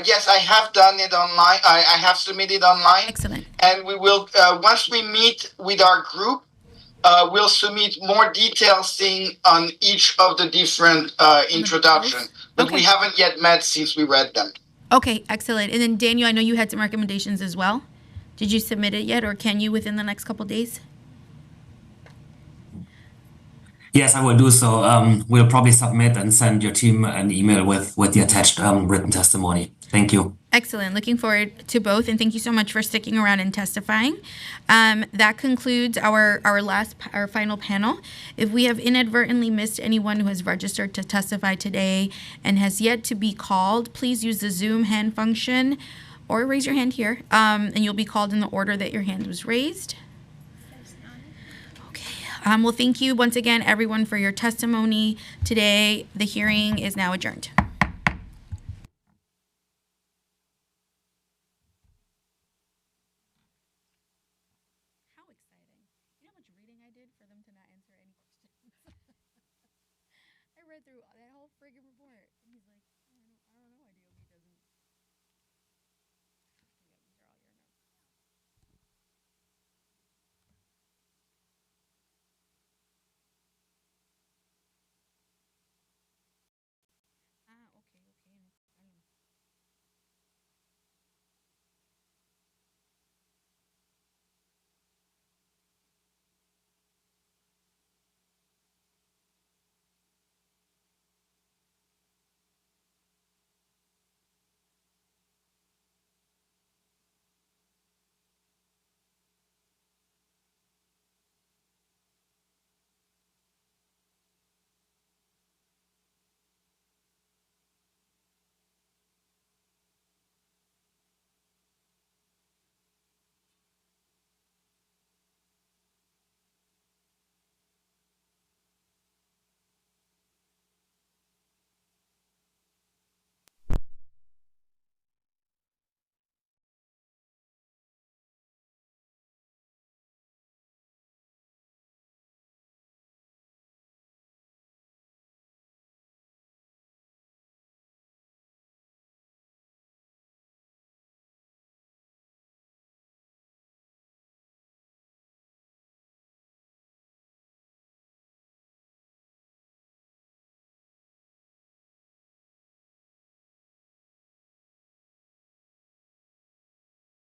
Yes, I have done it online. I have submitted online. Excellent. And we will, once we meet with our group, we'll submit more details on each of the different introduction. But we haven't yet met since we read them. Okay, excellent. And then Daniel, I know you had some recommendations as well. Did you submit it yet, or can you within the next couple days? Yes, I will do so. We'll probably submit and send your team an email with the attached written testimony. Thank you. Excellent. Looking forward to both, and thank you so much for sticking around and testifying. That concludes our final panel. If we have inadvertently missed anyone who has registered to testify today and has yet to be called, please use the Zoom hand function or raise your hand here, and you'll be called in the order that your hand was raised. Well, thank you once again, everyone, for your testimony today. The hearing is now adjourned.